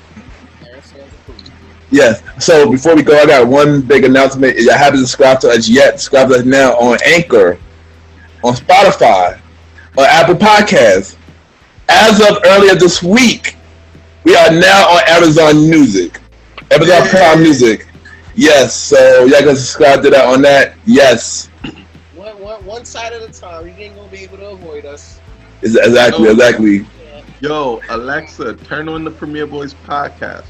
stands approved. Yes. So before we go, I got one big announcement. If you haven't subscribed to us yet, subscribe to us now on Anchor, on Spotify, on Apple Podcasts. As of earlier this week, we are now on Amazon Music, Amazon Prime Music. Yes. So y'all can subscribe to that on that. Yes. One side at a time. You ain't gonna be able to avoid us. Exactly. Yo, Alexa, turn on the Premier Boyz podcast.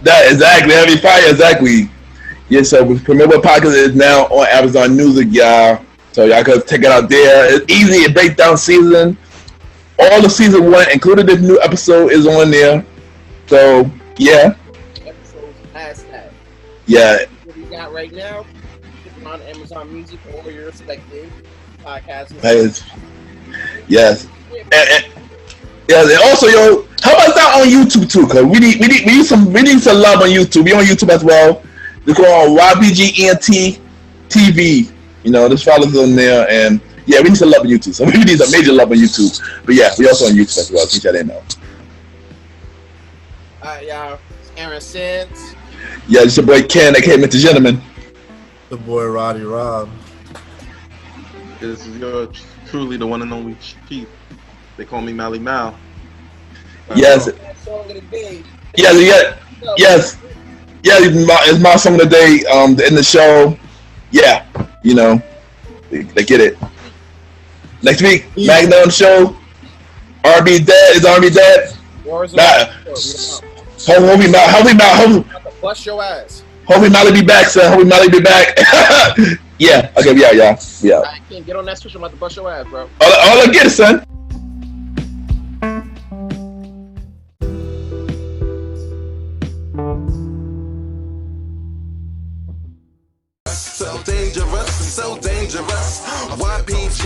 That exactly. Heavy fire. Exactly. Yes. So Premier Boyz podcast is now on Amazon Music, y'all. So y'all can check it out there. It's easy. It breaks down season. All the season 1, including this new episode, is on there. So yeah. Episodes past that. Yeah. What we got right now on Amazon Music or your respective podcasts. Yes. And also, yo, how about that on YouTube too? Cause we need some love on YouTube. We on YouTube as well. Just go on YBGENT TV. You know, just follow us on there, and yeah, we need some love on YouTube. So we need some major love on YouTube. But yeah, we also on YouTube as well. Teach y'all didn't know. Alright, y'all. It's Aaron Sands. Yeah, it's your boy Ken, Aka MrGentleman. The boy Roddy Rob. This is your truly the one and only Chief. They call me Malimal. Yes. Song of the day. Yes. It's my song of the day. In the show. Yeah, you know, they get it. Next week, Magna on the show. R&B dead. Is R&B dead? Nah. Hopefully Bust your ass. Hopefully Molly be back, son. Hopefully Molly be back. Yeah. Okay, we out, y'all. Yeah. I can't get on that switch. I'm about to bust your ass, bro. All I get it, son. So dangerous, YPG,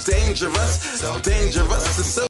dangerous, dangerous, so